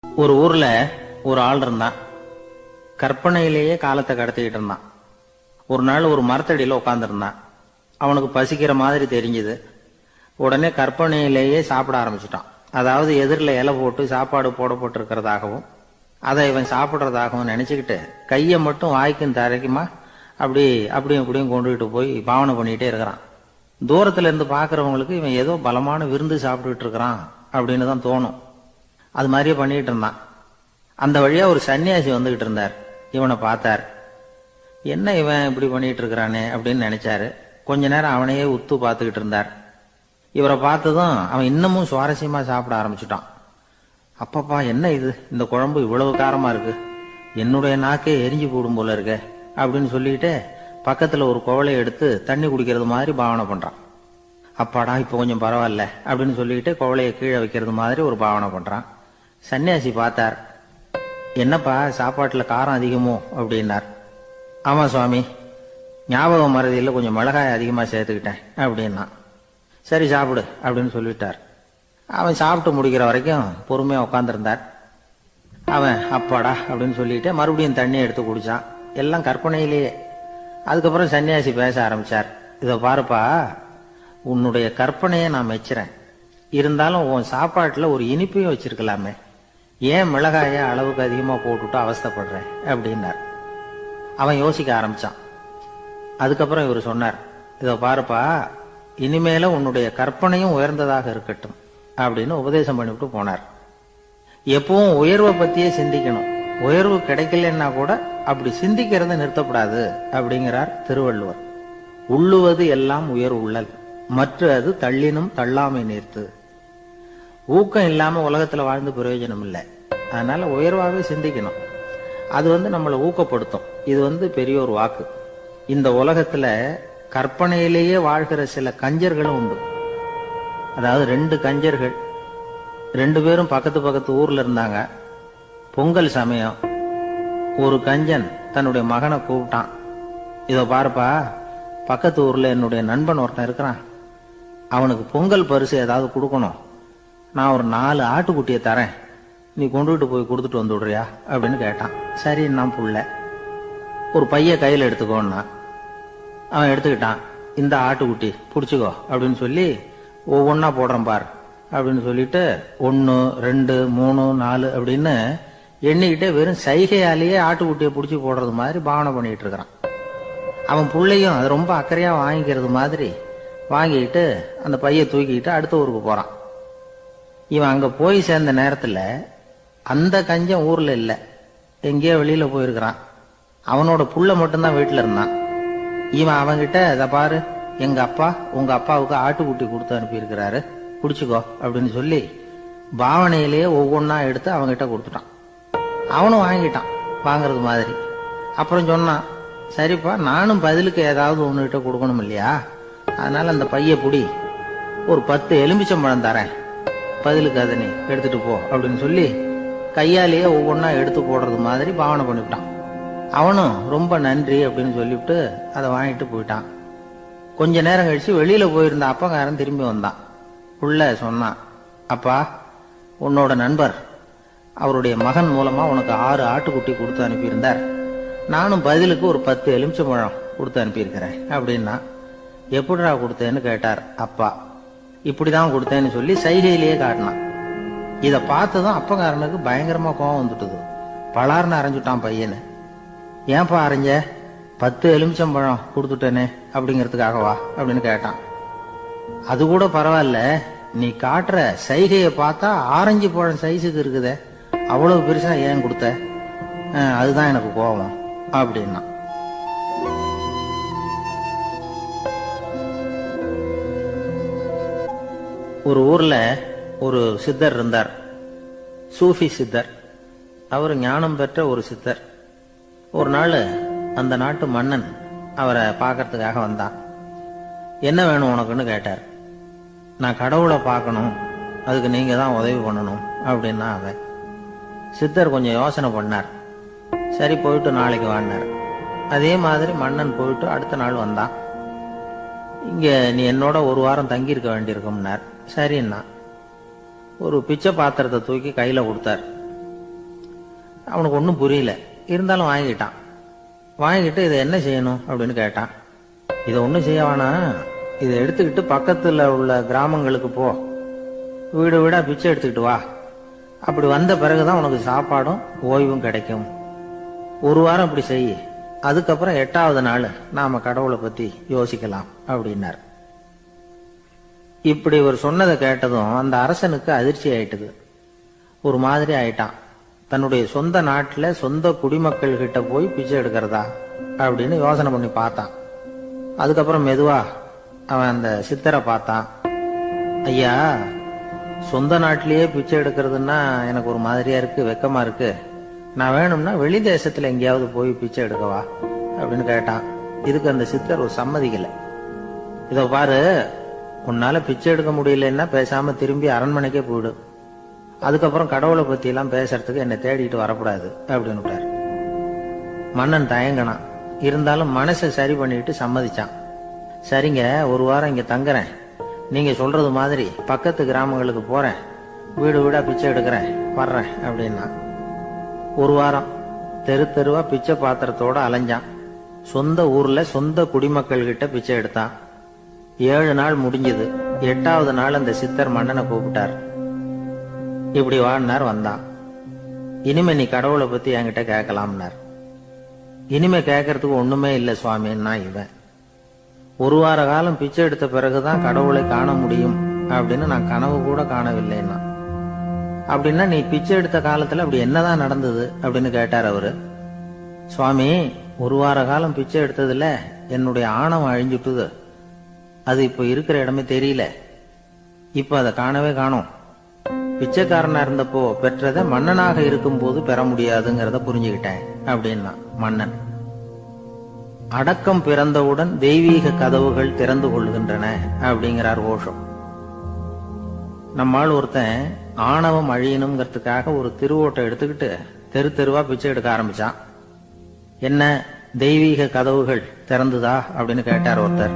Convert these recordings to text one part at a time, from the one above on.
ஒரு ஊர்ல ஒரு ஆள் இருந்தான். கற்பனையிலேயே காலத்தை கடத்திக்கிட்டு இருந்தான். ஒரு நாள் ஒரு மரத்தடியில உட்காந்துருந்தான். அவனுக்கு பசிக்கிற மாதிரி தெரிஞ்சது. உடனே கற்பனையிலேயே சாப்பிட ஆரம்பிச்சுட்டான். அதாவது எதிரில் இலை போட்டு சாப்பாடு போடப்பட்டிருக்கிறதாகவும் அதை இவன் சாப்பிட்றதாகவும் நினைச்சுக்கிட்டு கையை மட்டும் வாய்க்கும் தரைக்குமா அப்படியும் இப்படியும் கொண்டுகிட்டு போய் பாவனை பண்ணிக்கிட்டே இருக்கிறான். தூரத்துல இருந்து பாக்குறவங்களுக்கு இவன் ஏதோ பலமான விருந்து சாப்பிட்டுட்டு இருக்கிறான் அப்படின்னு தான் தோணும். அது மாதிரியே பண்ணிட்டு இருந்தான். அந்த வழியா ஒரு சன்னியாசி வந்துகிட்டு இருந்தார். இவனை பார்த்தார். என்ன இவன் இப்படி பண்ணிட்டு இருக்கிறானே அப்படின்னு நினைச்சாரு. கொஞ்ச நேரம் அவனையே உத்து பார்த்துக்கிட்டு இருந்தார். இவரை பார்த்ததும் அவன் இன்னமும் சுவாரஸ்யமா சாப்பிட ஆரம்பிச்சுட்டான். அப்பப்பா, என்ன இது, இந்த குழம்பு இவ்வளவு காரமா இருக்கு, என்னுடைய நாக்கே எரிஞ்சு போடும் போல இருக்க அப்படின்னு சொல்லிட்டு பக்கத்துல ஒரு குவளையை எடுத்து தண்ணி குடிக்கிறது மாதிரி பாவனை பண்றான். அப்பாடா, இப்ப கொஞ்சம் பரவாயில்ல அப்படின்னு சொல்லிட்டு குவளையை கீழே வைக்கிறது மாதிரி ஒரு பாவனை பண்றான். சன்னியாசி பார்த்தார். என்னப்பா, சாப்பாட்டுல காரம் அதிகமோ அப்படின்னார். ஆமா சுவாமி, ஞாபகம் மறதியில் கொஞ்சம் மிளகாய் அதிகமா சேர்த்துக்கிட்டேன் அப்படின்னா. சரி சாப்பிடு அப்படின்னு சொல்லிட்டார். அவன் சாப்பிட்டு முடிக்கிற வரைக்கும் பொறுமையா உட்காந்துருந்தார். அவன் அப்பாடா அப்படின்னு சொல்லிட்டு மறுபடியும் தண்ணியை எடுத்து குடிச்சான். எல்லாம் கற்பனையிலேயே. அதுக்கப்புறம் சன்னியாசி பேச ஆரம்பிச்சார். இதை பாருப்பா, உன்னுடைய கற்பனையை நான் மெச்சுறேன். இருந்தாலும் உன் சாப்பாட்டுல ஒரு இனிப்பையும் வச்சிருக்கலாமே, ஏன் மிளகாய அளவுக்கு அதிகமா போட்டுட்டு அவஸ்தைப்படுறேன் அப்படின்னார். அவன் யோசிக்க ஆரம்பிச்சான். அதுக்கப்புறம் இவர் சொன்னார், இதை பாருப்பா, இனிமேல உன்னுடைய கற்பனையும் உயர்ந்ததாக இருக்கட்டும் அப்படின்னு உபதேசம் பண்ணிவிட்டு போனார். எப்பவும் உயர்வை பத்தியே சிந்திக்கணும். உயர்வு கிடைக்கலன்னா கூட அப்படி சிந்திக்கிறத நிறுத்தப்படாது அப்படிங்கிறார் திருவள்ளுவர். உள்ளுவது எல்லாம் உயர் உள்ளல், மற்ற அது தள்ளினும் தள்ளாமை நீர்த்து. ஊக்கம் இல்லாம உலகத்துல வாழ்ந்து பிரயோஜனம் இல்லை. அதனால உயர்வாகவே சிந்திக்கணும். அது நம்மளை ஊக்கப்படுத்தும். இது பெரிய ஒரு வாக்கு. இந்த உலகத்துல கற்பனையிலேயே வாழ்கிற சில கஞ்சர்களும் உண்டு. அதாவது 2 கஞ்சர்கள், 2 பேரும் பக்கத்து பக்கத்து ஊர்ல இருந்தாங்க. பொங்கல் சமயம் ஒரு கஞ்சன் தன்னுடைய மகனை கூப்பிட்டான். இதோ பாருப்பா, பக்கத்து ஊர்ல என்னுடைய நண்பன் ஒருத்தன் இருக்கிறான். அவனுக்கு பொங்கல் பரிசு ஏதாவது கொடுக்கணும். நான் ஒரு 4 ஆட்டுக்குட்டியை தரேன், நீ கொண்டுகிட்டு போய் கொடுத்துட்டு வந்து விடுறியா அப்படின்னு கேட்டான். சரி, நான் புள்ள ஒரு பைய கையில் எடுத்துக்கோன்னா. அவன் எடுத்துக்கிட்டான். இந்த ஆட்டுக்குட்டி பிடிச்சிக்கோ அப்படின்னு சொல்லி ஒவ்வொன்னா போடுறேன் பார் அப்படின்னு சொல்லிட்டு 1 2 3 4 அப்படின்னு எண்ணிக்கிட்டே வெறும் சைகையாலேயே ஆட்டுக்குட்டியை பிடிச்சி போடுறது மாதிரி பாவனை பண்ணிட்டு இருக்கிறான். அவன் பிள்ளையும் அது ரொம்ப அக்கறையா வாங்கிக்கிறது மாதிரி வாங்கிக்கிட்டு அந்த பைய தூக்கிக்கிட்டு அடுத்த ஊருக்கு போறான். இவன் அங்க போய் சேர்ந்த நேரத்துல அந்த கஞ்சன் ஊர்ல இல்ல, எங்கேயோ வெளியில போயிருக்கிறான். அவனோட புள்ள மட்டும்தான் வீட்டுல இருந்தான். இவன் அவன்கிட்ட, இதை பாரு, எங்க அப்பா உங்க அப்பாவுக்கு ஆட்டுக்குட்டி கொடுத்து அனுப்பியிருக்கிறாரு, குடிச்சுக்கோ அப்படின்னு சொல்லி பாவனையிலேயே ஒவ்வொன்னா எடுத்து அவன்கிட்ட கொடுத்துட்டான். அவனும் வாங்கிட்டான் வாங்கறது மாதிரி. அப்புறம் சொன்னான், சரிப்பா, நானும் பதிலுக்கு ஏதாவது ஒண்ணுகிட்ட கொடுக்கணும் இல்லையா, அதனால அந்த பைய புடி, ஒரு 10 எலுமிச்சம்பழம் தரேன், பதிலுக்கு அதை நீ எடுத்துட்டு போ அப்படின்னு சொல்லி கையாலேயே ஒவ்வொன்னா எடுத்து போடுறது மாதிரி பாவனை பண்ணிவிட்டான். அவனும் ரொம்ப நன்றி அப்படின்னு சொல்லிவிட்டு அதை வாங்கிட்டு போயிட்டான். கொஞ்ச நேரம் கழிச்சு வெளியில போயிருந்த அப்பங்காரன் திரும்பி வந்தான். உள்ள சொன்னான், அப்பா, உன்னோட நண்பர் அவருடைய மகன் மூலமா உனக்கு 6 ஆட்டுக்குட்டி கொடுத்து அனுப்பியிருந்தார். நானும் பதிலுக்கு ஒரு 10 எலுமிச்சம்பழம் கொடுத்து அனுப்பியிருக்கிறேன் அப்படின்னா. எப்படிடா கொடுத்தேன்னு கேட்டார் அப்பா. இப்படிதான் கொடுத்தேன்னு சொல்லி சைகையிலேயே காட்டினான். இதை பார்த்ததும் அப்பங்காரனுக்கு பயங்கரமா கோபம் வந்துட்டுது. பலார்னு அரைஞ்சுட்டான் பையனு. ஏன்பா அரைஞ்ச, 10 எலுமிச்சம்பழம் கொடுத்துட்டேனே அப்படிங்கிறதுக்காகவா அப்படின்னு கேட்டான். அது கூட பரவாயில்ல, நீ காட்டுற சைகையை பார்த்தா ஆரஞ்சு பழம் சைஸுக்கு இருக்குதே, அவ்வளவு பெருசா ஏன் கொடுத்த, அதுதான் எனக்கு கோபம் அப்படின்னா. ஒரு ஊர்ல ஒரு சித்தர் இருந்தார். சூஃபி சித்தர். அவர் ஞானம் பெற்ற ஒரு சித்தர். ஒரு நாள் அந்த நாட்டு மன்னன் அவரை பார்க்கறதுக்காக வந்தான். என்ன வேணும் உனக்குன்னு கேட்டார். நான் கடவுளை பார்க்கணும், அதுக்கு நீங்க தான் உதவி பண்ணணும் அப்படின்னா அவன். சித்தர் கொஞ்சம் யோசனை பண்ணார். சரி, போயிட்டு நாளைக்கு வாங்கினார். அதே மாதிரி மன்னன் போயிட்டு அடுத்த நாள் வந்தான். இங்க நீ என்னோட 1 வாரம் தங்கி இருக்க வேண்டியிருக்கும்னார். சரின்னா ஒரு பிச்சை பாத்திரத்தை தூக்கி கையில கொடுத்தார். அவனுக்கு ஒன்றும் புரியல. இருந்தாலும் வாங்கிக்கிட்டான். வாங்கிக்கிட்டு இதை என்ன செய்யணும் அப்படின்னு கேட்டான். இதை ஒன்றும் செய்ய வேணாம், இதை எடுத்துக்கிட்டு பக்கத்தில் உள்ள கிராமங்களுக்கு போ, வீடு வீடா பிச்சை எடுத்துக்கிட்டு வா. அப்படி வந்த பிறகுதான் உனக்கு சாப்பாடும் ஓய்வும் கிடைக்கும். ஒரு வாரம் இப்படி செய், அதுக்கப்புறம் 8வது நாள் நாம கடவுளை பத்தி யோசிக்கலாம் அப்படின்னார். இப்படி ஒரு சொன்னதை கேட்டதும் அந்த அரசனுக்கு அதிர்ச்சி ஆயிட்டுது. ஒரு மாதிரி ஆயிட்டான். தன்னுடைய சொந்த நாட்டில் சொந்த குடிமக்கள் கிட்ட போய் பிச்சை எடுக்கிறதா அப்படின்னு யோசனை பண்ணி பார்த்தான். அதுக்கப்புறம் மெதுவா அவன் அந்த சித்தரை பார்த்தான். ஐயா, சொந்த நாட்டிலேயே பிச்சை எடுக்கிறதுன்னா எனக்கு ஒரு மாதிரியா இருக்கு, வெக்கமா இருக்கு. நான் வேணும்னா வெளி தேசத்துல எங்கேயாவது போய் பிச்சை எடுக்கவா அப்படின்னு கேட்டான். இதுக்கு அந்த சித்தர் ஒரு சம்மதிக்கல. இத பாரு, உன்னால பிச்சை எடுக்க முடியலன்னா பேசாம திரும்பி அரண்மனைக்கே போயிடு. அதுக்கப்புறம் கடவுளை பத்தி எல்லாம் பேசுறதுக்கு என்னை தேடிட்டு வரக்கூடாது அப்படின்னு விட்டார். மன்னன் தயங்கினான். இருந்தாலும் மனசை சரி பண்ணிட்டு சம்மதிச்சான். சரிங்க, ஒரு வாரம் இங்க தங்குறேன், நீங்க சொல்றது மாதிரி பக்கத்து கிராமங்களுக்கு போறேன், வீடு வீடா பிச்சை எடுக்கிறேன், வர்றேன் அப்படின்னா. ஒரு வாரம் தெரு தெருவா பிச்சை பாத்திரத்தோட அலைஞ்சான். சொந்த ஊர்ல சொந்த குடிமக்கள் கிட்ட பிச்சை எடுத்தான். 7 நாள் முடிஞ்சது. 8வது நாள் அந்த சித்தர் மன்னனை கூப்பிட்டார். இப்படி வாழ்னார். வந்தான். இனிமே நீ கடவுளை பத்தி என்கிட்ட கேட்கலாம்னார். இனிமே கேட்கறதுக்கு ஒண்ணுமே இல்லை சுவாமின்னா இவன். ஒரு வார காலம் பிச்சை எடுத்த பிறகுதான் கடவுளை காண முடியும் அப்படின்னு நான் கனவு கூட காணவில்லைன்னா. அப்படின்னா நீ பிச்சை எடுத்த காலத்துல அப்படி என்னதான் நடந்தது அப்படின்னு கேட்டார் அவரு. சுவாமி, ஒரு வார காலம் பிச்சை எடுத்ததுல என்னுடைய ஆணவம் அழிஞ்சுட்டுது. அது இப்ப இருக்கிற இடமே தெரியல. இப்ப அதை காணவே காணோம். பிச்சைக்காரனா இருந்தப்போ பெற்றதை மன்னனாக இருக்கும் போது பெற முடியாதுங்கிறத புரிஞ்சுக்கிட்டேன் அப்படின்னா மன்னன். அடக்கம் பிறந்தவுடன் தெய்வீக கதவுகள் திறந்து கொள்கின்றன அப்படிங்கிறார் ஓஷோ. நம்மால் ஒருத்தன் ஆணவம் அழியணுங்கிறதுக்காக ஒரு திருவோட்டை எடுத்துக்கிட்டு தெரு தெருவா பிச்சை எடுக்க ஆரம்பிச்சான். என்ன, தெய்வீக கதவுகள் திறந்துதா அப்படின்னு கேட்டார் ஒருத்தர்.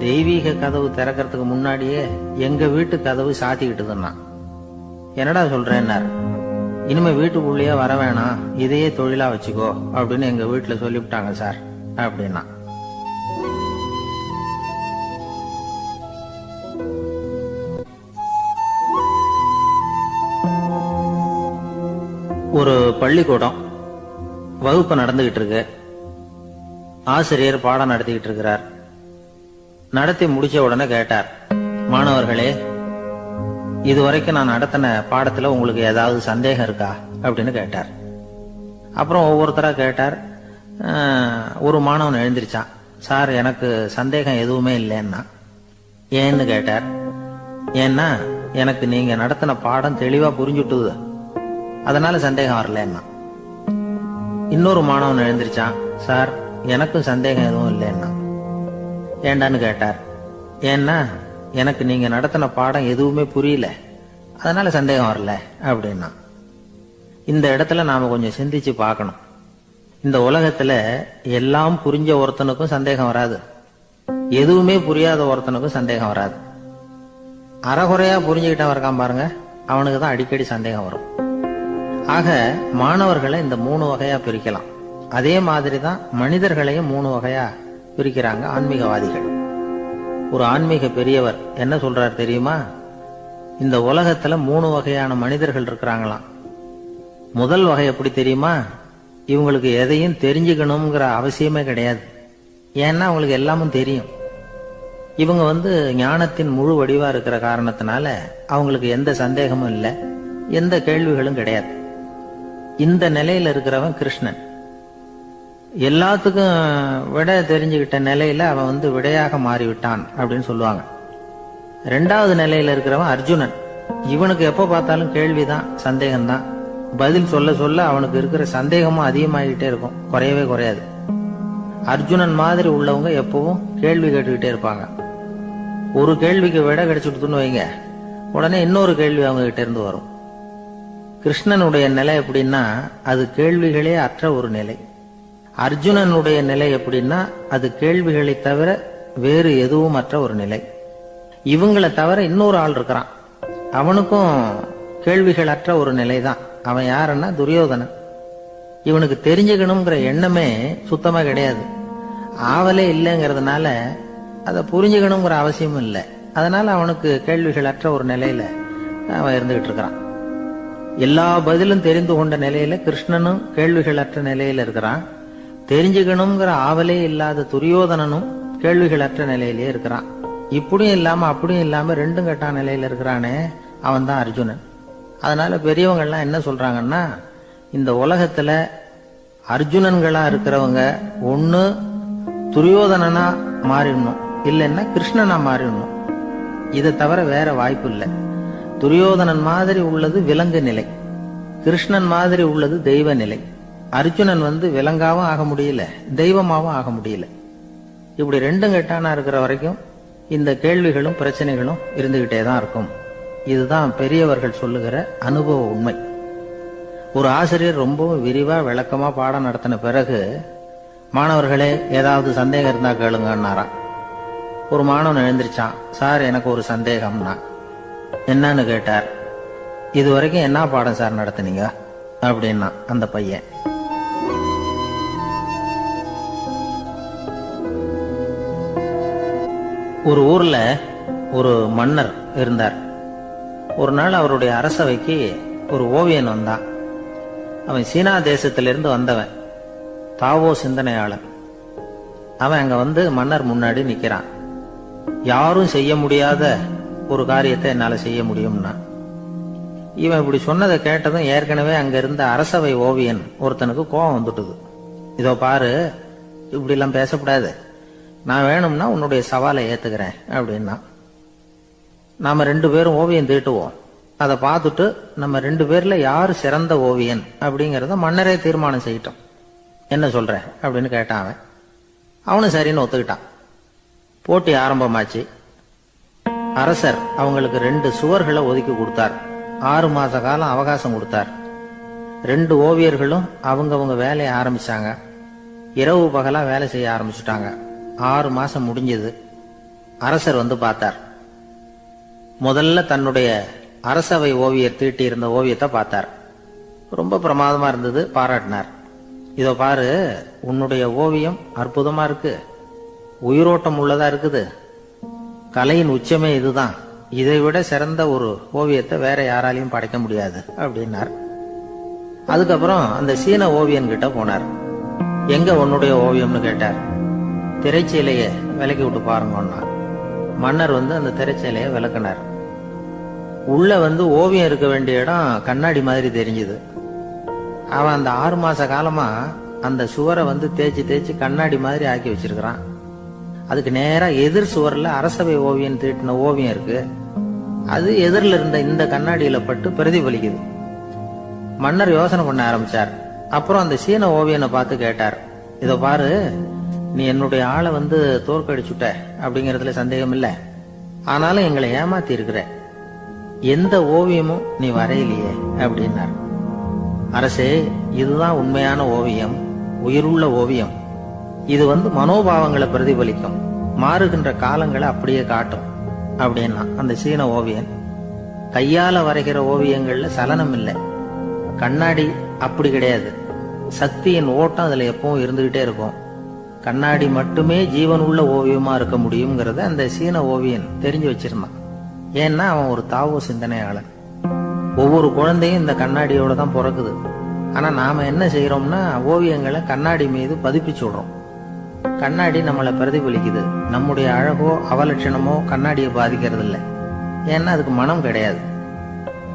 தெய்வீக கதவு திறக்கிறதுக்கு முன்னாடியே எங்க வீட்டு கதவு சாத்திக்கிட்டுதுன்னா. என்னடா சொல்றேன்னார். இனிமே வீட்டுக்குள்ளேயே வர வேணாம், இதையே தொழிலா வச்சுக்கோ அப்படின்னு எங்க வீட்டுல சொல்லிவிட்டாங்க சார் அப்படின்னா. ஒரு பள்ளிக்கூடம் வகுப்பு நடந்துகிட்டு இருக்கு. ஆசிரியர் பாடம் நடத்திக்கிட்டு இருக்கிறார். நடத்தி முடிச்ச உடனே கேட்டார், மாணவர்களே, இதுவரைக்கும் நான் நடத்தின பாடத்துல உங்களுக்கு ஏதாவது சந்தேகம் இருக்கா அப்படின்னு கேட்டார். அப்புறம் ஒவ்வொருத்தரா கேட்டார். ஒரு மாணவன் எழுந்திருச்சான். சார், எனக்கு சந்தேகம் எதுவுமே இல்லைன்னா. ஏன்னு கேட்டார். ஏன்னா எனக்கு நீங்க நடத்தின பாடம் தெளிவா புரிஞ்சுட்டுது, அதனால சந்தேகம் வரலன்னா. இன்னொரு மாணவன் எழுந்திருச்சான். சார், எனக்கும் சந்தேகம் எதுவும் இல்லைன்னா. ஏண்டான்னு கேட்டார். ஏன்னா எனக்கு நீங்க நடத்தின பாடம் எதுவுமே புரியல, அதனால சந்தேகம் வரல அப்படின்னா. இந்த இடத்துல நாம கொஞ்சம் சிந்திச்சு பார்க்கணும். இந்த உலகத்துல எல்லாம் புரிஞ்ச ஒருத்தனுக்கும் சந்தேகம் வராது, எதுவுமே புரியாத ஒருத்தனுக்கும் சந்தேகம் வராது. அறகுறையா புரிஞ்சுக்கிட்டவன் இருக்கான் பாருங்க, அவனுக்கு தான் அடிக்கடி சந்தேகம் வரும். ஆக மாணவர்களை இந்த 3 வகையா பிரிக்கலாம். அதே மாதிரிதான் மனிதர்களையும் 3 வகையா பிரிக்கிறாங்க ஆன்மீகவாதிகள். ஒரு ஆன்மீக பெரியவர் என்ன சொல்றார் தெரியுமா? இந்த உலகத்துல 3 வகையான மனிதர்கள் இருக்கிறாங்களாம். முதல் வகை எப்படி தெரியுமா? இவங்களுக்கு எதையும் தெரிஞ்சுக்கணுங்கிற அவசியமே கிடையாது. ஏன்னா அவங்களுக்கு எல்லாமும் தெரியும். இவங்க ஞானத்தின் முழு வடிவா இருக்கிற காரணத்தினால அவங்களுக்கு எந்த சந்தேகமும் இல்லை, எந்த கேள்விகளும் கிடையாது. இந்த நிலையில இருக்கிறவன் கிருஷ்ணன். எல்லாத்துக்கும் விட தெரிஞ்சுக்கிட்ட நிலையில அவன் விடையாக மாறிவிட்டான் அப்படின்னு சொல்லுவாங்க. 2வது நிலையில இருக்கிறவன் அர்ஜுனன். இவனுக்கு எப்ப பார்த்தாலும் கேள்விதான், சந்தேகம்தான். பதில் சொல்ல சொல்ல அவனுக்கு இருக்கிற சந்தேகமும் அதிகமாகிட்டே இருக்கும், குறையவே குறையாது. அர்ஜுனன் மாதிரி உள்ளவங்க எப்பவும் கேள்வி கேட்டுக்கிட்டே இருப்பாங்க. ஒரு கேள்விக்கு விட கிடைச்சுட்டுன்னு வைங்க, உடனே இன்னொரு கேள்வி அவங்க கிட்ட இருந்து வரும். கிருஷ்ணனுடைய நிலை எப்படின்னா அது கேள்விகளே அற்ற ஒரு நிலை. அர்ஜுனனுடைய நிலை எப்படின்னா அது கேள்விகளை தவிர வேறு எதுவும் அற்ற ஒரு நிலை. இவங்களை தவிர இன்னொரு ஆள் இருக்கிறான், அவனுக்கும் கேள்விகள் அற்ற ஒரு நிலை தான். அவன் யாருன்னா துரியோதனன். இவனுக்கு தெரிஞ்சுக்கணுங்கிற எண்ணமே சுத்தமா கிடையாது. ஆவலே இல்லைங்கிறதுனால அதை புரிஞ்சுக்கணுங்கிற அவசியமும் இல்லை. அதனால அவனுக்கு கேள்விகளற்ற ஒரு நிலையில அவன் இருந்துகிட்டு இருக்கிறான். எல்லா பதிலும் தெரிந்து கொண்ட நிலையில கிருஷ்ணனும் கேள்விகளற்ற நிலையில இருக்கிறான். தெரிஞ்சுக்கணுங்கிற ஆவலே இல்லாத துரியோதனனும் கேள்விகளற்ற நிலையிலே இருக்கிறான். இப்படியும் இல்லாம அப்படியும் இல்லாம ரெண்டும் கெட்டான் நிலையில இருக்கிறானே, அவன் தான் அர்ஜுனன். அதனால பெரியவங்கள்லாம் என்ன சொல்றாங்கன்னா, இந்த உலகத்துல அர்ஜுனன்களா இருக்கிறவங்க ஒண்ணு துரியோதனனா மாறிடணும், இல்லைன்னா கிருஷ்ணனா மாறிடணும். இதை தவிர வேற வாய்ப்பு இல்லை. துரியோதனன் மாதிரி உள்ளது விலங்கு நிலை, கிருஷ்ணன் மாதிரி உள்ளது தெய்வ நிலை. அர்ஜுனன் விலங்காவும் ஆக முடியல, தெய்வமாவும் ஆக முடியல. இப்படி ரெண்டும் கெட்டானா இருக்கிற வரைக்கும் இந்த கேள்விகளும் பிரச்சனைகளும் இருந்துகிட்டே தான் இருக்கும். இதுதான் பெரியவர்கள் சொல்லுகிற அனுபவ உண்மை. ஒரு ஆசிரியர் ரொம்பவும் விரிவா விளக்கமா பாடம் நடத்தின பிறகு, மாணவர்களே ஏதாவது சந்தேகம் இருந்தா கேளுங்கன்னாராம். ஒரு மாணவன் எழுந்திருச்சான். சார், எனக்கு ஒரு சந்தேகம்னா. என்னன்னு கேட்டார். இது வரைக்கும் என்ன பாடம் சார் நடத்துனீங்க அப்படின்னா அந்த பையன். ஒரு ஊர்ல ஒரு மன்னர் இருந்தார். ஒரு நாள் அவருடைய அரசவைக்கு ஒரு ஓவியன் வந்தான். அவன் சீனா தேசத்திலிருந்து வந்தவன், தாவோ சிந்தனையாளன். அவன் அங்க மன்னர் முன்னாடி நிக்கிறான். யாரும் செய்ய முடியாத ஒரு காரியத்தை என்னால செய்ய முடியும்னா. இவன் இப்படி சொன்னதை கேட்டதும் ஏற்கனவே அங்க இருந்த அரசவை ஓவியன் ஒருத்தனுக்கு கோபம் வந்துட்டுது. இதோ பாரு, இப்படி எல்லாம் பேசக்கூடாது, நான் வேணும்னா உன்னுடைய சவாலை ஏத்துக்கிறேன் அப்படின்னா. நாம 2 பேரும் ஓவியம் தீட்டுவோம், அதை பார்த்துட்டு நம்ம 2 பேர்ல யாரு சிறந்த ஓவியன் அப்படிங்கறத மன்னரே தீர்மானம் செய்யட்டும், என்ன சொல்ற அப்படின்னு கேட்டான் அவன். அவனும் சரின்னு ஒத்துக்கிட்டான். போட்டி ஆரம்பமாச்சு. அரசர் அவங்களுக்கு 2 சுவர்களை ஒதுக்கி கொடுத்தார். 6 மாச காலம் அவகாசம் கொடுத்தார். 2 ஓவியர்களும் அவங்க வேலையை ஆரம்பிச்சாங்க. இரவு பகலா வேலை செய்ய ஆரம்பிச்சுட்டாங்க. 6 மாசம் முடிஞ்சது. அரசர் பார்த்தார். முதல்ல தன்னுடைய அரசவை ஓவியர் தீட்டி இருந்த ஓவியத்தை பார்த்தார். ரொம்ப பிரமாதமா இருந்தது, பாராட்டினார். இதோ பாரு, உன்னுடைய ஓவியம் அற்புதமா இருக்கு, உயிரோட்டம் உள்ளதா இருக்குது, கலையின் உச்சமே இதுதான், இதை விட சிறந்த ஒரு ஓவியத்தை வேற யாராலையும் படைக்க முடியாது அப்படின்னார். அதுக்கப்புறம் அந்த சீன ஓவியன் கிட்ட போனார். எங்க உன்னுடைய ஓவியம்னு கேட்டார். திரைச்சீலைய விலக்கி விட்டு பாருங்கன்னா. மன்னர் அந்த திரைச்சீலைய விளக்குனார். உள்ள ஓவியம் இருக்க வேண்டிய இடம் கண்ணாடி மாதிரி தெரிஞ்சுது. அவன் அந்த 6 மாச காலமா அந்த சுவரை தேய்ச்சி தேய்ச்சி கண்ணாடி மாதிரி ஆக்கி வச்சிருக்கிறான். அதுக்கு நேரா எதிர் சுவர்ல அரசவை ஓவியன் தீட்டின ஓவியம் இருக்கு. அது எதிரில் இருந்த இந்த கண்ணாடியில பட்டு பிரதிபலிக்குது. மன்னர் யோசனை பண்ண ஆரம்பிச்சார். அப்புறம் அந்த சீன ஓவியனை பார்த்து கேட்டார். இதோ பாரு, நீ என்னுடைய ஆளை தோற்கடிச்சுட்ட அப்படிங்கறதுல சந்தேகம் இல்ல, ஆனாலும் எங்களை ஏமாத்தி இருக்கிற, எந்த ஓவியமும் நீ வரையிலையே அப்படின்னார். அரசே, இதுதான் உண்மையான ஓவியம், உயிருள்ள ஓவியம். இது மனோபாவங்களை பிரதிபலிக்கும், மாறுகின்ற காலங்களை அப்படியே காட்டும் அப்படின்னா அந்த சீன ஓவியன். கையால வரைகிற ஓவியங்கள்ல சலனம் இல்லை, கண்ணாடி அப்படி கிடையாது, சக்தியின் ஓட்டம் அதுல எப்பவும் இருந்துகிட்டே இருக்கும். கண்ணாடி மட்டுமே ஜீவனுள்ள ஓவியமா இருக்க முடியுங்கிறத அந்த சீன ஓவியன் தெரிஞ்சு வச்சிருந்தான். ஏன்னா அவன் ஒரு தாவோ சிந்தனையாளன். ஒவ்வொரு குழந்தையும் இந்த கண்ணாடியோட தான் பிறக்குது. ஆனா நாம என்ன செய்யறோம்னா, ஓவியங்களை கண்ணாடி மீது பதிப்பிச்சு விடுறோம். கண்ணாடி நம்மளை பிரதிபலிக்குது. நம்முடைய அழகோ அவலட்சணமோ கண்ணாடியை பாதிக்கிறது இல்லை. ஏன்னா அதுக்கு மனம் கிடையாது.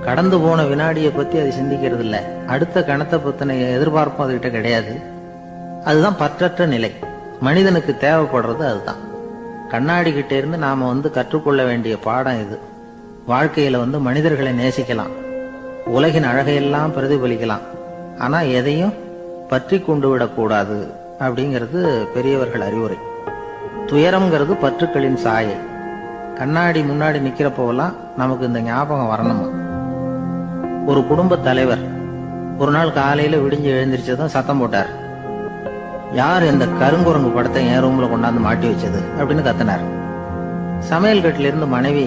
கடந்து போன வினாடியை பத்தி அது சிந்திக்கிறது இல்லை. அடுத்த கணத்தை பத்தின எதிர்பார்ப்பும் அதுகிட்ட கிடையாது. அதுதான் பற்றற்ற நிலை. மனிதனுக்கு தேவைப்படுறது அதுதான். கண்ணாடி கிட்ட இருந்து நாம கற்றுக்கொள்ள வேண்டிய பாடம் இது. வாழ்க்கையில மனிதர்களை நேசிக்கலாம், உலகின் அழகையெல்லாம் பிரதிபலிக்கலாம், ஆனா எதையும் பற்றி கொண்டு விடக்கூடாது அப்படிங்கிறது பெரியவர்கள் அறிவுரை. துயரம்ங்கிறது பற்றுக்களின் சாயை. கண்ணாடி முன்னாடி நிக்கிறப்போலாம் நமக்கு இந்த ஞாபகம் வரணுமா. ஒரு குடும்ப தலைவர் ஒரு நாள் காலையில விடிஞ்சு எழுந்திரிச்சதும் சத்தம் போட்டார். யார் இந்த கருங்குரங்கு படத்தை என் ரூம்ல கொண்டாந்து மாட்டி வச்சது அப்படின்னு கத்தினார். சமையல் கட்டில இருந்து மனைவி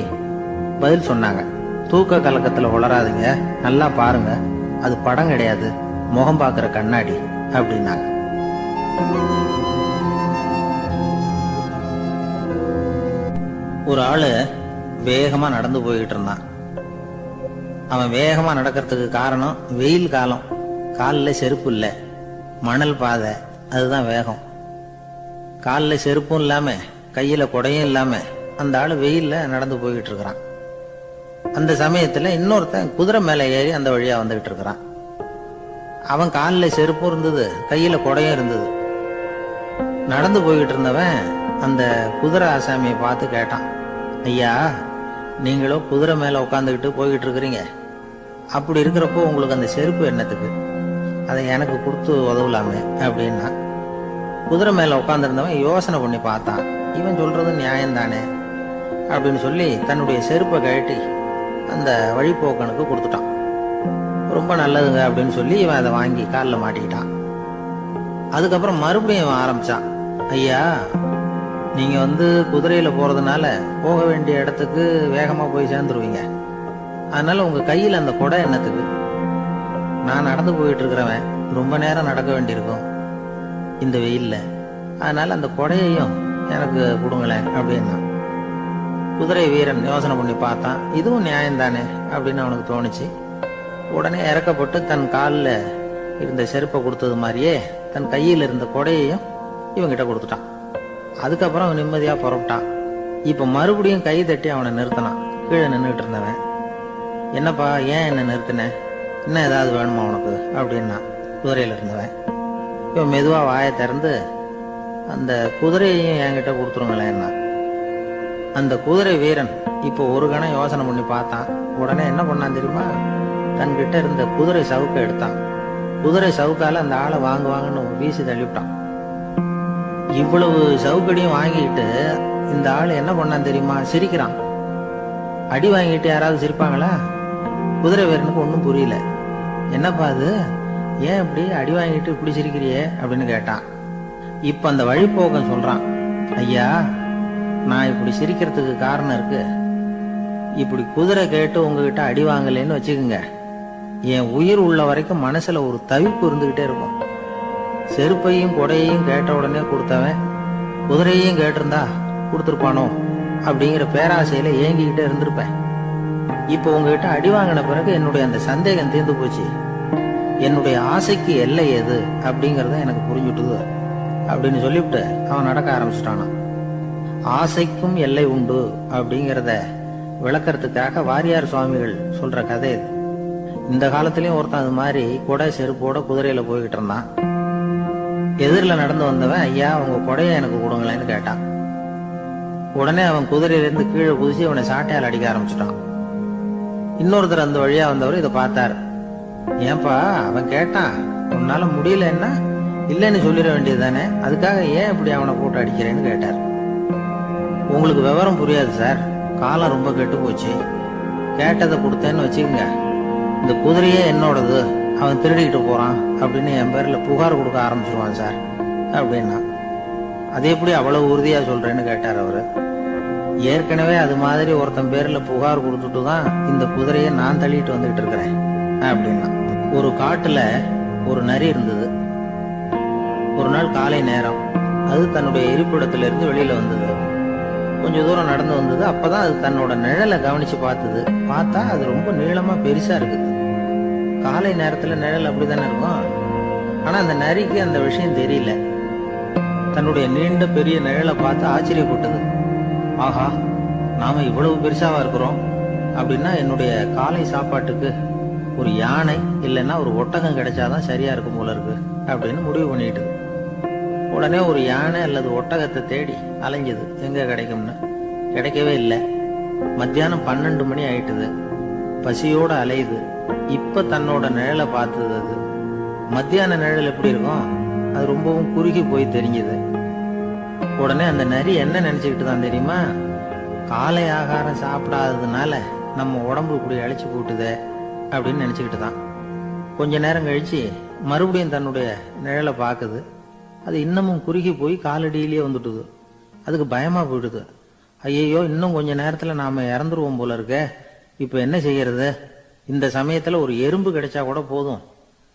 பதில் சொன்னாங்க. தூக்க கலக்கத்துல உளராதுங்க, நல்லா பாருங்க, அது படம் கிடையாது, முகம் பார்க்கிற கண்ணாடி அப்படின்னாங்க. ஒரு ஆளு வேகமா நடந்து போயிட்டு இருந்தான். அவன் வேகமா நடக்கிறதுக்கு காரணம் வெயில் காலம், காலில் செருப்பு இல்லை, மணல் பாதை, அதுதான் வேகம். காலில் செருப்பும் இல்லாம கையில கொடையும் இல்லாம அந்த ஆளு வெயில்ல நடந்து போய்கிட்டு இருக்கிறான். அந்த சமயத்துல இன்னொருத்தன் குதிரை மேல ஏறி அந்த வழியா வந்துகிட்டு இருக்கிறான். அவன் காலில் செருப்பும் இருந்தது, கையில கொடையும் இருந்தது. நடந்து போய்கிட்டு இருந்தவன் அந்த குதிரை ஆசாமியை பார்த்து கேட்டான், ஐயா, நீங்களும் குதிரை மேல உட்காந்துக்கிட்டு போய்கிட்டு இருக்கிறீங்க, அப்படி இருக்கிறப்போ உங்களுக்கு அந்த செருப்பு என்னத்துக்கு, அதை எனக்கு கொடுத்து உதவலாமே அப்படின்னா. குதிரை மேல உட்காந்துருந்தவன் யோசனை பண்ணி பார்த்தான். இவன் சொல்றது நியாயம்தானே அப்படின்னு சொல்லி தன்னுடைய செருப்பை கழட்டி அந்த வழிபோக்கனுக்கு கொடுத்துட்டான். ரொம்ப நல்லதுங்க அப்படின்னு சொல்லி இவன் அதை வாங்கி காலில் மாட்டிக்கிட்டான். அதுக்கப்புறம் மறுபடியும் இவன் ஆரம்பிச்சான், ஐயா, நீங்க குதிரையில போறதுனால போக வேண்டிய இடத்துக்கு வேகமா போய் சேர்ந்துருவீங்க, அதனால உங்க கையில அந்த கொடை என்னத்துக்கு, நான் நடந்து போயிட்டு இருக்கிறவன் ரொம்ப நேரம் நடக்க வேண்டியிருக்கும் இந்த வெயில்ல, அதனால அந்த கொடையையும் எனக்கு கொடுங்களேன் அப்படின்னா. குதிரை வீரன் யோசனை பண்ணி பார்த்தான், இதுவும் நியாயம்தானே அப்படின்னு அவனுக்கு தோணுச்சு. உடனே இறக்கப்பட்டு தன் காலில் இருந்த செருப்பை கொடுத்தது மாதிரியே தன் கையில் இருந்த கொடையையும் இவங்கிட்ட கொடுத்துட்டான். அதுக்கப்புறம் அவன் நிம்மதியா புறப்பட்டான். இப்ப மறுபடியும் கை தட்டி அவனை நிறுத்தினான். கீழே நின்றுட்டு இருந்தவன், என்னப்பா ஏன் என்ன நிறுத்தின, இன்னும் ஏதாவது வேணுமா உனக்கு அப்படின்னா குதிரையில இருந்தவன். இவன் மெதுவா வாயை திறந்து அந்த குதிரையையும் என்கிட்ட கொடுத்துருங்களேன்னா. அந்த குதிரை வீரன் இப்போ ஒரு கணம் யோசனை பண்ணி பார்த்தான். உடனே என்ன பண்ணான் தெரியுமா, தன்கிட்ட இருந்த குதிரை சவுக்கை எடுத்தான். குதிரை சவுக்கால அந்த ஆளை வாங்குவாங்கன்னு வீசி தள்ளிவிட்டான். இவ்வளவு சவுக்கடியும் வாங்கிட்டு இந்த ஆள் என்ன பண்ணான் தெரியுமா, சிரிக்கிறான். அடி வாங்கிட்டு யாராவது சிரிப்பாங்களா? குதிரை வீரனுக்கு ஒன்றும் புரியல. என்னப்பா அது, ஏன் இப்படி அடி வாங்கிட்டு இப்படி சிரிக்கிறியே அப்படின்னு கேட்டான். இப்ப அந்த வழிபோக்கன் சொல்றான், ஐயா, நான் இப்படி சிரிக்கிறதுக்கு காரணம் இருக்கு. இப்படி குதிரை கேட்டு உங்ககிட்ட அடி வாங்கலைன்னு வச்சுக்கோங்க, என் உயிர் உள்ள வரைக்கும் மனசுல ஒரு தவிப்பு இருந்துகிட்டே இருக்கும். செருப்பையும் கொடையையும் கேட்ட உடனே கொடுத்தவன் குதிரையையும் கேட்டிருந்தா கொடுத்துருப்பானோ அப்படிங்கிற பேராசையில ஏங்கிக்கிட்டே இருந்திருப்பேன். இப்போ உங்ககிட்ட அடி வாங்கின பிறகு என்னுடைய அந்த சந்தேகம் தீர்ந்து போச்சு. என்னுடைய ஆசைக்கு எல்லை எது அப்படிங்கறத எனக்கு புரிஞ்சுட்டுது அப்படின்னு சொல்லிவிட்டு அவன் நடக்க ஆரம்பிச்சுட்டானான். ஆசைக்கும் எல்லை உண்டு அப்படிங்கிறத விளக்கறதுக்காக வாரியார் சுவாமிகள் சொல்ற கதை இது. இந்த காலத்திலயும் ஒருத்தன் அது மாதிரி கொடை செருப்போட குதிரையில போய்கிட்டு இருந்தான். எதிரில் நடந்து வந்தவன், ஐயா, உங்க கொடையை எனக்கு கொடுங்களேன்னு கேட்டான். உடனே அவன் குதிரையிலிருந்து கீழே குதிச்சு அவனை சாட்டையால் அடிக்க ஆரம்பிச்சுட்டான். இன்னொருத்தர் அந்த வழியா வந்தவர் இதை பார்த்தாரு. ஏன்பா, அவன் கேட்டான், உன்னால முடியல என்ன, இல்லைன்னு சொல்லிட வேண்டியது தானே, அதுக்காக ஏன் இப்படி அவனை போட்டு அடிக்கிறேன்னு கேட்டார். உங்களுக்கு விவரம் புரியாது சார், காலம் ரொம்ப கெட்டு போச்சு. கேட்டதை கொடுத்தேன்னு வச்சுக்கோங்க, இந்த குதிரையே என்னோடது, அவன் திருடிக்கிட்டு போறான் அப்படின்னு என் பேர்ல புகார் கொடுக்க ஆரம்பிச்சிருவான் சார் அப்படின்னா. அது எப்படி அவ்வளவு உறுதியா சொல்றேன்னு கேட்டார் அவரு. ஏற்கனவே அது மாதிரி ஒருத்தன் பேர்ல புகார் கொடுத்துட்டு தான் இந்த குதிரையை நான் தள்ளிட்டு வந்துகிட்டு இருக்கிறேன் அப்படின்னா. ஒரு காட்டுல ஒரு நரி இருந்தது. ஒரு நாள் காலை நேரம் அது தன்னுடைய இருப்பிடத்துல இருந்து வெளியில வந்தது. கொஞ்ச தூரம் நடந்து வந்தது. அப்பதான் அது தன்னோட நிழலை கவனிச்சு பார்த்தது. பார்த்தா அது ரொம்ப நீளமா பெருசா இருக்குது. காலை நேரத்துல நிழல் அப்படித்தானே இருக்கும். ஆனா அந்த நரிக்கு அந்த விஷயம் தெரியல. தன்னுடைய நீண்ட பெரிய நிழலை பார்த்து ஆச்சரியப்பட்டது. ஆஹா, நாம இவ்வளவு பெருசாவா இருக்கிறோம் அப்படின்னா என்னுடைய காலை சாப்பாட்டுக்கு ஒரு யானை இல்லைன்னா ஒரு ஒட்டகம் கிடைச்சாதான் சரியா இருக்கும் போல இருக்கு அப்படின்னு முடிவு பண்ணிட்டு உடனே ஒரு யானை அல்லது ஒட்டகத்தை தேடி அலைஞ்சது. எங்க கிடைக்கும்னு கிடைக்கவே இல்லை. மத்தியானம் 12 மணி ஆயிட்டுது. பசியோட அலையுது. இப்ப தன்னோட நிழலை பார்த்தது. அது மத்தியான நிழல் எப்படி இருக்கும், அது ரொம்பவும் குறுகி போய் தெரிஞ்சது. உடனே அந்த நரி என்ன நினைச்சுக்கிட்டு தான் தெரியுமா, காலை ஆகாரம் சாப்பிடாததுனால நம்ம உடம்பு இப்படி அழைச்சு போட்டுதே அப்படின்னு நினைச்சுக்கிட்டு தான். கொஞ்ச நேரம் கழிச்சு மறுபடியும் தன்னுடைய நிழலை பார்க்குது. அது இன்னமும் குறுகி போய் காலடியிலேயே வந்துட்டுது. அதுக்கு பயமா போயிடுது. ஐயோ, இன்னும் கொஞ்ச நேரத்துல நாம இறந்துருவோம் போல இருக்க, இப்ப என்ன செய்யறது? இந்த சமயத்துல ஒரு எறும்பு கிடைச்சா கூட போதும்,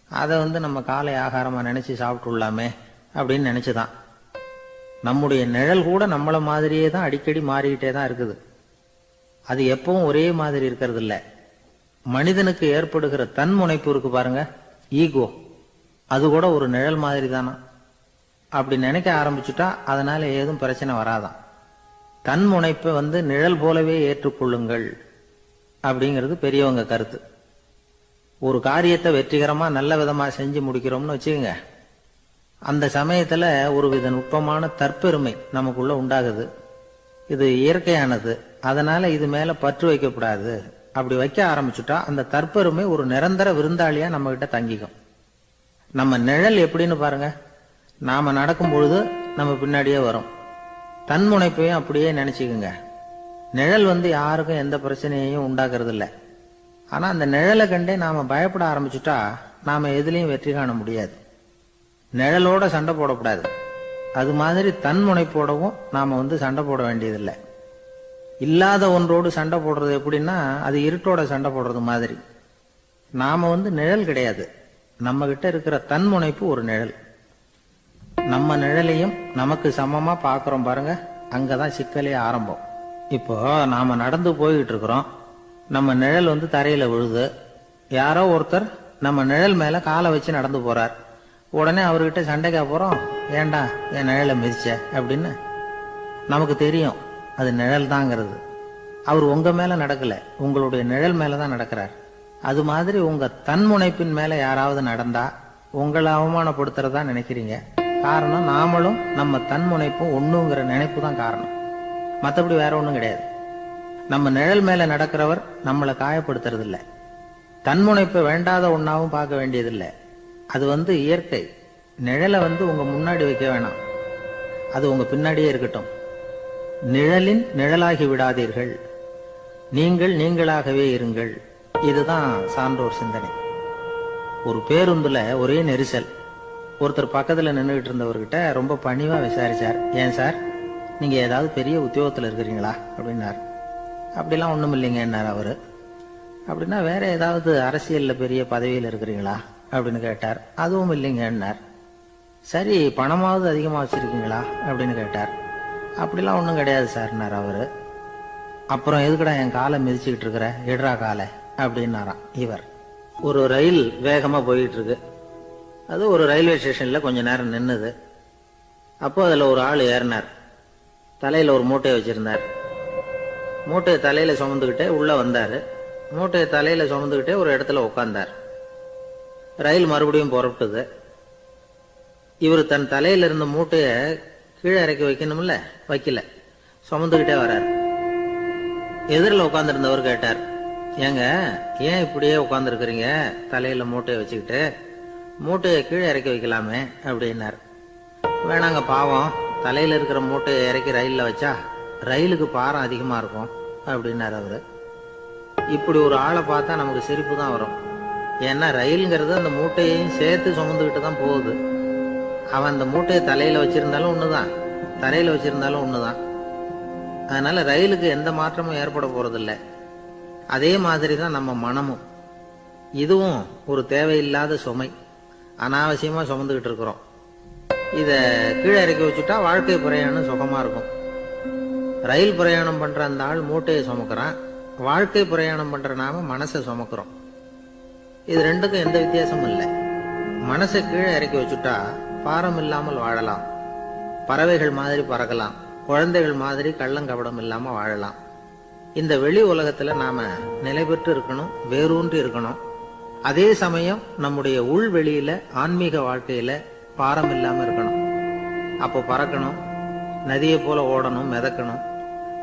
அதை நம்ம காலை ஆகாரமா நினைச்சு சாப்பிட்டுள்ளாமே அப்படின்னு நினைச்சுதான். நம்முடைய நிழல் கூட நம்மள மாதிரியே தான் அடிக்கடி மாறிக்கிட்டே தான் இருக்குது. அது எப்பவும் ஒரே மாதிரி இருக்கிறது இல்ல. மனிதனுக்கு ஏற்படுகிற தன்முனைப்பு இருக்கு பாருங்க, ஈகோ, அது கூட ஒரு நிழல் மாதிரி தானா. அப்படி நினைக்க ஆரம்பிச்சுட்டா அதனால ஏதும் பிரச்சனை வராதான். தன்முனைப்பை நிழல் போலவே ஏற்றுக்கொள்ளுங்கள் அப்படிங்கிறது பெரியவங்க கருத்து. ஒரு காரியத்தை வெற்றிகரமா நல்ல விதமா செஞ்சு முடிக்கிறோம்னு வச்சுக்கோங்க, அந்த சமயத்துல ஒரு வித நுட்பமான தற்பெருமை நமக்குள்ள உண்டாகுது. இது இயற்கையானது, அதனால இது மேல பற்று வைக்கக்கூடாது. அப்படி வைக்க ஆரம்பிச்சுட்டா அந்த தற்பெருமை ஒரு நிரந்தர விருந்தாளியா நம்ம கிட்ட தங்கிக்கும். நம்ம நிழல் எப்படின்னு பாருங்க, நாம நடக்கும் பொழுது நம்ம பின்னாடியே வரும். தன்முனைப்பையும் அப்படியே நினைச்சுக்குங்க. நிழல் யாருக்கும் எந்த பிரச்சனையையும் உண்டாக்குறது இல்லை. ஆனா அந்த நிழலை கண்டே நாம பயப்பட ஆரம்பிச்சுட்டா நாம எதுலயும் வெற்றி காண முடியாது. நிழலோட சண்டை போடக்கூடாது. அது மாதிரி தன்முனைப்போடவும் நாம சண்டை போட வேண்டியதில்லை. இல்லாத ஒன்றோடு சண்டை போடுறது எப்படின்னா, அது இருட்டோட சண்டை போடுறது மாதிரி. நாம நிழல் கிடையாது, நம்ம கிட்ட இருக்கிற தன்முனைப்பு ஒரு நிழல். நம்ம நிழலையும் நமக்கு சமமா பாக்குறோம் பாருங்க, அங்கதான் சிக்கலே ஆரம்பம். இப்போ நாம நடந்து போய்கிட்டு இருக்கிறோம், நம்ம நிழல் தரையில விழுது. யாரோ ஒருத்தர் நம்ம நிழல் மேல காலை வச்சு நடந்து போறார். உடனே அவர்கிட்ட சண்டைக்கா போறோம், ஏண்டா என் நிழலை மிதிச்ச அப்படின்னு. நமக்கு தெரியும் அது நிழல் தாங்கிறது. அவர் உங்க மேல நடக்கல, உங்களுடைய நிழல் மேலதான் நடக்கிறார். அது மாதிரி உங்க தன்முனைப்பின் மேல யாராவது நடந்தா உங்களை அவமானப்படுத்துறதா நினைக்கிறீங்க. காரணம், நாமளும் நம்ம தன்முனைப்பும் ஒண்ணுங்கிற நினைப்பு தான் காரணம். மற்றபடி வேற ஒண்ணும் கிடையாது. நம்ம நிழல் மேல நடக்கிறவர் நம்மளை காயப்படுத்துறது இல்ல. தன்முனைப்பை வேண்டாத ஒன்னாவும் பார்க்க வேண்டியதில்லை. அது இயற்கை. நிழலை உங்க முன்னாடி வைக்க வேணாம், அது உங்க பின்னாடியே இருக்கட்டும். நிழலின் நிழலாகி விடாதீர்கள், நீங்கள் நீங்களாகவே இருங்கள். இதுதான் சான்றோர் சிந்தனை. ஒரு பேருந்துல ஒரே நெரிசல். ஒருத்தர் பக்கத்துல நின்றுகிட்டு இருந்தவர்கிட்ட ரொம்ப பணிவா விசாரிச்சார், ஏன் சார் நீங்க ஏதாவது பெரிய உத்தியோகத்துல இருக்கிறீங்களா அப்படின்னார். அப்படிலாம் ஒண்ணும் இல்லைங்கன்னார் அவரு. அப்படின்னா வேற ஏதாவது அரசியல்ல பெரிய பதவியில் இருக்கிறீங்களா அப்படின்னு கேட்டார். அதுவும் இல்லைங்கன்னார். சரி, பணமாவது அதிகமா வச்சிருக்கீங்களா அப்படின்னு கேட்டார். அப்படிலாம் ஒண்ணும் கிடையாது சார்னார் அவரு. அப்புறம் எதுக்குடா என் காலை மிதிச்சுக்கிட்டு இருக்கிற, எடுறா காலை அப்படின்னாராம் இவர். ஒரு ரயில் வேகமா போயிட்டு இருக்கு. அது ஒரு ரயில்வே ஸ்டேஷன்ல கொஞ்ச நேரம் நின்னுது. அப்போ அதுல ஒரு ஆள் ஏறினார். தலையில ஒரு மூட்டையை வச்சிருந்தார். மூட்டையை தலையில சுமந்துகிட்டே உள்ள வந்தாரு. மூட்டையை தலையில சுமந்துகிட்டே ஒரு இடத்துல உட்கார்ந்தார். ரயில் மறுபடியும் புறப்பட்டது. இவர் தன் தலையில இருந்த மூட்டைய கீழே இறக்கி வைக்கணும்ல, வைக்கல, சுமந்துகிட்டே வர்றார். எதிரில் உட்கார்ந்துருந்தவர் கேட்டார், ஏங்க ஏன் இப்படியே உட்கார்ந்து இருக்கிறீங்க தலையில மூட்டையை வச்சுக்கிட்டு, மூட்டையை கீழே இறக்கி வைக்கலாமே அப்படின்னார். வேணாங்க, பாவம், தலையில இருக்கிற மூட்டையை இறக்கி ரயில்ல வச்சா ரயிலுக்கு பாரம் அதிகமா இருக்கும் அப்படின்னார் அவரு. இப்படி ஒரு ஆளை பார்த்தா நமக்கு சிரிப்பு தான் வரும். ஏன்னா ரயில்ங்கிறது அந்த மூட்டையையும் சேர்த்து சுமந்துக்கிட்டு தான் போகுது. அவன் அந்த மூட்டையை தலையில வச்சிருந்தாலும் ஒண்ணுதான், தரையில வச்சிருந்தாலும் ஒண்ணுதான். அதனால ரயிலுக்கு எந்த மாற்றமும் ஏற்பட போறதில்லை. அதே மாதிரிதான் நம்ம மனமும். இதுவும் ஒரு தேவையில்லாத சுமை, அனாவசியமா சுமந்துகிட்டு இருக்கிறோம். இத கீழே இறக்கி வச்சுட்டா வாழ்க்கை பிரயாணம் சுகமா இருக்கும். ரயில் பிரயாணம் பண்ற அந்த ஆள் மூட்டையை சுமக்கிறான், வாழ்க்கை பிரயாணம் பண்ற நாம மனசை சுமக்கிறோம். இது ரெண்டுக்கும் எந்த வித்தியாசமும் இல்லை. மனசை கீழே இறக்கி வச்சுட்டா பாரம் இல்லாமல் வாழலாம், பறவைகள் மாதிரி பறக்கலாம், குழந்தைகள் மாதிரி கள்ளங்கபடம் இல்லாம வாழலாம். இந்த வெளி உலகத்துல நாம நிலை பெற்று இருக்கணும், வேரூன்றி இருக்கணும். அதே சமயம் நம்முடைய உள்வெளியில ஆன்மீக வாழ்க்கையில பாரம் இல்லாம இருக்கணும். அப்போ பறக்கணும், நதியை போல ஓடணும், மிதக்கணும்.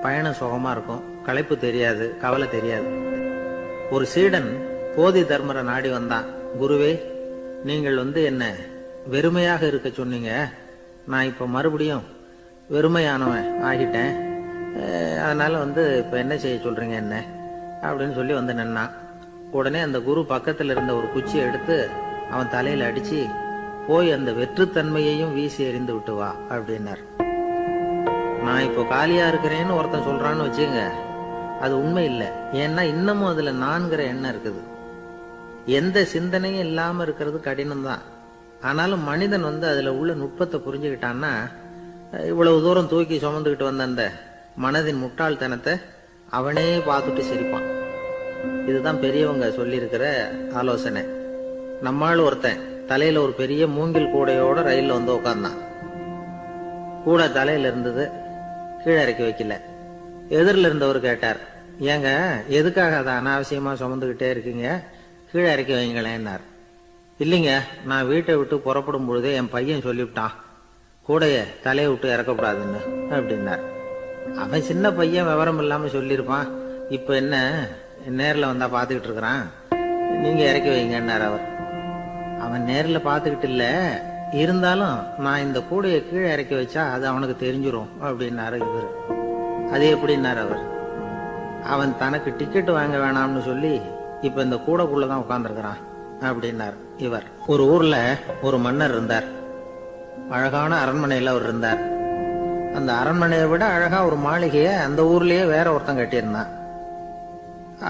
பயணம் சுகமா இருக்கும், களைப்பு தெரியாது, கவலை தெரியாது. ஒரு சீடன் போதி தர்மரை நாடி வந்தான். குருவே, நீங்கள் என்ன வெறுமையாக இருக்க சொன்னீங்க, நான் இப்ப மறுபடியும் வெறுமையானவன் ஆகிட்டேன், அதனால இப்ப என்ன செய்ய சொல்றீங்க என்ன அப்படின்னு சொல்லி நின்னான். உடனே அந்த குரு பக்கத்துல இருந்த ஒரு குச்சியை எடுத்து அவன் தலையில அடிச்சு, போய் அந்த வெற்றுத்தன்மையையும் வீசி எறிந்து விட்டு வா அப்படின்னார். நான் இப்போ காலியா இருக்கிறேன்னு ஒருத்தன் சொல்றான்னு வச்சுங்க, அது உண்மை இல்லை. ஏன்னா இன்னமும் அதுல நான்கிற எண்ணம் இருக்குது. எந்த சிந்தனையும் இல்லாம இருக்கிறது கடினம்தான். ஆனாலும் மனிதன் அதுல உள்ள நுட்பத்தை புரிஞ்சுக்கிட்டான்னா இவ்வளவு தூரம் தூக்கி சுமந்துக்கிட்டு வந்த அந்த மனதின் முட்டாள்தனத்தை அவனே பார்த்துட்டு சிரிப்பான். இதுதான் பெரியவங்க சொல்லியிருக்கிற ஆலோசனை. நம்மால் ஒருத்தன் தலையில ஒரு பெரிய மூங்கில் கூடையோட ரயில்ல உட்கார்ந்தான். கூடை தலையில இருந்தது, கீழே இறக்கி வைக்கல. எதிரில் இருந்தவர் கேட்டார், ஏங்க எதுக்காக அதை அனாவசியமா சுமந்துகிட்டே இருக்கீங்க, கீழே இறக்கி வைங்களேன்னார். இல்லைங்க, நான் வீட்டை விட்டு புறப்படும் பொழுதே என் பையன் சொல்லிவிட்டான் கூடைய தலையை விட்டு இறக்கப்படாதுன்னு அப்படின்னார். அவன் சின்ன பையன், விவரம் இல்லாம சொல்லியிருப்பான். இப்ப என்ன நேர்ல வந்தா பாத்துக்கிட்டு இருக்கிறான், நீங்க இறக்கி வைங்கன்னார் அவர். அவன் நேர்ல பாத்துக்கிட்டு இல்ல, இருந்தாலும் நான் இந்த கூடையை கீழே இறக்கி வச்சா அது அவனுக்கு தெரிஞ்சிரும் அப்படின்னாரு இவர். அது எப்படின்னாரு அவர். அவன் தனக்கு டிக்கெட் வாங்க வேணாம்னு சொல்லி இப்ப இந்த கூடைக்குள்ளதான் உட்கார்ந்துருக்கிறான் அப்படின்னார் இவர். ஒரு ஊர்ல ஒரு மன்னர் இருந்தார். அழகான அரண்மனையில அவர் இருந்தார். அந்த அரண்மனையை விட அழகா ஒரு மாளிகைய அந்த ஊர்லயே வேற ஒருத்தன் கட்டியிருந்தான்.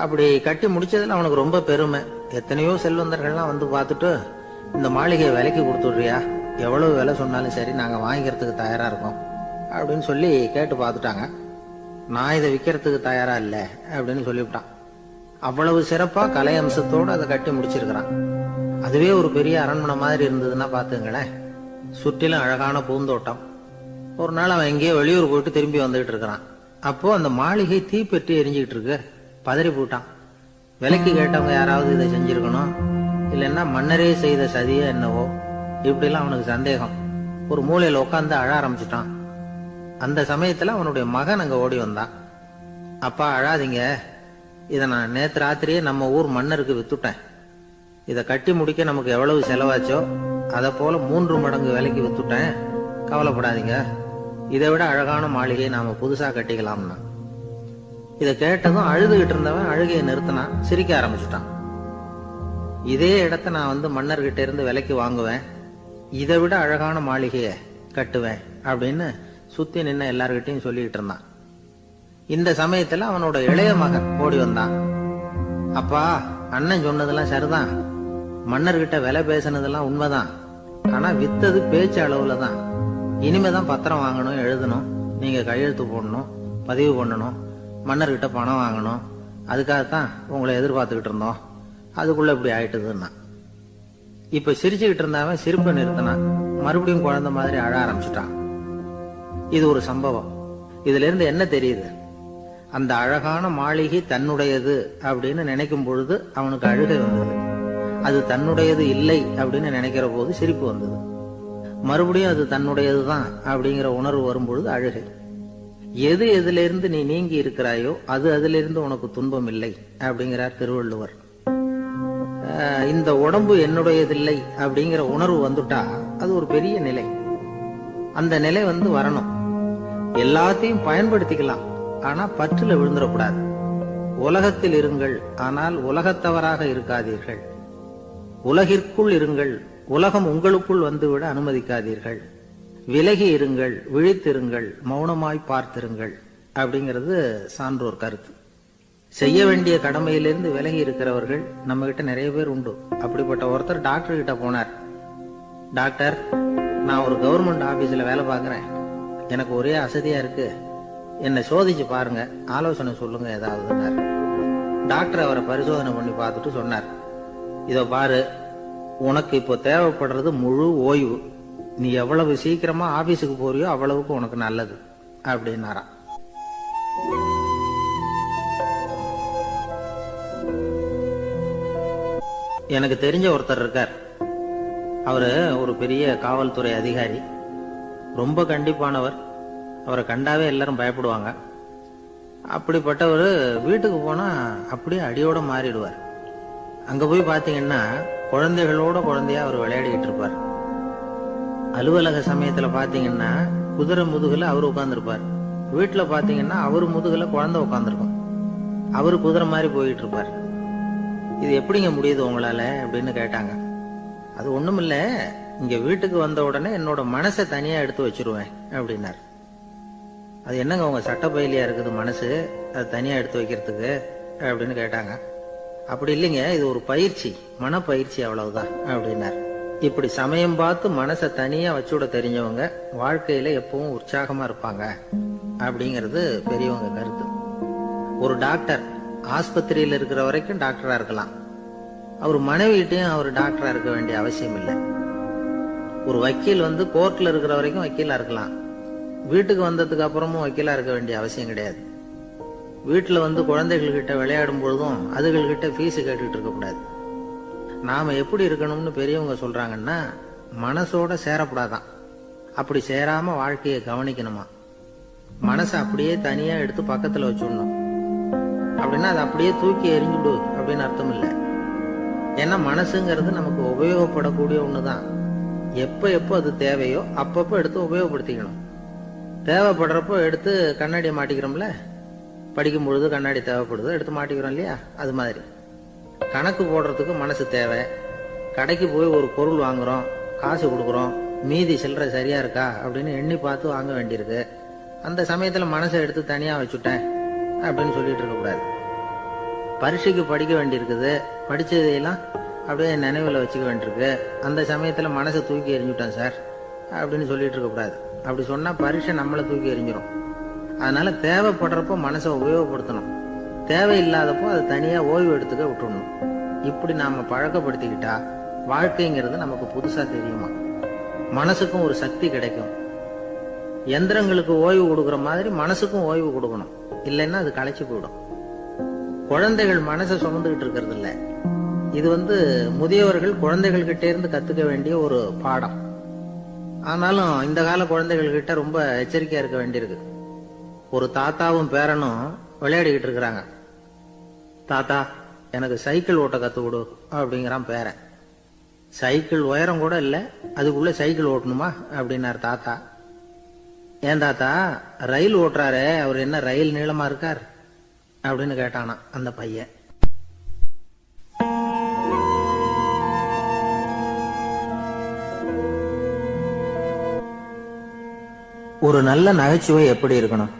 அப்படி கட்டி முடிச்சதுல அவனுக்கு ரொம்ப பெருமை. எத்தனையோ செல்வந்தர்கள்லாம் பார்த்துட்டு, இந்த மாளிகையை விலைக்கு கொடுத்துடுறியா, எவ்வளவு விலை சொன்னாலும் சரி நாங்க வாங்கிக்கிறதுக்கு தயாரா இருக்கோம் அப்படின்னு சொல்லி கேட்டு பார்த்துட்டாங்க. நான் இதை விற்கிறதுக்கு தயாரா இல்ல அப்படின்னு சொல்லிவிட்டான். அவ்வளவு சிறப்பா கலை அம்சத்தோடு அதை கட்டி முடிச்சிருக்கிறான். அதுவே ஒரு பெரிய அரண்மனை மாதிரி இருந்ததுன்னா பாத்துங்களேன். சுற்றிலும் அழகான பூந்தோட்டம். ஒரு நாள் அவன் எங்கேயோ வெளியூர் போயிட்டு திரும்பி வந்துகிட்டு இருக்கிறான். அப்போ அந்த மாளிகை தீப்பெட்டி எரிஞ்சுக்கிட்டு இருக்கு. பதறி போட்டான். விலைக்கு கேட்டவங்க யாராவது இதை செஞ்சிருக்கணும், இல்லைன்னா மன்னரே செய்த சதியே என்னவோ, இப்படிலாம் அவனுக்கு சந்தேகம். ஒரு மூலையில உட்காந்து அழ ஆரம்பிச்சுட்டான். அந்த சமயத்துல அவனுடைய மகன் அங்க ஓடி வந்தான். அப்பா அழாதீங்க, இதை நான் நேத்து ராத்திரியே நம்ம ஊர் மன்னருக்கு வித்துட்டேன். இதை கட்டி முடிக்க நமக்கு எவ்வளவு செலவாச்சோ அதை போல 3 மடங்கு விலைக்கு வித்துட்டேன், கவலைப்படாதீங்க. இதை விட அழகான மாளிகையை நாம புதுசா கட்டிக்கலாம்னா. இதை கேட்டதும் அழுதுகிட்டு இருந்தவன் அழுகையை நிறுத்தினான், சிரிக்க ஆரம்பிச்சுட்டான். இதே இடத்த நான் மன்னர்கிட்ட இருந்து விலைக்கு வாங்குவேன், இதை விட அழகான மாளிகைய கட்டுவேன் அப்படின்னு சுத்தி நின்ன எல்லார்கிட்டையும் சொல்லிட்டு இருந்தான். இந்த சமயத்துல அவனோட இளைய மகன் ஓடி வந்தான். அப்பா, அண்ணன் சொன்னதெல்லாம் சரிதான், மன்னர்கிட்ட விலை பேசினதெல்லாம் உண்மைதான். ஆனா வித்தது பேச்சு அளவுல தான். இனிமேதான் பத்திரம் வாங்கணும், எழுதணும், நீங்க கையெழுத்து போடணும், பதிவு பண்ணணும், மன்னர்கிட்ட பணம் வாங்கணும். அதுக்காகத்தான் உங்களை எதிர்பார்த்துக்கிட்டு இருந்தோம். அதுக்குள்ள இப்படி ஆயிட்டுதுன்னா. இப்ப சிரிச்சுக்கிட்டு இருந்தவன் சிரிப்பை நிறுத்தினான். மறுபடியும் குழந்தை மாதிரி அழ ஆரம்பிச்சுட்டான். இது ஒரு சம்பவம். இதுல இருந்து என்ன தெரியுது? அந்த அழகான மாளிகை தன்னுடையது அப்படின்னு நினைக்கும் பொழுது அவனுக்கு அழுகை வந்தது. அது தன்னுடையது இல்லை அப்படின்னு நினைக்கிற போது சிரிப்பு வந்தது. மறுபடியும் அது தன்னுடையதுதான் அப்படிங்கிற உணர்வு வரும்பொழுது அழுகை. எது எதிலிருந்து நீ நீங்கி இருக்கிறாயோ அது அதிலிருந்து உனக்கு துன்பம் இல்லை அப்படிங்கிறார் திருவள்ளுவர். இந்த உடம்பு என்னுடையதில்லை அப்படிங்கிற உணர்வு வந்துட்டா அது ஒரு பெரிய நிலை. அந்த நிலை வரணும். எல்லாத்தையும் பயன்படுத்திக்கலாம், ஆனா பற்றுல விழுந்துடக்கூடாது. உலகத்தில் இருங்கள், ஆனால் உலகத்தவராக இருக்காதீர்கள். உலகிற்குள் இருங்கள், உலகம் உங்களுக்குள் வந்துவிட அனுமதிக்காதீர்கள். விலகி இருங்கள், விழித்திருங்கள், மௌனமாய் பார்த்திருங்கள் அப்படிங்கிறது சான்றோர் கருத்து. செய்ய வேண்டிய கடமையிலிருந்து விலகி இருக்கிறவர்கள் நம்ம கிட்ட நிறைய பேர் உண்டு. அப்படிப்பட்ட ஒருத்தர் டாக்டர் கிட்ட போனார். டாக்டர், நான் ஒரு கவர்மெண்ட் ஆபீஸ்ல வேலை பார்க்கிறேன், எனக்கு ஒரே அசதியா இருக்கு, என்னை சோதிச்சு பாருங்க, ஆலோசனை சொல்லுங்க ஏதாவதுன்னார். டாக்டர் அவரை பரிசோதனை பண்ணி பார்த்துட்டு சொன்னார், இதோ பாரு, உனக்கு இப்போ தேவைப்படுறது முழு ஓய்வு. நீ எவ்வளவு சீக்கிரமா ஆபீஸுக்கு போறியோ அவ்வளவுக்கு உனக்கு நல்லது அப்படின்னாராம். எனக்கு தெரிஞ்ச ஒருத்தர் இருக்கார். அவரு ஒரு பெரிய காவல்துறை அதிகாரி, ரொம்ப கண்டிப்பானவர். அவரை கண்டாவே எல்லாரும் பயப்படுவாங்க. அப்படிப்பட்டவர் வீட்டுக்கு போனா அப்படியே அடியோட மாறிடுவார். அங்க போய் பாத்தீங்கன்னா குழந்தைகளோட குழந்தையா அவர் விளையாடிட்டு இருப்பார். அலுவலக சமயத்துல பாத்தீங்கன்னா குதிரை முதுகுல அவர் உட்கார்ந்துருப்பார். வீட்டுல பாத்தீங்கன்னா அவரு முதுகுல குழந்தை உட்கார்ந்துருக்கும். அவரு குதிரை மாதிரி போயிட்டு இருப்பார். இது எப்படிங்க முடியுது உங்களால அப்படின்னு கேட்டாங்க. அது ஒண்ணுமில்ல, இங்க வீட்டுக்கு வந்த உடனே என்னோட மனசை தனியா எடுத்து வச்சிருவேன் அப்படின்னார். அது என்னங்க உங்க சட்ட பயிலியா இருக்குது மனசு, அது தனியா எடுத்து வைக்கிறதுக்கு அப்படின்னு கேட்டாங்க. அப்படி இல்லைங்க, இது ஒரு பயிற்சி, மனப்பயிற்சி, அவ்வளவுதான் அப்படின்னார். இப்படி சமயம் பார்த்து மனசை தனியா வச்சுட தெரிஞ்சவங்க வாழ்க்கையில எப்பவும் உற்சாகமா இருப்பாங்க அப்படிங்கிறது பெரியவங்க கருத்து. ஒரு டாக்டர் ஆஸ்பத்திரியில் இருக்கிற வரைக்கும் டாக்டரா இருக்கலாம், அவர் மனைவிட்டையும் அவர் டாக்டரா இருக்க வேண்டிய அவசியம் இல்லை. ஒரு வக்கீல் கோர்ட்ல இருக்கிற வரைக்கும் வக்கீலா இருக்கலாம், வீட்டுக்கு வந்ததுக்கு அப்புறமும் வக்கீலா இருக்க வேண்டிய அவசியம் கிடையாது. வீட்டுல குழந்தைகள் கிட்ட விளையாடும் பொழுதும் அதுகள் கிட்ட ஃபீஸ் கேட்டுட்டு இருக்க கூடாது. நாம எப்படி இருக்கணும்னு பெரியவங்க சொல்றாங்கன்னா, மனசோட சேரக்கூடாதான், அப்படி சேராம வாழ்க்கையை கவனிக்கணுமா. மனசை அப்படியே தனியா எடுத்து பக்கத்துல வச்சுடணும். அப்படின்னா அதை அப்படியே தூக்கி எறிஞ்சுடு அப்படின்னு அர்த்தம் இல்லை. ஏன்னா மனசுங்கிறது நமக்கு உபயோகப்படக்கூடிய ஒண்ணுதான். எப்ப எப்போ அது தேவையோ அப்பப்போ எடுத்து உபயோகப்படுத்திக்கணும். தேவைப்படுறப்போ எடுத்து கண்ணாடியை மாட்டிக்கிறோம்ல, படிக்கும் பொழுது கண்ணாடி தேவைப்படுது, எடுத்து மாட்டிக்கிறோம் இல்லையா, அது மாதிரி கணக்கு போடுறதுக்கு மனசு தேவை. கடைக்கு போய் ஒரு பொருள் வாங்குறோம், காசு கொடுக்குறோம், மீதி சில்லறை சரியா இருக்கா அப்படின்னு எண்ணி பார்த்து வாங்க வேண்டியிருக்கு. அந்த சமயத்துல மனசை எடுத்து தனியா வச்சுட்டேன் அப்படின்னு சொல்லிட்டு இருக்க கூடாது. பரீட்சைக்கு படிக்க வேண்டியிருக்குது, படிச்சதையெல்லாம் அப்படியே நினைவுல வச்சுக்க வேண்டியிருக்கு, அந்த சமயத்துல மனசை தூக்கி எறிஞ்சுட்டேன் சார் அப்படின்னு சொல்லிட்டு இருக்க கூடாது. அப்படி சொன்னா பரீட்சை நம்மளை தூக்கி எறிஞ்சிடும். அதனால தேவைப்படுறப்போ மனசை உபயோகப்படுத்தணும், தேவையில்லாதப்போ அதை தனியா ஓய்வு எடுத்துக்க விட்டுடணும். இப்படி நாம பழக்கப்படுத்திக்கிட்டா வாழ்க்கைங்கிறது நமக்கு புதுசா தெரியுமா. மனசுக்கும் ஒரு சக்தி கிடைக்கும். எந்திரங்களுக்கு ஓய்வு கொடுக்கற மாதிரி மனசுக்கும் ஓய்வு கொடுக்கணும், இல்லைன்னா அது களைச்சு போயிடும். குழந்தைகள் மனசை சுமந்துகிட்டு இருக்கிறது இல்ல, இது முதியவர்கள் குழந்தைகள் கிட்டே இருந்து கத்துக்க வேண்டிய ஒரு பாடம். ஆனாலும் இந்த கால குழந்தைகள் கிட்ட ரொம்ப எச்சரிக்கையா இருக்க வேண்டியிருக்கு. ஒரு தாத்தாவும் பேரனும் விளையாடிக்கிட்டு இருக்கிறாங்க. தாத்தா, எனக்கு சைக்கிள் ஓட்ட கத்து கொடு அப்படிங்கிறான் பேரன். சைக்கிள் உயரம் கூட இல்ல, அதுக்குள்ள சைக்கிள் ஓட்டணுமா அப்படின்னாரு தாத்தா. ஏன் தாத்தா, ரயில் ஓட்டுறாரே, அவர் என்ன ரயில் நீளமா இருக்கார் அப்படின்னு கேட்டானா அந்த பையன். ஒரு நல்ல நகைச்சுவை எப்படி இருக்கணும்,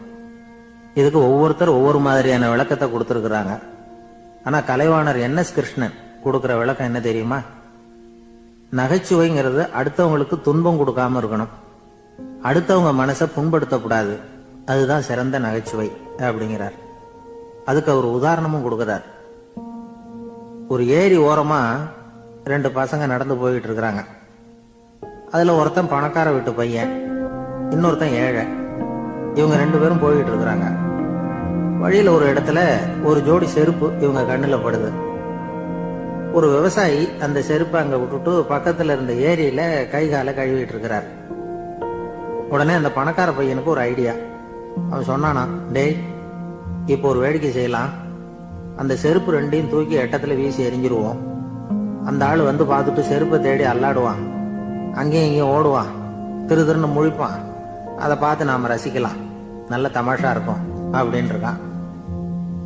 இதுக்கு ஒவ்வொருத்தர் ஒவ்வொரு மாதிரியான விளக்கத்தை கொடுத்திருக்கிறாங்க. ஆனா கலைவாணர் NS கிருஷ்ணன் கொடுக்கிற விளக்கம் என்ன தெரியுமா? நகைச்சுவைங்கிறது அடுத்தவங்களுக்கு துன்பம் கொடுக்காம இருக்கணும், அடுத்தவங்க மனசை புண்படுத்தக்கூடாது, அதுதான் சிறந்த நகைச்சுவை அப்படிங்கிறார். அதுக்கு அவர் உதாரணமும் கொடுக்கிறார். ஒரு ஏரி ஓரமா 2 பசங்க நடந்து போயிட்டு இருக்கிறாங்க. அதுல ஒருத்தன் பணக்கார வீட்டு பையன், இன்னொருத்தன் ஏழை. இவங்க 2 பேரும் போயிட்டு இருக்கிறாங்க. வழியில ஒரு இடத்துல ஒரு ஜோடி செருப்பு இவங்க கண்ணுல படுது. ஒரு விவசாயி அந்த செருப்பை அங்க விட்டுட்டு பக்கத்துல இருந்த ஏரியில கை காலை கழுவிட்டு இருக்கிறார். உடனே அந்த பணக்கார பையனுக்கு ஒரு ஐடியா. அவன் சொன்னானா, டேய், இப்போ ஒரு வேடிக்கை செய்யலாம், அந்த செருப்பு 2ஐயும் தூக்கி எட்டத்துல வீசி எரிஞ்சிருவோம். அந்த ஆளு பார்த்துட்டு செருப்பை தேடி அல்லாடுவான், அங்கேயும் இங்கேயும் ஓடுவான், திரு திருன்னு முழிப்பான். அதை பார்த்து நாம ரசிக்கலாம், நல்ல தமாஷா இருக்கும் அப்படின்னு இருக்கான்.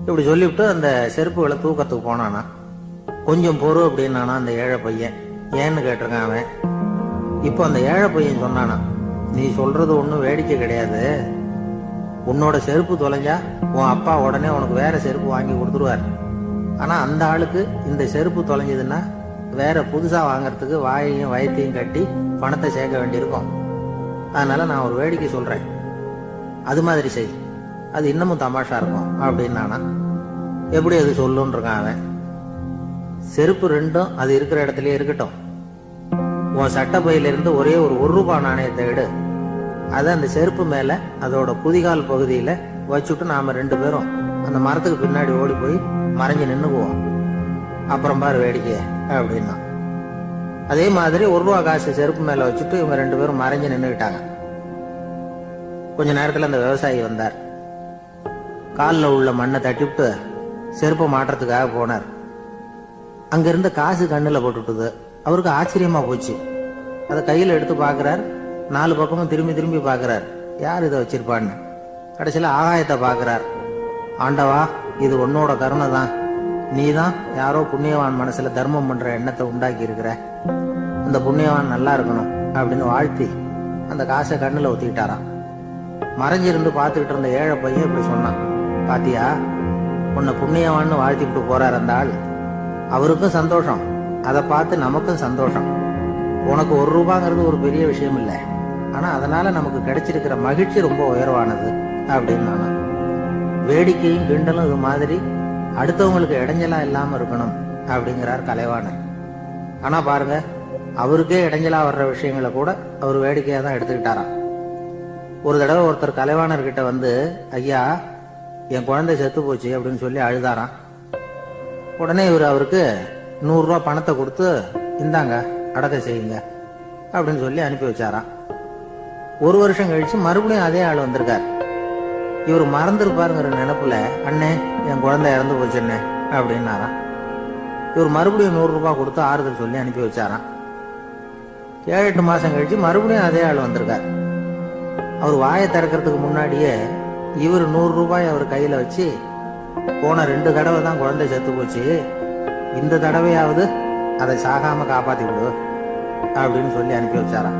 இப்படி சொல்லிவிட்டு அந்த செருப்புகளை தூக்கத்துக்கு போனானா. கொஞ்சம் பொறு அப்படின்னானா அந்த ஏழை பையன். ஏன்னு கேட்டிருக்கான் அவன். இப்போ அந்த ஏழை பையன் சொன்னானா, நீ சொல்றது ஒன்றும் வேடிக்கை கிடையாது, உன்னோட செருப்பு தொலைஞ்சா உன் அப்பா உடனே உனக்கு வேற செருப்பு வாங்கி கொடுத்துருவார். ஆனா அந்த ஆளுக்கு இந்த செருப்பு தொலைஞ்சதுன்னா வேற புதுசா வாங்கறதுக்கு வாயையும் வயத்தையும் கட்டி பணத்தை சேர்க்க வேண்டியிருக்கும். அதனால நான் ஒரு வேடிக்கை சொல்றேன், அது மாதிரி செய், அது இன்னமும் தமாஷா இருக்கும் அப்படின்னானா. எப்படி அது சொல்லுன்னு இருக்கான் அவன். செருப்பு 2ம் அது இருக்கிற இடத்துலயே இருக்கட்டும், உன் சட்டை பையிலிருந்து ஒரே ஒரு ரூபாய் நாணயத்தை எடு, அதை அந்த செருப்பு மேல அதோட குதிகால் பகுதியில வச்சுட்டு நாம 2 பேரும் அந்த மரத்துக்கு பின்னாடி ஓடி போய் மறைஞ்சு நின்னுக்குவோம், அப்புறம் பாரு வேடிக்கைய அப்படின்னா. அதே மாதிரி ரூபாய் காசு செருப்பு மேல வச்சுட்டு இவங்க 2 பேரும் மறைஞ்சு நின்னுக்கிட்டாங்க. கொஞ்ச நேரத்துல அந்த விவசாயி வந்தார். காலில் உள்ள மண்ணை தட்டிவிட்டு செருப்பை மாட்டுறதுக்காக போனார். அங்க இருந்த காசு கண்ணுல போட்டுட்டுது. அவருக்கு ஆச்சரியமா போச்சு. அதை கையில எடுத்து பாக்குறார், 4 பக்கமும் திரும்பி திரும்பி பாக்குறார், யார் இதை வச்சிருப்பான்னு. கடைசியில ஆகாயத்தை பாக்குறார். ஆண்டவா, இது உன்னோட கருணை தான், நீ தான் யாரோ புண்ணியவான் மனசுல தர்மம் பண்ற எண்ணத்தை உண்டாக்கி இருக்கிற, அந்த புண்ணியவான் நல்லா இருக்கணும் அப்படின்னு வாழ்த்தி அந்த காசை கண்ணுல ஊத்திக்கிட்டாராம். மறைஞ்சிருந்து பார்த்துக்கிட்டு இருந்த ஏழை பையன் இப்படி சொன்னான், பாத்தியா, உன்னை புண்ணியவான்னு வாழ்த்திக்கிட்டு போறார் அந்த ஆள், அவருக்கும் சந்தோஷம், அதை பார்த்து நமக்கும் சந்தோஷம். உனக்கு 1 ரூபாங்கிறது ஒரு பெரிய விஷயம் இல்லை, ஆனா அதனால நமக்கு கிடைச்சிருக்கிற மகிழ்ச்சி ரொம்ப உயர்வானது அப்படின்னு நானும். வேடிக்கையும் கிண்டலும் இது மாதிரி அடுத்தவங்களுக்கு இடைஞ்சலா இல்லாம இருக்கணும் அப்படிங்கிறார் கலைவாணர். ஆனா பாருங்க, அவருக்கே இடைஞ்சலா வர்ற விஷயங்களை கூட அவர் வேடிக்கையா தான் எடுத்துக்கிட்டாராம். ஒரு தடவை ஒருத்தர் கலைவாணர் கிட்ட வந்து, ஐயா என் குழந்தை செத்து போச்சு அப்படின்னு சொல்லி அழுதாராம். உடனே இவர் அவருக்கு 100 ரூபா பணத்தை கொடுத்து, இந்தாங்க அடக்க செய்யுங்க அப்படின்னு சொல்லி அனுப்பி வச்சாராம். 1 வருஷம் கழிச்சு மறுபடியும் அதே ஆள் வந்திருக்கார். இவர் மறந்துருப்பாருங்கிற நினைப்புல, அண்ணே என் குழந்தை இறந்து போச்சுண்ணே அப்படின்னாராம். இவர் மறுபடியும் 100 ரூபாய் கொடுத்து ஆறுதல் சொல்லி அனுப்பி வச்சாராம். 7-8 மாசம் கழிச்சு மறுபடியும் அதே ஆள் வந்திருக்கார். அவர் வாயை திறக்கிறதுக்கு முன்னாடியே இவர் 100 ரூபாய் அவர் கையில வச்சு, போன 2 தடவை தான் குழந்தை செத்து போச்சு, இந்த தடவையாவது அதை சாகாம காப்பாத்தி விடு அப்படின்னு சொல்லி அனுப்பி வச்சாராம்.